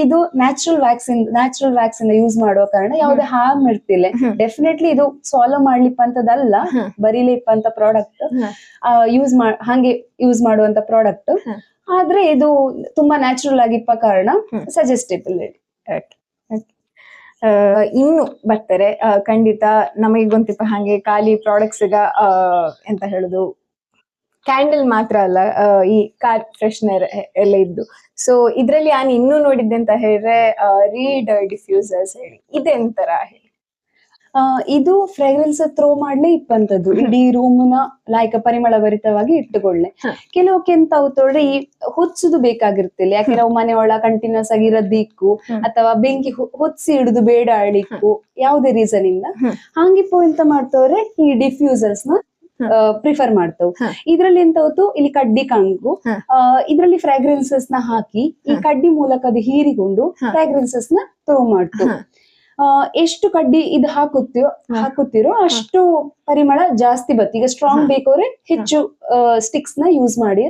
Speaker 2: ಇದು ನ್ಯಾಚುರಲ್ ವ್ಯಾಕ್ಸ್ ಇಂದ ಯೂಸ್ ಮಾಡುವ ಕಾರಣ ಯಾವುದೇ ಹಾರ್ಮ್ ಇರ್ತಿಲ್ಲ. ಡೆಫಿನೆಟ್ಲಿ ಇದು ಸಾಲ್ವ್ ಮಾಡ್ಲಿಪ್ಪ ಅಂತದಲ್ಲ, ಬರೀಲಿಪ್ಪ ಅಂತ ಪ್ರಾಡಕ್ಟ್ ಹಾಗೆ ಯೂಸ್ ಮಾಡುವಂತ ಪ್ರಾಡಕ್ಟ್. ಆದ್ರೆ ಇದು ತುಂಬಾ ನ್ಯಾಚುರಲ್ ಆಗಿಪ್ಪ ಕಾರಣ ಸಜೆಸ್ಟೇಬಲ್.
Speaker 1: ಇನ್ನು ಬರ್ತಾರೆ ಖಂಡಿತ ನಮಗೆ ಗೊಂತಿಪ್ಪ ಹಾಗೆ ಖಾಲಿ ಪ್ರಾಡಕ್ಟ್ಸ್ ಎಂತ ಹೇಳುದು ಕ್ಯಾಂಡಲ್ ಮಾತ್ರ ಅಲ್ಲ, ಈ ಕಾರ್ ಫ್ರೆಶ್ನರ್ ಎಲ್ಲ ಇದ್ದು. ಸೊ ಇದ್ರಲ್ಲಿ ನಾನು ಇನ್ನೂ ನೋಡಿದ್ದೆ ಅಂತ ಹೇಳಿದ್ರೆ ರೀಡ್ ಡಿಫ್ಯೂಸರ್ಸ್ ಹೇಳಿ, ಇದೆಂತರ ಹೇಳಿ?
Speaker 2: ಇದು ಫ್ರೇಗ್ರೆನ್ಸ್ ಥ್ರೋ ಮಾಡ್ಲೇ ಇಪ್ಪಂತದ್ದು ಇಡೀ ರೂಮ್ ನ ಲೈಕ್ ಪರಿಮಳ ಭರಿತವಾಗಿ ಇಟ್ಟುಕೊಳ್ಳೆ. ಕೆಲವಕ್ಕೆ ಎಂತ ತೊಳ್ರೆ ಈ ಹೊಚ್ಚುದು ಬೇಕಾಗಿರ್ತಿಲ್ಲ, ಯಾಕೆ ನಾವು ಮನೆ ಒಳ ಕಂಟಿನ್ಯೂಸ್ ಆಗಿ ಇರದಿಕ್ಕು ಅಥವಾ ಬೆಂಕಿ ಹೊತ್ಸಿ ಇಡುದು ಬೇಡ ಅಳಿಕ್ಕು ಯಾವುದೇ ರೀಸನ್ ಇಂದ ಹಂಗಿಪ್ಪು ಎಂತ ಮಾಡ್ತವ್ರೆ ಈ ಡಿಫ್ಯೂಸರ್ಸ್ ನ ಪ್ರಿಫರ್ ಮಾಡ್ತವು. ಇದ್ರಲ್ಲಿ ಎಂತ ಹೊತ್ತು ಇಲ್ಲಿ ಕಡ್ಡಿ ಕಾಂಗು ಇದ್ರಲ್ಲಿ ಫ್ರಾಗ್ರೆನ್ಸಸ್ ನ ಹಾಕಿ ಈ ಕಡ್ಡಿ ಮೂಲಕ ಅದು ಹೀರಿಕೊಂಡು ಫ್ರಾಗ್ರೆನ್ಸಸ್ ನ ಥ್ರೋ ಮಾಡ್ತು. ಎಷ್ಟು ಕಡ್ಡಿ ಇದು ಹಾಕುತ್ತೀರೋ ಅಷ್ಟು ಪರಿಮಳ ಜಾಸ್ತಿ ಬತ್ತು. ಈಗ ಸ್ಟ್ರಾಂಗ್ ಬೇಕವ್ರೆ ಹೆಚ್ಚು ಸ್ಟಿಕ್ಸ್ ನ ಯೂಸ್ ಮಾಡಿ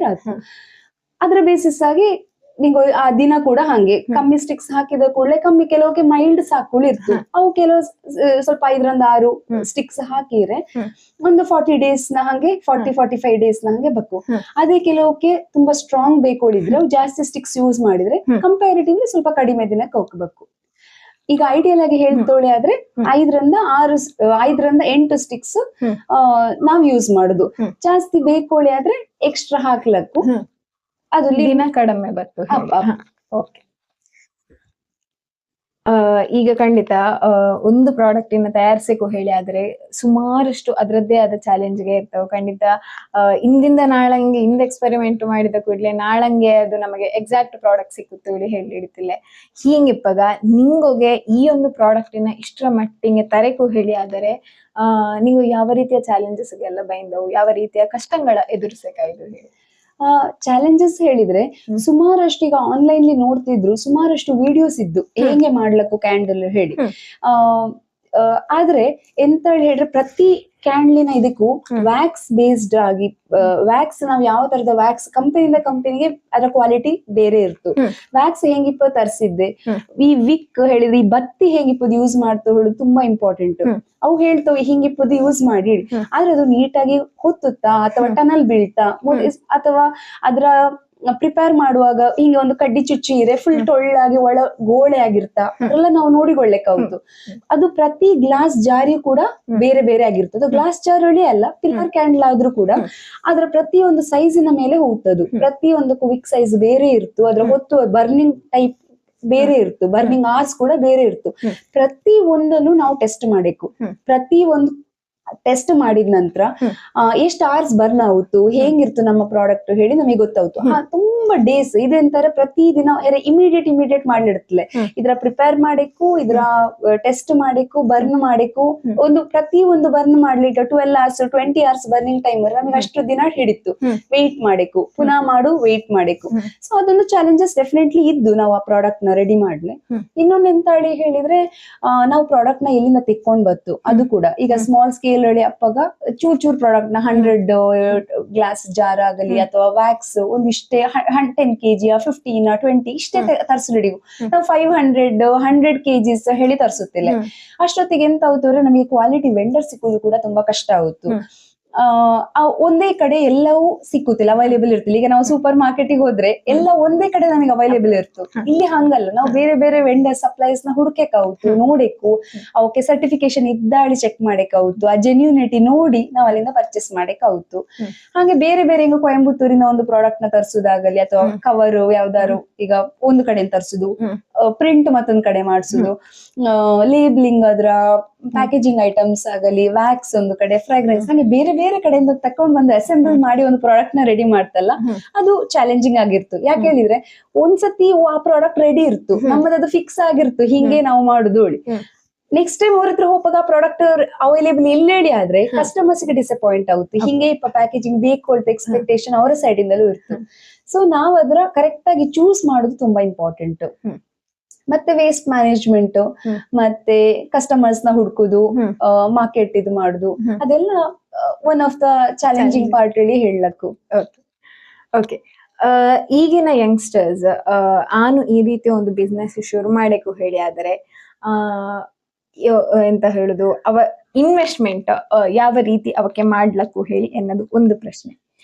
Speaker 2: ಅದ್ರ ಬೇಸಿಸ್ ಆಗಿ ನಿಂಗೆ ಆ ದಿನ ಕೂಡ ಹಂಗೆ ಕಮ್ಮಿ ಸ್ಟಿಕ್ಸ್ ಹಾಕಿದ ಕೂಡಲೇ ಕಮ್ಮಿ, ಕೆಲವಕ್ಕೆ ಮೈಲ್ಡ್ ಸಾಕುಳು ಇರ್ತು, ಅವು ಕೆಲವು ಸ್ವಲ್ಪ 5-6 ಸ್ಟಿಕ್ಸ್ ಹಾಕಿದ್ರೆ ಒಂದು 40 ಡೇಸ್ ನ ಹಂಗೆ 40-45 ಡೇಸ್ ನ ಹಂಗೆ ಬೇಕು. ಅದೇ ಕೆಲವಕ್ಕೆ ತುಂಬಾ ಸ್ಟ್ರಾಂಗ್ ಬೇಕೋಳಿದ್ರೆ ಜಾಸ್ತಿ ಸ್ಟಿಕ್ಸ್ ಯೂಸ್ ಮಾಡಿದ್ರೆ ಕಂಪ್ಯಾರಿಟಿವ್ಲಿ ಸ್ವಲ್ಪ ಕಡಿಮೆ ದಿನಕ್ಕೆ ಹೋಗ್ಬೇಕು. ಈಗ ಐಡಿಯಲ್ ಆಗಿ ಹೇಳ್ತೋಳೆ ಆದ್ರೆ 5-8 ಸ್ಟಿಕ್ಸ್ ನಾವ್ ಯೂಸ್ ಮಾಡುದು. ಜಾಸ್ತಿ ಬೇಕೋಳಿ ಆದ್ರೆ ಎಕ್ಸ್ಟ್ರಾ ಹಾಕ್ಲಕ್ಕು, ಅದು
Speaker 1: ದಿನ ಕಡಿಮೆ ಬರ್ತದೆ. ಓಕೆ. ಈಗ ಖಂಡಿತ ಒಂದು ಪ್ರಾಡಕ್ಟ್ ಇನ್ನ ತಯಾರಿಸಬೇಕು ಹೇಳಿ ಆದ್ರೆ ಸುಮಾರಷ್ಟು ಅದರದ್ದೇ ಆದ ಚಾಲೆಂಜ್ಗೆ ಇರ್ತಾವೆ. ಖಂಡಿತ ಇಂದಿಂದ ನಾಳಂಗೆ ಎಕ್ಸ್ಪೆರಿಮೆಂಟ್ ಮಾಡಿದ ಕೂಡಲೇ ನಾಳಂಗೆ ಅದು ನಮಗೆ ಎಕ್ಸಾಕ್ಟ್ ಪ್ರಾಡಕ್ಟ್ ಸಿಕ್ಕುತ್ತೆ ಹೇಳಿ ಹಿಡಿತಿಲ್ಲ. ಹೀಗಿಪ್ಪಾಗ ನಿಂಗೊಗೆ ಈ ಒಂದು ಪ್ರಾಡಕ್ಟಿನ ಇಷ್ಟರ ಮಟ್ಟಿಗೆ ತರಕು ಹೇಳಿ ಆದರೆ ನೀವು ಯಾವ ರೀತಿಯ ಚಾಲೆಂಜಸ್ಗೆಲ್ಲ ಬೈಂದವು, ಯಾವ ರೀತಿಯ ಕಷ್ಟಗಳ ಎದುರಿಸಬೇಕಾಯ್ತು ಹೇಳಿ?
Speaker 2: ಚಾಲೆಂಜಸ್ ಹೇಳಿದ್ರೆ ಸುಮಾರಷ್ಟು ಈಗ ಆನ್ಲೈನ್ ನೋಡ್ತಿದ್ರು ಸುಮಾರಷ್ಟು ವಿಡಿಯೋಸ್ ಇದ್ದು ಹೇಗೆ ಮಾಡ್ಲಕ್ಕು ಕ್ಯಾಂಡಲ್ ಹೇಳಿ. ಆದ್ರೆ ಎಂತ ಹೇಳಿದ್ರೆ ಪ್ರತಿ ಕ್ಯಾಂಡ್ಲಿನ ಇದಕ್ಕೂ ವ್ಯಾಕ್ಸ್ ಬೇಸ್ಡ್ ಆಗಿ ವ್ಯಾಕ್ಸ್ ನಾವ್ ಯಾವ ತರದ ವ್ಯಾಕ್ಸ್ ಕಂಪನಿಯಿಂದ ಕಂಪನಿಗೆ ಅದರ ಕ್ವಾಲಿಟಿ ಬೇರೆ ಇರ್ತು. ವ್ಯಾಕ್ಸ್ ಹೆಂಗಿಪ್ಪ ತರಿಸಿದ್ದೆ, ಈ ವಿಕ್ ಹೇಳಿದ್ರೆ ಈ ಬತ್ತಿ ಹೆಂಗಿಪ್ಪದು ಯೂಸ್ ಮಾಡ್ತಾ ಹೇಳುದು ತುಂಬಾ ಇಂಪಾರ್ಟೆಂಟ್. ಅವು ಹೇಳ್ತವೆ ಹಿಂಗಿಪ್ಪದು ಯೂಸ್ ಮಾಡಿ, ಆದ್ರೆ ಅದು ನೀಟಾಗಿ ಹೊತ್ತುತ್ತಾ ಅಥವಾ ಟನಲ್ ಬೀಳ್ತಾ ಅಥವಾ ಅದರ ಪ್ರಿಪೇರ್ ಮಾಡುವಾಗ ಹಿಂಗೆ ಒಂದು ಕಡ್ಡಿ ಚುಚ್ಚಿ ಇರೆ ಫುಲ್ ಟೊಳ್ಳಾಗಿ ಒಳ ಗೋಳೆ ಆಗಿರ್ತಾ ಅದೆಲ್ಲ ನಾವು ನೋಡಿಕೊಳ್ಳೆಕಾಗುದು. ಅದು ಪ್ರತಿ ಗ್ಲಾಸ್ ಜಾರಿ ಕೂಡ ಬೇರೆ ಬೇರೆ ಆಗಿರ್ತದೆ. ಅದು ಗ್ಲಾಸ್ ಜಾರ್ ಒಳ್ಳೆ ಅಲ್ಲ, ಪಿಲ್ಲರ್ ಕ್ಯಾಂಡಲ್ ಆದ್ರೂ ಕೂಡ ಅದ್ರ ಪ್ರತಿಯೊಂದು ಸೈಜಿನ ಮೇಲೆ ಹೋಗ್ತದು. ಪ್ರತಿಯೊಂದಕ್ಕೂ ವಿಕ್ ಸೈಜ್ ಬೇರೆ ಇರ್ತು, ಅದ್ರ ಹೊತ್ತು ಬರ್ನಿಂಗ್ ಟೈಪ್ ಬೇರೆ ಇರ್ತು, ಬರ್ನಿಂಗ್ ಆರ್ಸ್ ಕೂಡ ಬೇರೆ ಇರ್ತು. ಪ್ರತಿ ಒಂದನ್ನು ನಾವು ಟೆಸ್ಟ್ ಮಾಡಬೇಕು. ಪ್ರತಿ ಒಂದು ಟೆಸ್ಟ್ ಮಾಡಿದ ನಂತರ ಎಷ್ಟು ಅವರ್ಸ್ ಬರ್ನ್ ಆಗುತ್ತು, ಹೇಗಿರ್ತು ನಮ್ಮ ಪ್ರಾಡಕ್ಟ್ ಹೇಳಿ ನಮಗೆ ಗೊತ್ತಾಯ್ತು. ತುಂಬಾ ಡೇಸ್ ಇದೆಂತಾರೆ ಪ್ರತಿ ದಿನ ಇಮಿಡಿಯೇಟ್ ಮಾಡ್ಲಿಡ್ತಲೆ. ಇದ್ರ ಪ್ರಿಪೇರ್ ಮಾಡಬೇಕು, ಇದ್ರ ಟೆಸ್ಟ್ ಮಾಡಬೇಕು, ಬರ್ನ್ ಮಾಡಬೇಕು. ಒಂದು ಪ್ರತಿ ಒಂದು ಬರ್ನ್ ಮಾಡ್ಲಿಕ್ಕೆ 12 hours 20 hours ಬರ್ನಿಂಗ್ ಟೈಮ್ ನಮಗೆ ಅಷ್ಟು ದಿನ ಹಿಡಿತು. ವೆಯ್ಟ್ ಮಾಡಬೇಕು, ಪುನಃ ವೆಯ್ಟ್ ಮಾಡಬೇಕು. ಸೊ ಅದೊಂದು ಚಾಲೆಂಜಸ್ ಡೆಫಿನೆಟ್ಲಿ ಇದ್ದು ನಾವು ಆ ಪ್ರಾಡಕ್ಟ್ ನ ರೆಡಿ ಮಾಡ್ಲೆ. ಇನ್ನೊಂದು ಎಂತ ಹೇಳಿದ್ರೆ ನಾವು ಪ್ರಾಡಕ್ಟ್ ನ ಎಲ್ಲಿಂದ ತೆಕ್ಕೊಂಡ್ ಬತ್ತು ಅದು ಕೂಡ. ಈಗ ಸ್ಮಾಲ್ ಸ್ಕೇಲ್ ಅಪ್ಪಾಗ ಚೂರ್ ಪ್ರಾಡಕ್ಟ್ ನ 100 ಗ್ಲಾಸ್ ಜಾರ್ ಆಗಲಿ ಅಥವಾ ವ್ಯಾಕ್ಸ್ ಒಂದಿಷ್ಟೇ 10 kg 15 20 ಇಷ್ಟೇ ತರಿಸಿಡಿವು. ನಾವು 500 100 kgs ಹೇಳಿ ತರಿಸುತ್ತಿಲ್ಲ. ಅಷ್ಟೊತ್ತಿಗೆ ಎಂತ ಆಗುತ್ತಂದ್ರೆ ನಮಗೆ ಕ್ವಾಲಿಟಿ ವೆಂಡರ್ ಸಿಕ್ಕುದು ಕೂಡ ತುಂಬಾ ಕಷ್ಟ ಆಗುತ್ತು. ಒಂದೇ ಕಡೆ ಎಲ್ಲವೂ ಸಿಕ್ಕುತ್ತಿಲ್ಲ, ಅವೈಲೇಬಲ್ ಇರ್ತಿಲ್ಲ. ಈಗ ನಾವು ಸೂಪರ್ ಮಾರ್ಕೆಟಿಗೆ ಹೋದ್ರೆ ಎಲ್ಲ ಒಂದೇ ಕಡೆ ನಮಗೆ ಅವೈಲೇಬಲ್ ಇರ್ತು. ಇಲ್ಲಿ ಹಂಗಲ್ಲ, ನಾವು ಬೇರೆ ಬೇರೆ ವೆಂಡರ್ ಸಪ್ಲೈಸ್ ನ ಹುಡುಕಬೇಕಾಗುತ್ತು, ನೋಡಬೇಕು, ಅವಕ್ಕೆ ಸರ್ಟಿಫಿಕೇಶನ್ ಇದ್ದಾಳಿ ಚೆಕ್ ಮಾಡಬೇಕಾಗುತ್ತು, ಆ ಜೆನ್ಯೂನಿಟಿ ನೋಡಿ ನಾವು ಅಲ್ಲಿಂದ ಪರ್ಚೇಸ್ ಮಾಡಬೇಕಾಗುತ್ತು. ಹಾಗೆ ಬೇರೆ ಬೇರೆ ಈಗ ಕೊಯಂಬತ್ತೂರಿನ ಒಂದು ಪ್ರಾಡಕ್ಟ್ ನ ತರಿಸುದಾಗಲಿ ಅಥವಾ ಕವರ್ ಯಾವ್ದಾರು ಈಗ ಒಂದು ಕಡೆ ತರಿಸುದು, ಪ್ರಿಂಟ್ ಮತ್ತೊಂದ್ ಕಡೆ ಮಾಡಿಸುದು, ಲೇಬ್ಲಿಂಗ್ ಅದ್ರ ಪ್ಯಾಕೇಜಿಂಗ್ ಐಟಮ್ಸ್ ಆಗಲಿ, ವ್ಯಾಕ್ಸ್ ಒಂದು ಕಡೆ, ಫ್ರಾಗ್ರೆನ್ಸ್, ಹಾಗೆ ಬೇರೆ ಬೇರೆ ಕಡೆಯಿಂದ ತಕೊಂಡ್ ಬಂದು ಅಸೆಂಬಲ್ ಮಾಡಿ ಒಂದು ಪ್ರಾಡಕ್ಟ್ ನ ರೆಡಿ ಮಾಡ್ತಲ್ಲ, ಅದು ಚಾಲೆಂಜಿಂಗ್ ಆಗಿರ್ತು. ಯಾಕೆ ಹೇಳಿದ್ರೆ ಒಂದ್ಸತಿ ಆ ಪ್ರಾಡಕ್ಟ್ ರೆಡಿ ಇರ್ತು, ನಮ್ಮದದು ಫಿಕ್ಸ್ ಆಗಿರ್ತು, ಹಿಂಗೆ ನಾವು ಮಾಡುದು. ನೆಕ್ಸ್ಟ್ ಟೈಮ್ ಅವ್ರ ಹತ್ರ ಹೋಗುವಾಗ ಆ ಪ್ರಾಡಕ್ಟ್ ಅವೈಲೇಬಲ್ ಇಲ್ಲೇಳಿ ಆದ್ರೆ ಕಸ್ಟಮರ್ಸ್ ಗೆ ಡಿಸಪಾಯಿಂಟ್ ಆಗುತ್ತೆ. ಹಿಂಗೆ ಪ್ಯಾಕೇಜಿಂಗ್ ಬೇಕು ಅಂತ ಎಕ್ಸ್ಪೆಕ್ಟೇಷನ್ ಅವರ ಸೈಡ್ ಇಂದಲೂ ಇರ್ತು. ಸೊ ನಾವ್ ಅದರ ಕರೆಕ್ಟ್ ಆಗಿ ಚೂಸ್ ಮಾಡೋದು ತುಂಬಾ ಇಂಪಾರ್ಟೆಂಟ್. ಮತ್ತೆ ವೇಸ್ಟ್ ಮ್ಯಾನೇಜ್ಮೆಂಟ್, ಮತ್ತೆ ಕಸ್ಟಮರ್ಸ್ ನ ಹುಡುಕುದು, ಮಾರ್ಕೆಟ್ ಇದು ಮಾಡುದು, ಅದೆಲ್ಲ one of the challenging part ಹೇಳಿ ಹೇಳಕ್ಕು.
Speaker 1: ಓಕೆ, ಈಗಿನ ಯಂಗ್ಸ್ಟರ್ಸ್ ಈ ರೀತಿ ಒಂದು ಬಿಸ್ನೆಸ್ ಶುರು ಮಾಡಕ್ಕೂ ಹೇಳಿ ಆದರೆ ಎಂತ ಹೇಳುದು, ಅವ ಇನ್ವೆಸ್ಟ್ಮೆಂಟ್ ಯಾವ ರೀತಿ ಅವಕ್ಕೆ ಮಾಡ್ಲಕ್ಕೂ ಹೇಳಿ ಅನ್ನೋದು ಒಂದು ಪ್ರಶ್ನೆ.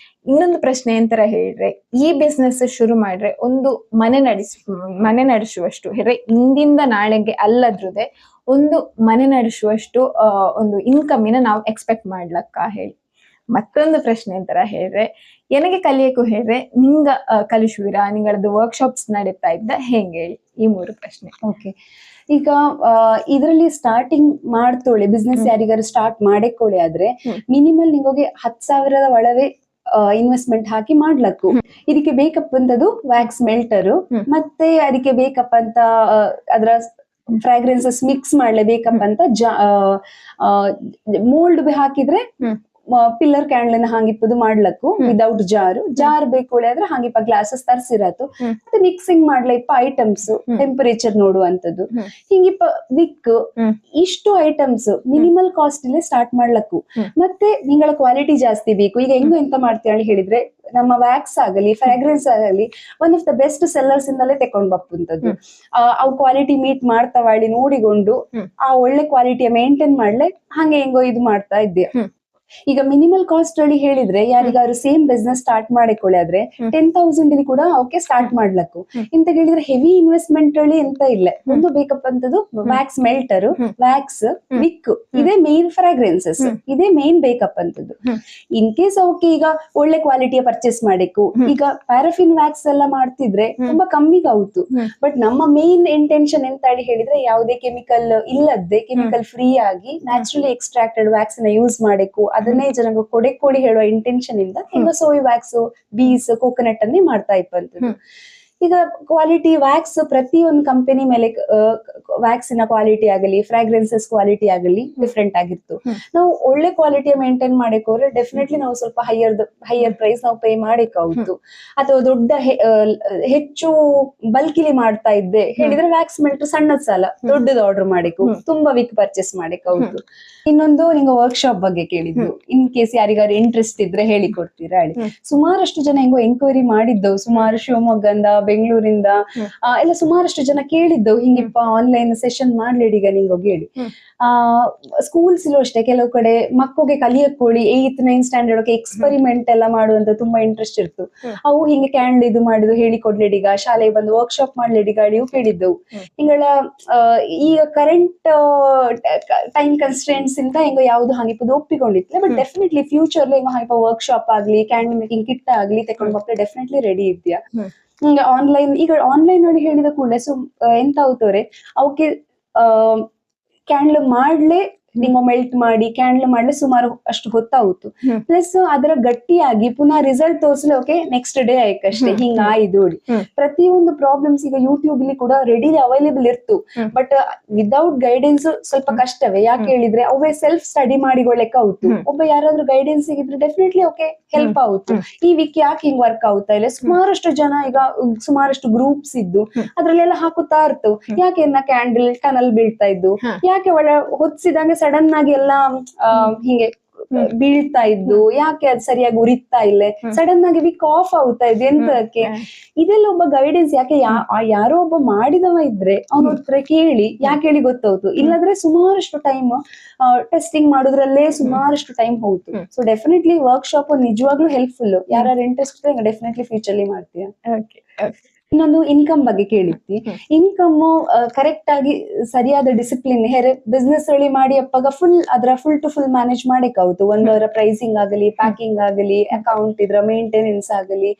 Speaker 1: ಇನ್ನೊಂದು ಪ್ರಶ್ನೆ ಎಂತರ ಹೇಳಿದ್ರೆ, ಈ ಬಿಸ್ನೆಸ್ ಶುರು ಮಾಡ್ರೆ ಒಂದು ಮನೆ ನಡೆಸುವಷ್ಟು ಇಂದಿಂದ ನಾಳೆಗೆ ಅಲ್ಲದ್ರದೆ ಒಂದು ಮನೆ ನಡೆಸುವಷ್ಟು ಒಂದು ಇನ್ಕಮಿನ ನಾವು ಎಕ್ಸ್ಪೆಕ್ಟ್ ಮಾಡ್ಲಕ್ಕ ಹೇಳಿ. ಮತ್ತೊಂದು ಪ್ರಶ್ನೆ ಎಂತರ ಹೇಳಿದ್ರೆ, ನನಗೆ ಕಲಿಯಕ್ಕೂ ಹೇಳಿದ್ರೆ ನಿಂಗ ಕಲಿಸುವಿರಾ, ನಿಂಗಳದ್ದು ವರ್ಕ್ಶಾಪ್ಸ್ ನಡೀತಾ ಇದ್ದ ಹೆಂಗೆ ಹೇಳಿ. ಈ 3 ಪ್ರಶ್ನೆ.
Speaker 2: ಓಕೆ, ಈಗ ಇದ್ರಲ್ಲಿ ಸ್ಟಾರ್ಟಿಂಗ್ ಮಾಡ್ತೋಳೆ ಬಿಸ್ನೆಸ್ ಯಾರಿಗಾರು ಸ್ಟಾರ್ಟ್ ಮಾಡಕೊಳ್ಳಿ ಆದ್ರೆ ಮಿನಿಮಲ್ ನಿಮಗೆ 10,000 ಒಳವೆ ಇನ್ವೆಸ್ಟ್ಮೆಂಟ್ ಹಾಕಿ ಮಾಡ್ಲಕ್ಕು. ಇದಕ್ಕೆ ಬೇಕಪ್ಪ ಅಂತದ್ದು ವ್ಯಾಕ್ಸ್ ಮೆಲ್ಟರ್, ಮತ್ತೆ ಅದಕ್ಕೆ ಬೇಕಪ್ಪ ಅಂತ ಅದ್ರ ಫ್ರಾಗ್ರೆನ್ಸಸ್ ಮಿಕ್ಸ್ ಮಾಡ್ಲೇಬೇಕಪ್ಪ ಅಂತ ಮೋಲ್ಡ್ ಹಾಕಿದ್ರೆ ಪಿಲ್ಲರ್ ಕ್ಯಾಂಡಲ್ ಹಾಂಗಿಪ್ಪದು ಮಾಡ್ಲಕ್ಕು ವಿದೌಟ್ ಜಾರ್ ಬೇಕು ಆದ್ರೆ ಹಾಂಗಿಪ್ಪ ಗ್ಲಾಸಸ್ ತರ್ಸಿರತ್ತು. ಮತ್ತೆ ಮಿಕ್ಸಿಂಗ್ ಮಾಡ್ಲಿಪ್ಪ ಐಟಮ್ಸ್ ಟೆಂಪರೇಚರ್ ನೋಡುವಂತದ್ದು, ಹಿಂಗಿಪ್ಪ ವಿಕ್ ಇಷ್ಟು ಐಟಮ್ಸ್ ಮಿನಿಮಲ್ ಕಾಸ್ಟ್ ಇಲ್ಲೇ ಸ್ಟಾರ್ಟ್ ಮಾಡ್ಲಕ್ಕು. ಮತ್ತೆ ನಿಂಗಳ ಕ್ವಾಲಿಟಿ ಜಾಸ್ತಿ ಬೇಕು. ಈಗ ಹೆಂಗು ಎಂತ ಮಾಡ್ತೀವಿ ಹೇಳಿದ್ರೆ, ನಮ್ಮ ವ್ಯಾಕ್ಸ್ ಆಗಲಿ ಫ್ರಾಗ್ರೆನ್ಸ್ ಆಗಲಿ one of the best sellers ಇಂದಲೇ ತೆಕೊಂಡ್ ಬಪ್ಪುಂತದ್ದು. ಅವು ಕ್ವಾಲಿಟಿ ಮೀಟ್ ಮಾಡ್ತಾವಳಿ ನೋಡಿಕೊಂಡು ಆ ಒಳ್ಳೆ ಕ್ವಾಲಿಟಿಯ ಮೇಂಟೈನ್ ಮಾಡ್ಲೆ ಹಂಗೆ ಹೆಂಗೋ ಇದು ಮಾಡ್ತಾ ಇದ್ದೆ. ಈಗ ಮಿನಿಮಲ್ ಕಾಸ್ಟ್ ಅಲ್ಲಿ ಹೇಳಿದ್ರೆ ಯಾರಿಗಾದ್ರು ಸೇಮ್ ಬಿಸ್ನೆಸ್ ಸ್ಟಾರ್ಟ್ ಮಾಡಿಕೊಳ್ಳಿ ಆದ್ರೆ 10,000 ಕೂಡ ಅವಕ್ಕೆ ಸ್ಟಾರ್ಟ್ ಮಾಡ್ಲಕ್ಕು. ಇಂತ ಹೇಳಿದ್ರೆ ಹೆವಿ ಇನ್ವೆಸ್ಟ್ಮೆಂಟ್ ಅಲ್ಲಿ ಎಂತ ಇಲ್ಲ. ಒಂದು ಬೇಕಪ್ಪ ಅಂತದ್ದು ವ್ಯಾಕ್ಸ್ ಮೆಲ್ಟರ್, ವ್ಯಾಕ್ಸ್, ವಿಕ್, ಇದೇ ಮೇನ್ ಫ್ರಾಗ್ರೆನ್ಸಸ್, ಇದೇ ಮೇನ್ ಬೇಕಪ್ ಅಂತದ್ದು. ಇನ್ ಕೇಸ್ ಅವಕ್ಕೆ ಈಗ ಒಳ್ಳೆ ಕ್ವಾಲಿಟಿಯ ಪರ್ಚೇಸ್ ಮಾಡಬೇಕು. ಈಗ ಪ್ಯಾರಾಫಿನ್ ವ್ಯಾಕ್ಸ್ ಎಲ್ಲ ಮಾಡ್ತಿದ್ರೆ ತುಂಬಾ ಕಮ್ಮಿಗೆ ಆಗುತ್ತು. ಬಟ್ ನಮ್ಮ ಮೇನ್ ಇಂಟೆನ್ಷನ್ ಎಂತ ಹೇಳಿ ಹೇಳಿದ್ರೆ, ಯಾವುದೇ ಕೆಮಿಕಲ್ ಇಲ್ಲದೆ ಕೆಮಿಕಲ್ ಫ್ರೀ ಆಗಿ ನ್ಯಾಚುರಲಿ ಎಕ್ಸ್ಟ್ರಾಕ್ಟೆಡ್ ವ್ಯಾಕ್ಸ್ ನ ಯೂಸ್ ಮಾಡಬೇಕು. ಅದನ್ನೇ ಜನಕ್ಕೆ ಕೊಡಿ ಹೇಳುವ ಇಂಟೆನ್ಷನ್ ಇಂದ ಈಗ ಸೋಯ್ ವ್ಯಾಕ್ಸ್, ಬೀಸ್, ಕೋಕೋನಟ್ ಅನ್ನೇ ಮಾಡ್ತಾ ಇಪ್ಪಂತದ್ದು. ಈಗ ಕ್ವಾಲಿಟಿ ವ್ಯಾಕ್ಸ್ ಪ್ರತಿಯೊಂದು ಕಂಪನಿ ಮೇಲೆ ವ್ಯಾಕ್ಸಿನ ಕ್ವಾಲಿಟಿ ಆಗಲಿ ಫ್ರಾಗ್ರೆನ್ಸಸ್ ಕ್ವಾಲಿಟಿ ಆಗಲಿ ಡಿಫ್ರೆಂಟ್ ಆಗಿತ್ತು. ನಾವು ಒಳ್ಳೆ ಕ್ವಾಲಿಟಿಯ ಮೇಂಟೈನ್ ಮಾಡಕ್ಕೆ ಡೆಫಿನೆಟ್ಲಿ ನಾವು ಸ್ವಲ್ಪ ಹೈಯರ್ ಪ್ರೈಸ್ ನಾವು ಪೇ ಮಾಡಕ್ಕಾಗುತ್ತು. ಅಥವಾ ದೊಡ್ಡ ಹೆಚ್ಚು ಬಲ್ಕಿಲಿ ಮಾಡ್ತಾ ಇದ್ದೆ ಹೇಳಿದ್ರೆ ವ್ಯಾಕ್ಸ್ ಮೆಲ್ಟರ್ ಸಣ್ಣದ್ ಸಾಲ ದೊಡ್ಡದು ಆರ್ಡರ್ ಮಾಡಬೇಕು, ತುಂಬಾ ವೀಕ್ ಪರ್ಚೇಸ್ ಮಾಡಕ್ಕಾಗುತ್ತು. ಇನ್ನೊಂದು ನಿಂಗೆ ವರ್ಕ್ಶಾಪ್ ಬಗ್ಗೆ ಕೇಳಿದ್ದು, ಇನ್ ಕೇಸ್ ಯಾರಿಗಾರು ಇಂಟ್ರೆಸ್ಟ್ ಇದ್ರೆ ಹೇಳಿ ಕೊಡ್ತೀರಾ ಹೇಳಿ. ಸುಮಾರಷ್ಟು ಜನ ಹೆಂಗೋ ಎಂಕ್ವೈರಿ ಮಾಡಿದ್ದವು, ಸುಮಾರು ಶಿವಮೊಗ್ಗದಿಂದ ಬೆಂಗಳೂರಿಂದ ಎಲ್ಲ ಸುಮಾರಷ್ಟು ಜನ ಕೇಳಿದ್ದವು ಹಿಂಗಿಪ್ಪ ಆನ್ಲೈನ್ ಸೆಷನ್ ಮಾಡ್ಲೇಡಿ ಈಗ ನಿಂಗೆ ಹೋಗಿ ಹೇಳಿ. ಸ್ಕೂಲ್ಸ್ ಇಲ್ಲೂ ಅಷ್ಟೇ ಕೆಲವು ಕಡೆ ಮಕ್ಕಳಿಗೆ ಕಲಿಯಕೋಳಿ 8th 9th ಸ್ಟ್ಯಾಂಡರ್ಡ್ ಎಕ್ಸ್ಪೆರಿಮೆಂಟ್ ಎಲ್ಲ ಮಾಡುವಂತ ತುಂಬಾ ಇಂಟ್ರೆಸ್ಟ್ ಇತ್ತು. ಅವು ಹಿಂಗೆ ಕ್ಯಾಂಡಲ್ ಇದು ಮಾಡಿದ್ದು ಹೇಳಿಕೊಡ್ಲೇಡಿಗ ಶಾಲೆಗೆ ಬಂದು ವರ್ಕ್ಶಾಪ್ ಮಾಡ್ಲೇಡಿಗ ಇವು ಕೇಳಿದ್ದವು. ಹಿಂಗಳ ಈಗ ಕರೆಂಟ್ ಟೈಮ್ ಕನ್ಸ್ಟ್ರೆಂಟ್ಸ್ ಇಂದ ಹೆಂಗೋ ಯಾವ್ದು ಹಂಗಿಪ್ಪದು ಒಪ್ಪಿಕೊಂಡಿತ್ತಿಲ್ಲ. ಬಟ್ ಡೆಫಿನೆಟ್ಲಿ ಫ್ಯೂಚರ್ ಹೆಂಗೋ ಹಂಗಿಪ್ಪ ವರ್ಕ್ಶಾಪ್ ಆಗ್ಲಿ ಕ್ಯಾಂಡಲ್ ಮೇಕಿಂಗ್ ಕಿಟ್ ಆಗ್ಲಿ ತಕೊಂಡ್ ಮಕ್ಳು ಡೆಫಿನೆಟ್ಲಿ ರೆಡಿ ಇದೆಯಾ. ಹಿಂಗ ಆನ್ಲೈನ್ ಈಗ ಆನ್ಲೈನ್ ನೋಡಿ ಹೇಳಿದ ಕೂಡಲೇ ಎಂತ అవుతాವ್ರೆ ಅವಕ್ಕೆ ಕ್ಯಾಂಡಲ್ ಮಾಡ್ಲೆ ನಿಮ್ಮ ಮೆಲ್ಟ್ ಮಾಡಿ ಕ್ಯಾಂಡಲ್ ಮಾಡ್ಲೆ ಸುಮಾರು ಅಷ್ಟು ಹೊತ್ತಾಗುತ್ತು. ಪ್ಲಸ್ ಅದರ ಗಟ್ಟಿಯಾಗಿ ಪುನಃ ರಿಸಲ್ಟ್ ತೋರಿಸಲು ಓಕೆ ನೆಕ್ಸ್ಟ್ ಡೇ ಆಯ್ಕಷ್ಟೇ ಹಿಂಗ ಆಯ್ದು. ಪ್ರತಿಯೊಂದು ಪ್ರಾಬ್ಲಮ್ಸ್ ಈಗ ಯೂಟ್ಯೂಬ್ ಅಲ್ಲಿ ಕೂಡ ರೆಡಿ ಅವೈಲೇಬಲ್ ಇರ್ತು. ಬಟ್ ವಿದೌಟ್ ಗೈಡೆನ್ಸ್ ಸ್ವಲ್ಪ ಕಷ್ಟವೇ. ಯಾಕೆ ಹೇಳಿದ್ರೆ ಅವೇ ಸೆಲ್ಫ್ ಸ್ಟಡಿ ಮಾಡಿಕೊಳ್ಳಕ್ ಆಗುತ್ತು. ಒಬ್ಬ ಯಾರಾದ್ರೂ ಗೈಡೆನ್ಸ್ ಸಿಗಿದ್ರೆ ಡೆಫಿನೆಟ್ಲಿ ಓಕೆ ಹೆಲ್ಪ್ ಆಗುತ್ತು. ಈ ವೀಕ್ ಯಾಕೆ ಹಿಂಗ್ ವರ್ಕ್ ಆಗುತ್ತಾ ಇಲ್ಲ, ಸುಮಾರಷ್ಟು ಜನ ಈಗ ಸುಮಾರಷ್ಟು ಗ್ರೂಪ್ಸ್ ಇದ್ದು ಅದ್ರಲ್ಲೆಲ್ಲ ಹಾಕುತ್ತಾ ಇರ್ತವು. ಯಾಕೆ ಕ್ಯಾಂಡಲ್ ಟನಲ್ ಬೀಳ್ತಾ ಇದ್ದು, ಯಾಕೆ ಒಳ್ಳೆ ಹೊತ್ಸಿದಂಗೆ ಸಡನ್ ಆಗಿ ಎಲ್ಲ ಹಿಂಗೆ ಬೀಳ್ತಾ ಇದ್ದು, ಯಾಕೆ ಅದು ಸರಿಯಾಗಿ ಉರಿತಾ ಇಲ್ಲ, ಸಡನ್ ಆಗಿ ವಿಕ್ ಆಫ್ ಆಗ್ತಾ ಇದೆ ಎಂತಕ್ಕೆ. ಇದೆಲ್ಲ ಒಬ್ಬ ಗೈಡೆನ್ಸ್ ಯಾಕೆ ಯಾರೋ ಒಬ್ಬ ಮಾಡಿದವ ಇದ್ರೆ ಅವನ ಹತ್ರ ಕೇಳಿ ಯಾಕೆ ಹೇಳಿ ಗೊತ್ತಾಯ್ತು. ಇಲ್ಲದ್ರೆ ಸುಮಾರಷ್ಟು ಟೈಮ್ ಟೆಸ್ಟಿಂಗ್ ಮಾಡೋದ್ರಲ್ಲೇ ಸುಮಾರಷ್ಟು ಟೈಮ್ ಹೋಗ್ತು. ಸೊ ಡೆಫಿನೆಟ್ಲಿ ವರ್ಕ್ಶಾಪ್ ನಿಜವಾಗ್ಲೂ ಹೆಲ್ಪ್ಫುಲ್. ಯಾರು ಇಂಟ್ರೆಸ್ಟ್ ಇದೆ ಡೆಫಿನೆಟ್ಲಿ ಫ್ಯೂಚರ್ಲಿ ಮಾಡ್ತೀಯ. ಇನ್ನೊಂದು ಇನ್ಕಮ್ ಬಗ್ಗೆ ಕೇಳಿದ್ವಿ. ಇನ್ಕಮ್ ಕರೆಕ್ಟ್ ಆಗಿ ಸರಿಯಾದ ಡಿಸಿಪ್ಲಿನ್ ಬಿಸ್ನೆಸ್ ಹೇಳಿ ಮಾಡಿ ಅಪ್ಪಾಗ ಫುಲ್ ಟು ಫುಲ್ ಮ್ಯಾನೇಜ್ ಮಾಡಕ್ಕಾಗುತ್ತು. ಒಂದವರ ಪ್ರೈಸಿಂಗ್ ಆಗಲಿ, ಪ್ಯಾಕಿಂಗ್ ಆಗಲಿ, ಅಕೌಂಟ್ ಇದ್ರ ಮೇಂಟೆನೆನ್ಸ್ ಆಗಲಿ,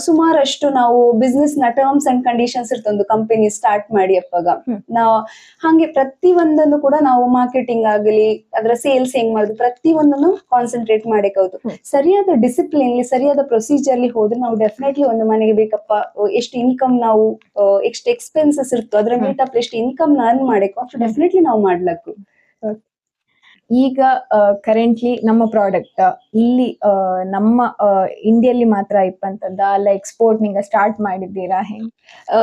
Speaker 2: ಸುಮಾರಷ್ಟು ನಾವು ಬಿಸ್ನೆಸ್ ನ ಟರ್ಮ್ಸ್ ಅಂಡ್ ಕಂಡೀಷನ್ಸ್ ಇರ್ತದೆ ಒಂದು ಕಂಪನಿ ಸ್ಟಾರ್ಟ್ ಮಾಡಿ ಅಪ್ಪಾಗ. ನಾವು ಹಾಗೆ ಪ್ರತಿ ಒಂದನ್ನು ಕೂಡ ನಾವು ಮಾರ್ಕೆಟಿಂಗ್ ಆಗಲಿ ಅದರ ಸೇಲ್ಸ್ ಹೆಂಗ್ ಮಾಡುದು ಪ್ರತಿ ಒಂದನ್ನು ಕಾನ್ಸಂಟ್ರೇಟ್ ಮಾಡಕ್ಕಾಗುತ್ತು. ಸರಿಯಾದ ಡಿಸಿಪ್ಲಿನ್ ಸರಿಯಾದ ಪ್ರೊಸೀಜರ್ಲಿ ಹೋದ್ರೆ ನಾವು ಡೆಫಿನೆಟ್ಲಿ ಒಂದು ಮನೆಗೆ ಬೇಕಪ್ಪ ಎಷ್ಟು ಇನ್ಕಮ್ ನಾವು ಎಷ್ಟು ಎಕ್ಸ್ಪೆನ್ಸಸ್ ಇರ್ತೋ ಅದ್ರ ಮೀಟಪ್ ಎಷ್ಟು ಇನ್ಕಮ್ ಅರ್ನ್ ಮಾಡಬೇಕು ಡೆಫಿನೆಟ್ಲಿ ನಾವು ಮಾಡ್ಲಕ್ಕು.
Speaker 1: ಈಗ ಕರೆಂಟ್ಲಿ ನಮ್ಮ ಪ್ರಾಡಕ್ಟ್ ಇಲ್ಲಿ ನಮ್ಮ ಇಂಡಿಯಲ್ಲಿ ಮಾತ್ರ ಇಪ್ಪಂತದ್ದ ಅಲ್ಲ ಎಕ್ಸ್ಪೋರ್ಟ್ ನಿಂಗ ಸ್ಟಾರ್ಟ್ ಮಾಡಿದ್ದೀರಾ ಹೆಂಗ್?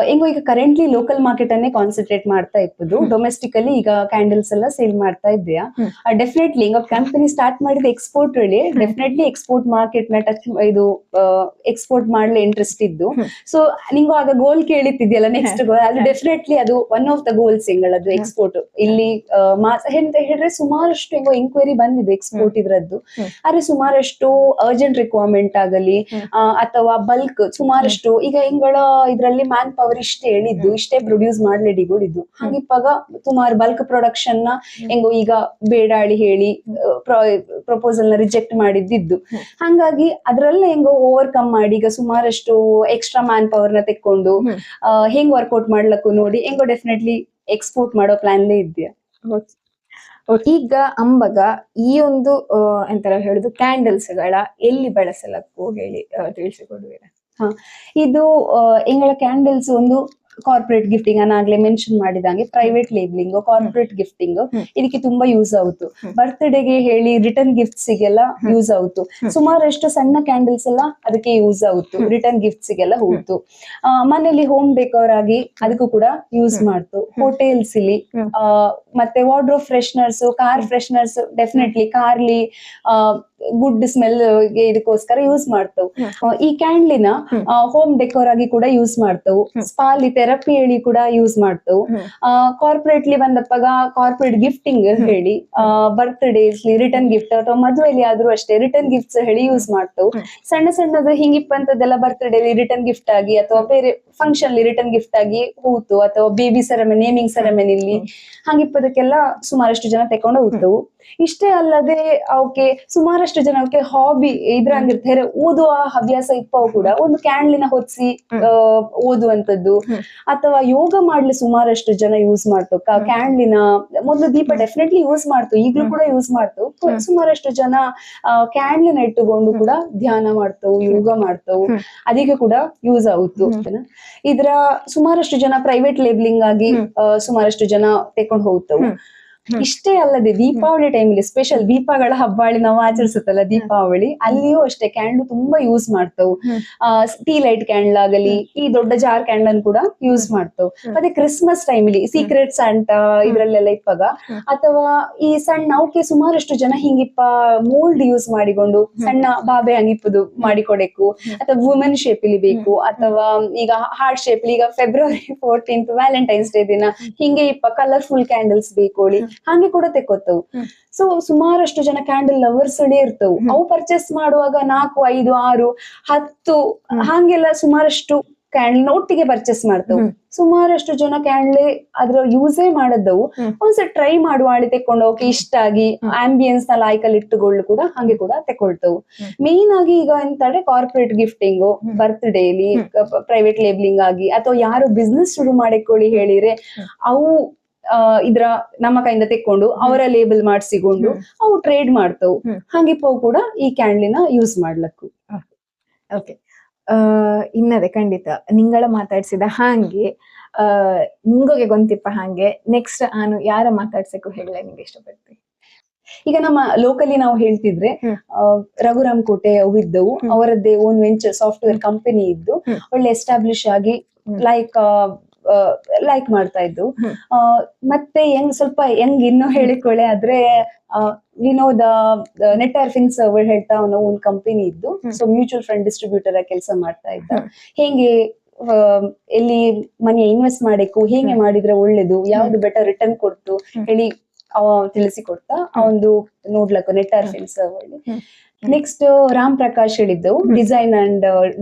Speaker 2: ಹೆಂಗೋ ಈಗ ಕರೆಂಟ್ಲಿ ಲೋಕಲ್ ಮಾರ್ಕೆಟ್ ಅನ್ನೇ ಕಾನ್ಸಂಟ್ರೇಟ್ ಮಾಡ್ತಾ ಇಪ್ಪದು. ಡೊಮೆಸ್ಟಿಕಲಿ ಈಗ ಕ್ಯಾಂಡಲ್ಸ್ ಎಲ್ಲ ಸೇಲ್ ಮಾಡ್ತಾ ಇದೆಯಾ. ಡೆಫಿನೆಟ್ಲಿ ಈಗ ಕಂಪನಿ ಸ್ಟಾರ್ಟ್ ಮಾಡಿದ ಎಕ್ಸ್ಪೋರ್ಟ್ ಹೇಳಿ ಡೆಫಿನೆಟ್ಲಿ ಎಕ್ಸ್ಪೋರ್ಟ್ ಮಾರ್ಕೆಟ್ ನ ಟಚ್ ಇದು ಎಕ್ಸ್ಪೋರ್ಟ್ ಮಾಡ್ಲಿ ಇಂಟ್ರೆಸ್ಟ್ ಇದ್ದು. ಸೊ ನಿಂಗು ಆಗ ಗೋಲ್ ಕೇಳಿತ್ತಿದ್ಯಲ್ಲ ನೆಕ್ಸ್ಟ್ ಗೋಲ್, ಅದು ಡೆಫಿನೆಟ್ಲಿ ಅದು ಒನ್ ಆಫ್ ದ ಗೋಲ್ಸ್ ಹೆಂಗಳದು ಎಕ್ಸ್ಪೋರ್ಟ್. ಇಲ್ಲಿ ಎಂತ ಹೇಳಿದ್ರೆ ಸುಮಾರಷ್ಟು ಹೆಂಗೋ ಎಂಕ್ವೈರಿ ಬಂದಿದೆ ಎಕ್ಸ್ಪೋರ್ಟ್ ಇದ್ರದ್ದು. ಆದ್ರೆ ಸುಮಾರಷ್ಟು ಅರ್ಜೆಂಟ್ ರಿಕ್ವೈರ್ಮೆಂಟ್ ಆಗಲಿ ಅಥವಾ ಬಲ್ಕ್ ಸುಮಾರಷ್ಟು ಈಗ ಹೆಂಗಳ ಇದ್ರಲ್ಲಿ ಮ್ಯಾನ್ ಪವರ್ ಇಷ್ಟೇ ಹೇಳಿದ್ದು ಇಷ್ಟೇ ಪ್ರೊಡ್ಯೂಸ್ ಮಾಡ್ಲೇಡಿಗಳಿದ್ದು. ಹಾಗಿಪ್ಪಾಗ ಸುಮಾರು ಬಲ್ಕ್ ಪ್ರೊಡಕ್ಷನ್ ನ ಹೆಂಗೋ ಈಗ ಬೇಡಾಳಿ ಹೇಳಿ ಪ್ರಪೋಸಲ್ ನ ರಿಜೆಕ್ಟ್ ಮಾಡಿದ್ದು. ಹಂಗಾಗಿ ಅದ್ರಲ್ಲೇ ಹೆಂಗೋ ಓವರ್ಕಮ್ ಮಾಡಿ ಈಗ ಸುಮಾರಷ್ಟು ಎಕ್ಸ್ಟ್ರಾ ಮ್ಯಾನ್ ಪವರ್ ನ ತೆಕ್ಕೊಂಡು ಹೆಂಗ್ ವರ್ಕೌಟ್ ಮಾಡ್ಲಕ್ಕೂ ನೋಡಿ ಹೆಂಗೋ ಡೆಫಿನೆಟ್ಲಿ ಎಕ್ಸ್ಪೋರ್ಟ್ ಮಾಡೋ ಪ್ಲಾನ್ಲೇ ಇದೆಯಾ.
Speaker 1: ಈಗ ಅಂಬಗ ಈ ಒಂದು ಎಂತರ ಹೇಳುದು ಕ್ಯಾಂಡಲ್ಸ್ ಗಳ ಎಲ್ಲಿ ಬಳಸಲಕ್ಕೂ ಹೇಳಿ ತಿಳಿಸಿಕೊಡುವಿರಾ?
Speaker 2: ಇದು ಎಂಗಳ ಕ್ಯಾಂಡಲ್ಸ್ ಒಂದು ಕಾರ್ಪೊರೇಟ್ ಗಿಫ್ಟಿಂಗ್ ನಾಗ್ಲೇ ಮೆನ್ಷನ್ ಮಾಡಿದಂಗೆ ಪ್ರೈವೇಟ್ ಲೇಬ್ಲಿಂಗ್, ಕಾರ್ಪೊರೇಟ್ ಗಿಫ್ಟಿಂಗ್ ಇದಕ್ಕೆ ತುಂಬಾ ಯೂಸ್ ಆಗುತ್ತು. ಬರ್ತ್ಡೇಗೆ ಹೇಳಿ ರಿಟರ್ನ್ ಗಿಫ್ಟ್ಸ್ ಗೆಲ್ಲ ಯೂಸ್ ಆಗುತ್ತು. ಸುಮಾರಷ್ಟು ಸಣ್ಣ ಕ್ಯಾಂಡಲ್ಸ್ ಎಲ್ಲ ಅದಕ್ಕೆ ಯೂಸ್ ಆಗುತ್ತು, ರಿಟರ್ನ್ ಗಿಫ್ಟ್ಸ್ ಗೆಲ್ಲ ಹೋಗ್ತು. ಮನೇಲಿ ಹೋಮ್ ಡೆಕೋರ್ ಆಗಿ ಅದಕ್ಕೂ ಕೂಡ ಯೂಸ್ ಮಾಡ್ತು. ಹೋಟೆಲ್ಸ್ ಇಲ್ಲಿ ಮತ್ತೆ wardrobe fresheners, car fresheners definitely ಕಾರ್ಲಿ ಗುಡ್ ಸ್ಮೆಲ್ ಇದಕ್ಕೋಸ್ಕರ ಯೂಸ್ ಮಾಡ್ತವು. ಈ ಕ್ಯಾಂಡ್ಲಿನ ಹೋಮ್ ಡೆಕೋರ್ ಆಗಿ ಕೂಡ ಯೂಸ್ ಮಾಡ್ತವು. ಸ್ಪಾಲಿ ಥೆರಪಿ ಹೇಳಿ ಕೂಡ ಯೂಸ್ ಮಾಡ್ತವು. ಕಾರ್ಪೊರೇಟ್ಲಿ ಬಂದಪ್ಪಾಗ ಕಾರ್ಪೊರೇಟ್ ಗಿಫ್ಟಿಂಗ್ ಹೇಳಿ ಬರ್ತ್ಡೇಸ್ ರಿಟರ್ನ್ ಗಿಫ್ಟ್ ಅಥವಾ ಮದುವೆಲಿ ಆದ್ರೂ ಅಷ್ಟೇ ರಿಟರ್ನ್ ಗಿಫ್ಟ್ಸ್ ಹೇಳಿ ಯೂಸ್ ಮಾಡ್ತವು. ಸಣ್ಣ ಸಣ್ಣದು ಹಿಂಗಿಪ್ಪಂತದ್ದೆಲ್ಲ ಬರ್ತ್ಡೇಲಿ ರಿಟರ್ನ್ ಗಿಫ್ಟ್ ಆಗಿ ಅಥವಾ ಬೇರೆ ಫಂಕ್ಷನ್ ರಿಟರ್ನ್ ಗಿಫ್ಟ್ ಆಗಿ ಹೂತು ಅಥವಾ ಬೇಬಿ ಸೆರೆಮನಿ ನೇಮಿಂಗ್ ಸೆರೆಮನಿಲಿ ಹಂಗಿಪ್ಪದಕ್ಕೆಲ್ಲ ಸುಮಾರಷ್ಟು ಜನ ತೆಕೊಂಡು ಹೋಗ್ತವು. ಇಷ್ಟೇ ಅಲ್ಲದೆ ಅವಕ್ಕೆ ಸುಮಾರಷ್ಟು ಜನಕ್ಕೆ ಹಾಬಿ ಇದ್ರಂಗಿರ್ತಾರೆ, ಓದುವ ಹವ್ಯಾಸ ಇಪ್ಪವು ಕೂಡ ಒಂದು ಕ್ಯಾಂಡ್ಲಿನ ಹೊತ್ಸಿ ಓದುವಂತದ್ದು ಅಥವಾ ಯೋಗ ಮಾಡ್ಲಿ ಸುಮಾರಷ್ಟು ಜನ ಯೂಸ್ ಮಾಡ್ತು. ಕ್ಯಾಂಡ್ಲಿನ ಮೊದಲು ದೀಪ ಡೆಫಿನೆಟ್ಲಿ ಯೂಸ್ ಮಾಡ್ತು, ಈಗ್ಲೂ ಕೂಡ ಯೂಸ್ ಮಾಡ್ತು. ಸುಮಾರಷ್ಟು ಜನ ಕ್ಯಾಂಡ್ಲಿನ ಇಟ್ಟುಕೊಂಡು ಕೂಡ ಧ್ಯಾನ ಮಾಡ್ತವು, ಯೋಗ ಮಾಡ್ತವು, ಅದಕ್ಕೆ ಕೂಡ ಯೂಸ್ ಆಗುತ್ತು. ಇದ್ರ ಸುಮಾರಷ್ಟು ಜನ ಪ್ರೈವೇಟ್ ಲೇಬ್ಲಿಂಗ್ ಆಗಿ ಸುಮಾರಷ್ಟು ಜನ ತೆಕೊಂಡು ಹೋಗ್ತವು. ಇಷ್ಟೇ ಅಲ್ಲದೆ ದೀಪಾವಳಿ ಟೈಮಲ್ಲಿ ಸ್ಪೆಷಲ್ ದೀಪಗಳ ಹಬ್ಬಾಳಿ ನಾವು ಆಚರಿಸುತ್ತಲ್ಲ ದೀಪಾವಳಿ, ಅಲ್ಲಿಯೂ ಅಷ್ಟೇ ಕ್ಯಾಂಡ್ಲ್ ತುಂಬಾ ಯೂಸ್ ಮಾಡ್ತಾವು. ಟೀ ಲೈಟ್ ಕ್ಯಾಂಡ್ಲ್ ಆಗಲಿ, ಈ ದೊಡ್ಡ ಜಾರ್ ಕ್ಯಾಂಡ್ಲ್ ಅನ್ನು ಕೂಡ ಯೂಸ್ ಮಾಡ್ತಾವ್. ಮತ್ತೆ ಕ್ರಿಸ್ಮಸ್ ಟೈಮಲ್ಲಿ ಸೀಕ್ರೆಟ್ ಸ್ಯಾಂಟಾ ಇದ್ರಲ್ಲೆಲ್ಲ ಇಪ್ಪಾಗ, ಅಥವಾ ಈ ಸಣ್ಣ ಅವಕ್ಕೆ ಸುಮಾರಷ್ಟು ಜನ ಹಿಂಗಿಪ್ಪ ಮೋಲ್ಡ್ ಯೂಸ್ ಮಾಡಿಕೊಂಡು ಸಣ್ಣ ಬಾಬೆ ಹಂಗಿಪ್ಪದು ಮಾಡಿಕೊಡಕು, ಅಥವಾ ವುಮೆನ್ ಶೇಪ್ ಇಲ್ಲಿ ಬೇಕು, ಅಥವಾ ಈಗ ಹಾರ್ಟ್ ಶೇಪ್, ಈಗ ಫೆಬ್ರವರಿ 14th ವ್ಯಾಲೆಂಟೈನ್ಸ್ ಡೇ ದಿನ ಹಿಂಗೆ ಇಪ್ಪ ಕಲರ್ಫುಲ್ ಕ್ಯಾಂಡಲ್ಸ್ ಬೇಕೋಳಿ ಹಂಗೆ ಕೂಡ ತೆಕ್ಕೋತವು. ಸೊ ಸುಮಾರಷ್ಟು ಜನ ಕ್ಯಾಂಡಲ್ ಲವರ್ಸ್ ಇರ್ತವು. ಅವು ಪರ್ಚೇಸ್ ಮಾಡುವಾಗ 4, 5, 6, 10 ಹಂಗೆಲ್ಲ ಸುಮಾರಷ್ಟು ಕ್ಯಾಂಡಲ್ ಒಟ್ಟಿಗೆ ಪರ್ಚೇಸ್ ಮಾಡ್ತವು. ಸುಮಾರಷ್ಟು ಜನ ಕ್ಯಾಂಡ್ಲೆ ಅದ್ರ ಯೂಸೇ ಮಾಡದವು. ಒಂದ್ಸಲ ಟ್ರೈ ಮಾಡುವಾಳಿ ತೆಕ್ಕೊಂಡು ಹೋಗಿ ಇಷ್ಟ ಆಗಿ ಆಂಬಿಯನ್ಸ್ ನ ಲಾಯ್ಕಲ್ಲಿ ಇಟ್ಟುಕೊಳ್ಳು ಕೂಡ ಹಂಗೆ ಕೂಡ ತೆಕೊಳ್ತವು. ಮೇನ್ ಆಗಿ ಈಗ ಎಂತಂದ್ರೆ ಕಾರ್ಪೊರೇಟ್ ಗಿಫ್ಟಿಂಗು, ಬರ್ತ್ ಡೇಲಿ ಪ್ರೈವೇಟ್ ಲೇಬ್ಲಿಂಗ್ ಆಗಿ, ಅಥವಾ ಯಾರು ಬಿಸ್ನೆಸ್ ಶುರು ಮಾಡಿಕೊಳ್ಳಿ ಹೇಳಿದ್ರೆ ಅವು ಇದ್ರ ನಮ್ಮ ಕೈಯಿಂದ ತೆಕ್ಕೊಂಡು ಅವರ ಲೇಬಲ್ ಮಾಡಿಸಿಕೊಂಡು ಅವು ಟ್ರೇಡ್ ಮಾಡ್ತವು. ಹಂಗಿಪ್ಪವು ಕೂಡ ಈ ಕ್ಯಾಂಡ್ಲಿನ ಯೂಸ್ ಮಾಡ್ಲಕ್ಕು.
Speaker 1: ಓಕೆ, ಇನ್ನದೇ ಖಂಡಿತ ನಿಂಗಳ ಮಾತಾಡ್ಸಿದ ಹಾಗೆ ನಿಂಗೋಗೆ ಗೊಂತಿಪ್ಪ ಹಾಗೆ ನೆಕ್ಸ್ಟ್ ನಾನು ಯಾರ ಮಾತಾಡ್ಸಕ್ಕೂ ಹೇಳ ನಿಂಗೆ ಇಷ್ಟಪಡ್ತೀನಿ.
Speaker 2: ಈಗ ನಮ್ಮ ಲೋಕಲಿ ನಾವು ಹೇಳ್ತಿದ್ರೆ ರಘುರಾಮ್ ಕೋಟೆ ಅವು ಇದ್ದವು, ಅವರದ್ದೇ ಓನ್ ವೆಂಚರ್ ಸಾಫ್ಟ್ವೇರ್ ಕಂಪನಿ ಇದ್ದು ಒಳ್ಳೆ ಎಸ್ಟಾಬ್ಲಿಷ್ ಆಗಿ ಲೈಕ್ ಮಾಡ್ತಾ ಇದ್ದು. ಮತ್ತೆ ಸ್ವಲ್ಪ ಇನ್ನೂ ಹೇಳಿಕೊಳ್ಳೆ ಆದ್ರೆ ವಿನೋದ ನೆಟ್ವರ್ ಫಿನ್ಸ್ ಹೇಳ್ತಾ ಅವನ ಒಂದು ಕಂಪನಿ ಇದ್ದು, ಸೊ ಮ್ಯೂಚುವಲ್ ಫಂಡ್ ಡಿಸ್ಟ್ರಿಬ್ಯೂಟರ್ ಆಗಿ ಕೆಲಸ ಮಾಡ್ತಾ ಇದ್ದ. ಹೇಗೆ ಎಲ್ಲಿ ಮನಿ ಇನ್ವೆಸ್ಟ್ ಮಾಡಬೇಕು, ಹೇಗೆ ಮಾಡಿದ್ರೆ ಒಳ್ಳೇದು, ಯಾವ್ದು ಬೆಟರ್ ರಿಟರ್ನ್ ಕೊಡ್ತು ಹೇಳಿ ಅವ ತಿಳಿಸಿಕೊಡ್ತಾ ಒಂದು ನೋಡ್ಲಕ್ಕ ನೆಟ್ವರ್ ಫಿನ್ಸ್ ಒಳ್ಳೆ. ನೆಕ್ಸ್ಟ್ ರಾಮ್ ಪ್ರಕಾಶ್ ಹೇಳಿದ್ದೆವು,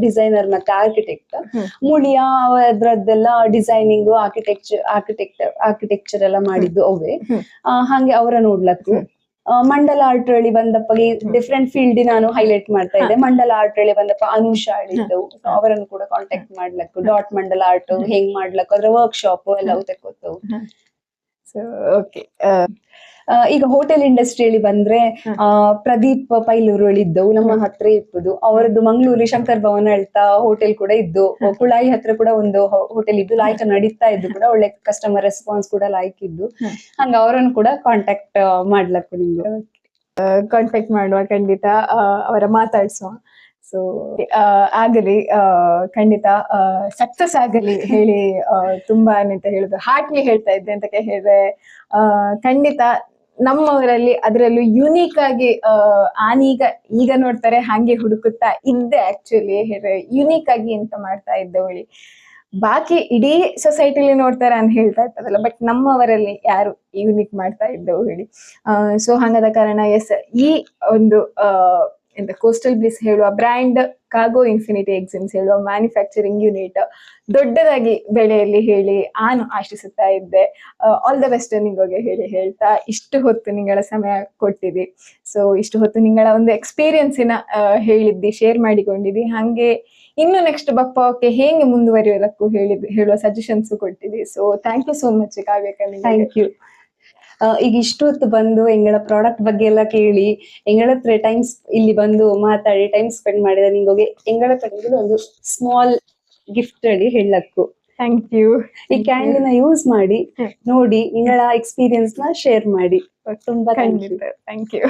Speaker 2: ಡಿಸೈನರ್ ಮತ್ತೆ ಆರ್ಕಿಟೆಕ್ಟ್. ಮುಳಿಯ ಅದ್ರದ್ದೆಲ್ಲ ಡಿಸೈನಿಂಗ್, ಆರ್ಕಿಟೆಕ್ಚರ್ ಎಲ್ಲ ಮಾಡಿದ್ದು ಅವೇ. ಹಾಗೆ ಅವರ ನೋಡ್ಲಕ್ಕು. ಮಂಡಲ ಆರ್ಟ್ ಹೇಳಿ ಬಂದಪ್ಪಗೆ ಡಿಫ್ರೆಂಟ್ ಫೀಲ್ಡ್ ನಾನು ಹೈಲೈಟ್ ಮಾಡ್ತಾ ಇದ್ದೆ. ಮಂಡಲ ಆರ್ಟ್ ಹೇಳಿ ಬಂದಪ್ಪ ಅನುಷಾ ಹೇಳಿದ್ದೆವು, ಅವರನ್ನು ಕೂಡ ಕಾಂಟ್ಯಾಕ್ಟ್ ಮಾಡ್ಲಕ್ಕು. ಡಾಟ್ ಮಂಡಲ ಆರ್ಟ್ ಹೆಂಗ್ ಮಾಡ್ಲಕ್ಕು ಅದ್ರ ವರ್ಕ್ ಶಾಪ್ ಎಲ್ಲವೂ ತೆಕ್ಕೋತವು.
Speaker 1: ಓಕೆ,
Speaker 2: ಈಗ ಹೋಟೆಲ್ ಇಂಡಸ್ಟ್ರಿಯಲ್ಲಿ ಬಂದ್ರೆ ಪ್ರದೀಪ್ ಪೈಲೂರು ಇದ್ದವು, ನಮ್ಮ ಹತ್ರ ಇಪ್ಪದು. ಅವರದ್ದು ಮಂಗಳೂರು ಶಂಕರ್ ಭವನ ಹೇಳ್ತಾ ಹೋಟೆಲ್ ಕೂಡ ಇದ್ದು, ಕುಳಾಯಿ ಹತ್ರ ಕೂಡ ಒಂದು ಹೋಟೆಲ್ ಇದ್ದು, ಲಾಯ್ಕ ನಡೀತಾ ಇದ್ದು ಕೂಡ, ಒಳ್ಳೆ ಕಸ್ಟಮರ್ ರೆಸ್ಪಾನ್ಸ್ ಕೂಡ ಲಾಯ್ಕ್ ಇದ್ದು. ಹಂಗ ಅವರನ್ನು ಕೂಡ ಕಾಂಟ್ಯಾಕ್ಟ್ ಮಾಡ್ಲಕ್ಕು ನಿಮ್ಗೆ.
Speaker 1: ಕಾಂಟ್ಯಾಕ್ಟ್ ಮಾಡುವ, ಖಂಡಿತ ಅವರ ಮಾತಾಡ್ಸುವ. ಸೊ ಆಗಲಿ, ಖಂಡಿತ ಸಕ್ಸಸ್ ಆಗಲಿ ಹೇಳಿ ತುಂಬಾ ಅಂತ ಹೇಳುದು ಹಾಟ್ಲಿ ಹೇಳ್ತಾ ಇದ್ದೆ ಅಂತ ಹೇಳಿದ್ರೆ ಖಂಡಿತ ನಮ್ಮವರಲ್ಲಿ ಅದರಲ್ಲೂ ಯುನೀಕ್ ಆಗಿ ಈಗ ನೋಡ್ತಾರೆ ಹಾಗೆ ಹುಡುಕುತ್ತಾ ಇದ್ದೆ. ಆಕ್ಚುಲಿ ಯುನೀಕ್ ಆಗಿ ಎಂತ ಮಾಡ್ತಾ ಇದ್ದವಳಿ, ಬಾಕಿ ಇಡೀ ಸೊಸೈಟಿಲಿ ನೋಡ್ತಾರೆ ಅಂತ ಹೇಳ್ತಾ ಇರ್ತದಲ್ಲ, ಬಟ್ ನಮ್ಮವರಲ್ಲಿ ಯಾರು ಯೂನಿಕ್ ಮಾಡ್ತಾ ಇದ್ದವು ಹೇಳಿ. ಸೊ ಹಂಗದ ಕಾರಣ ಎಸ್, ಈ ಒಂದು ಎಂತ ಕೋಸ್ಟಲ್ ಬ್ಲಿಸ್ ಹೇಳುವ ಬ್ರ್ಯಾಂಡ್, ಕಾರ್ಗೋ ಇನ್ಫಿನಿಟಿ ಎಕ್ಸಿಮ್ಸ್ ಹೇಳುವ ಮ್ಯಾನುಫ್ಯಾಕ್ಚರಿಂಗ್ ಯೂನಿಟ್ ದೊಡ್ಡದಾಗಿ ಬೆಳೆಯಲ್ಲಿ ಹೇಳಿ ನಾನು ಆಶಿಸುತ್ತಾ ಇದ್ದೆ. ಆಲ್ ದ ಬೆಸ್ಟ್ ನಿಂಗೋಗೆ ಹೇಳಿ ಹೇಳ್ತಾ ಇಷ್ಟು ಹೊತ್ತು ನಿಂಗಳ ಸಮಯ ಕೊಟ್ಟಿದ್ದಿ. ಸೊ ಇಷ್ಟು ಹೊತ್ತು ನಿಂಗಳ ಒಂದು ಎಕ್ಸ್ಪೀರಿಯನ್ಸಿನ ಹೇಳಿದ್ದಿ, ಶೇರ್ ಮಾಡಿಕೊಂಡಿದ್ದಿ. ಹಾಗೆ ಇನ್ನು ನೆಕ್ಸ್ಟ್ ಬಪ್ಪಕ್ಕೆ ಹೇಗೆ ಮುಂದುವರಿಯೋದಕ್ಕೂ ಹೇಳುವ ಸಜೆಷನ್ಸ್ ಕೊಟ್ಟಿದ್ದಿ. So thank you so much ಕಾವ್ಯಕ್ಕ.
Speaker 2: Thank you. ಈಗ ಇಷ್ಟು ಹೊತ್ತು ಬಂದು ಎಂಗಳ ಪ್ರಾಡಕ್ಟ್ ಬಗ್ಗೆ ಎಲ್ಲ ಕೇಳಿ ಎಂಗಳ ಹತ್ರ ಇಲ್ಲಿ ಬಂದು ಮಾತಾಡಿ ಟೈಮ್ ಸ್ಪೆಂಡ್ ಮಾಡಿದ ನಿಂಗೋಗೆ ಎಂಗಳ ಕಡೆಗೆ ಒಂದು ಸ್ಮಾಲ್ ಗಿಫ್ಟ್ ಹೇಳಿ ಹೇಳಕ್ಕು.
Speaker 1: Thank you.
Speaker 2: ಈ ಕ್ಯಾಂಡಲ್ ನ ಯೂಸ್ ಮಾಡಿ ನೋಡಿ ನಿಂಗಳ ಎಕ್ಸ್ಪೀರಿಯನ್ಸ್ ನ ಶೇರ್ ಮಾಡಿ. ತುಂಬಾ
Speaker 1: ಥ್ಯಾಂಕ್ ಯು.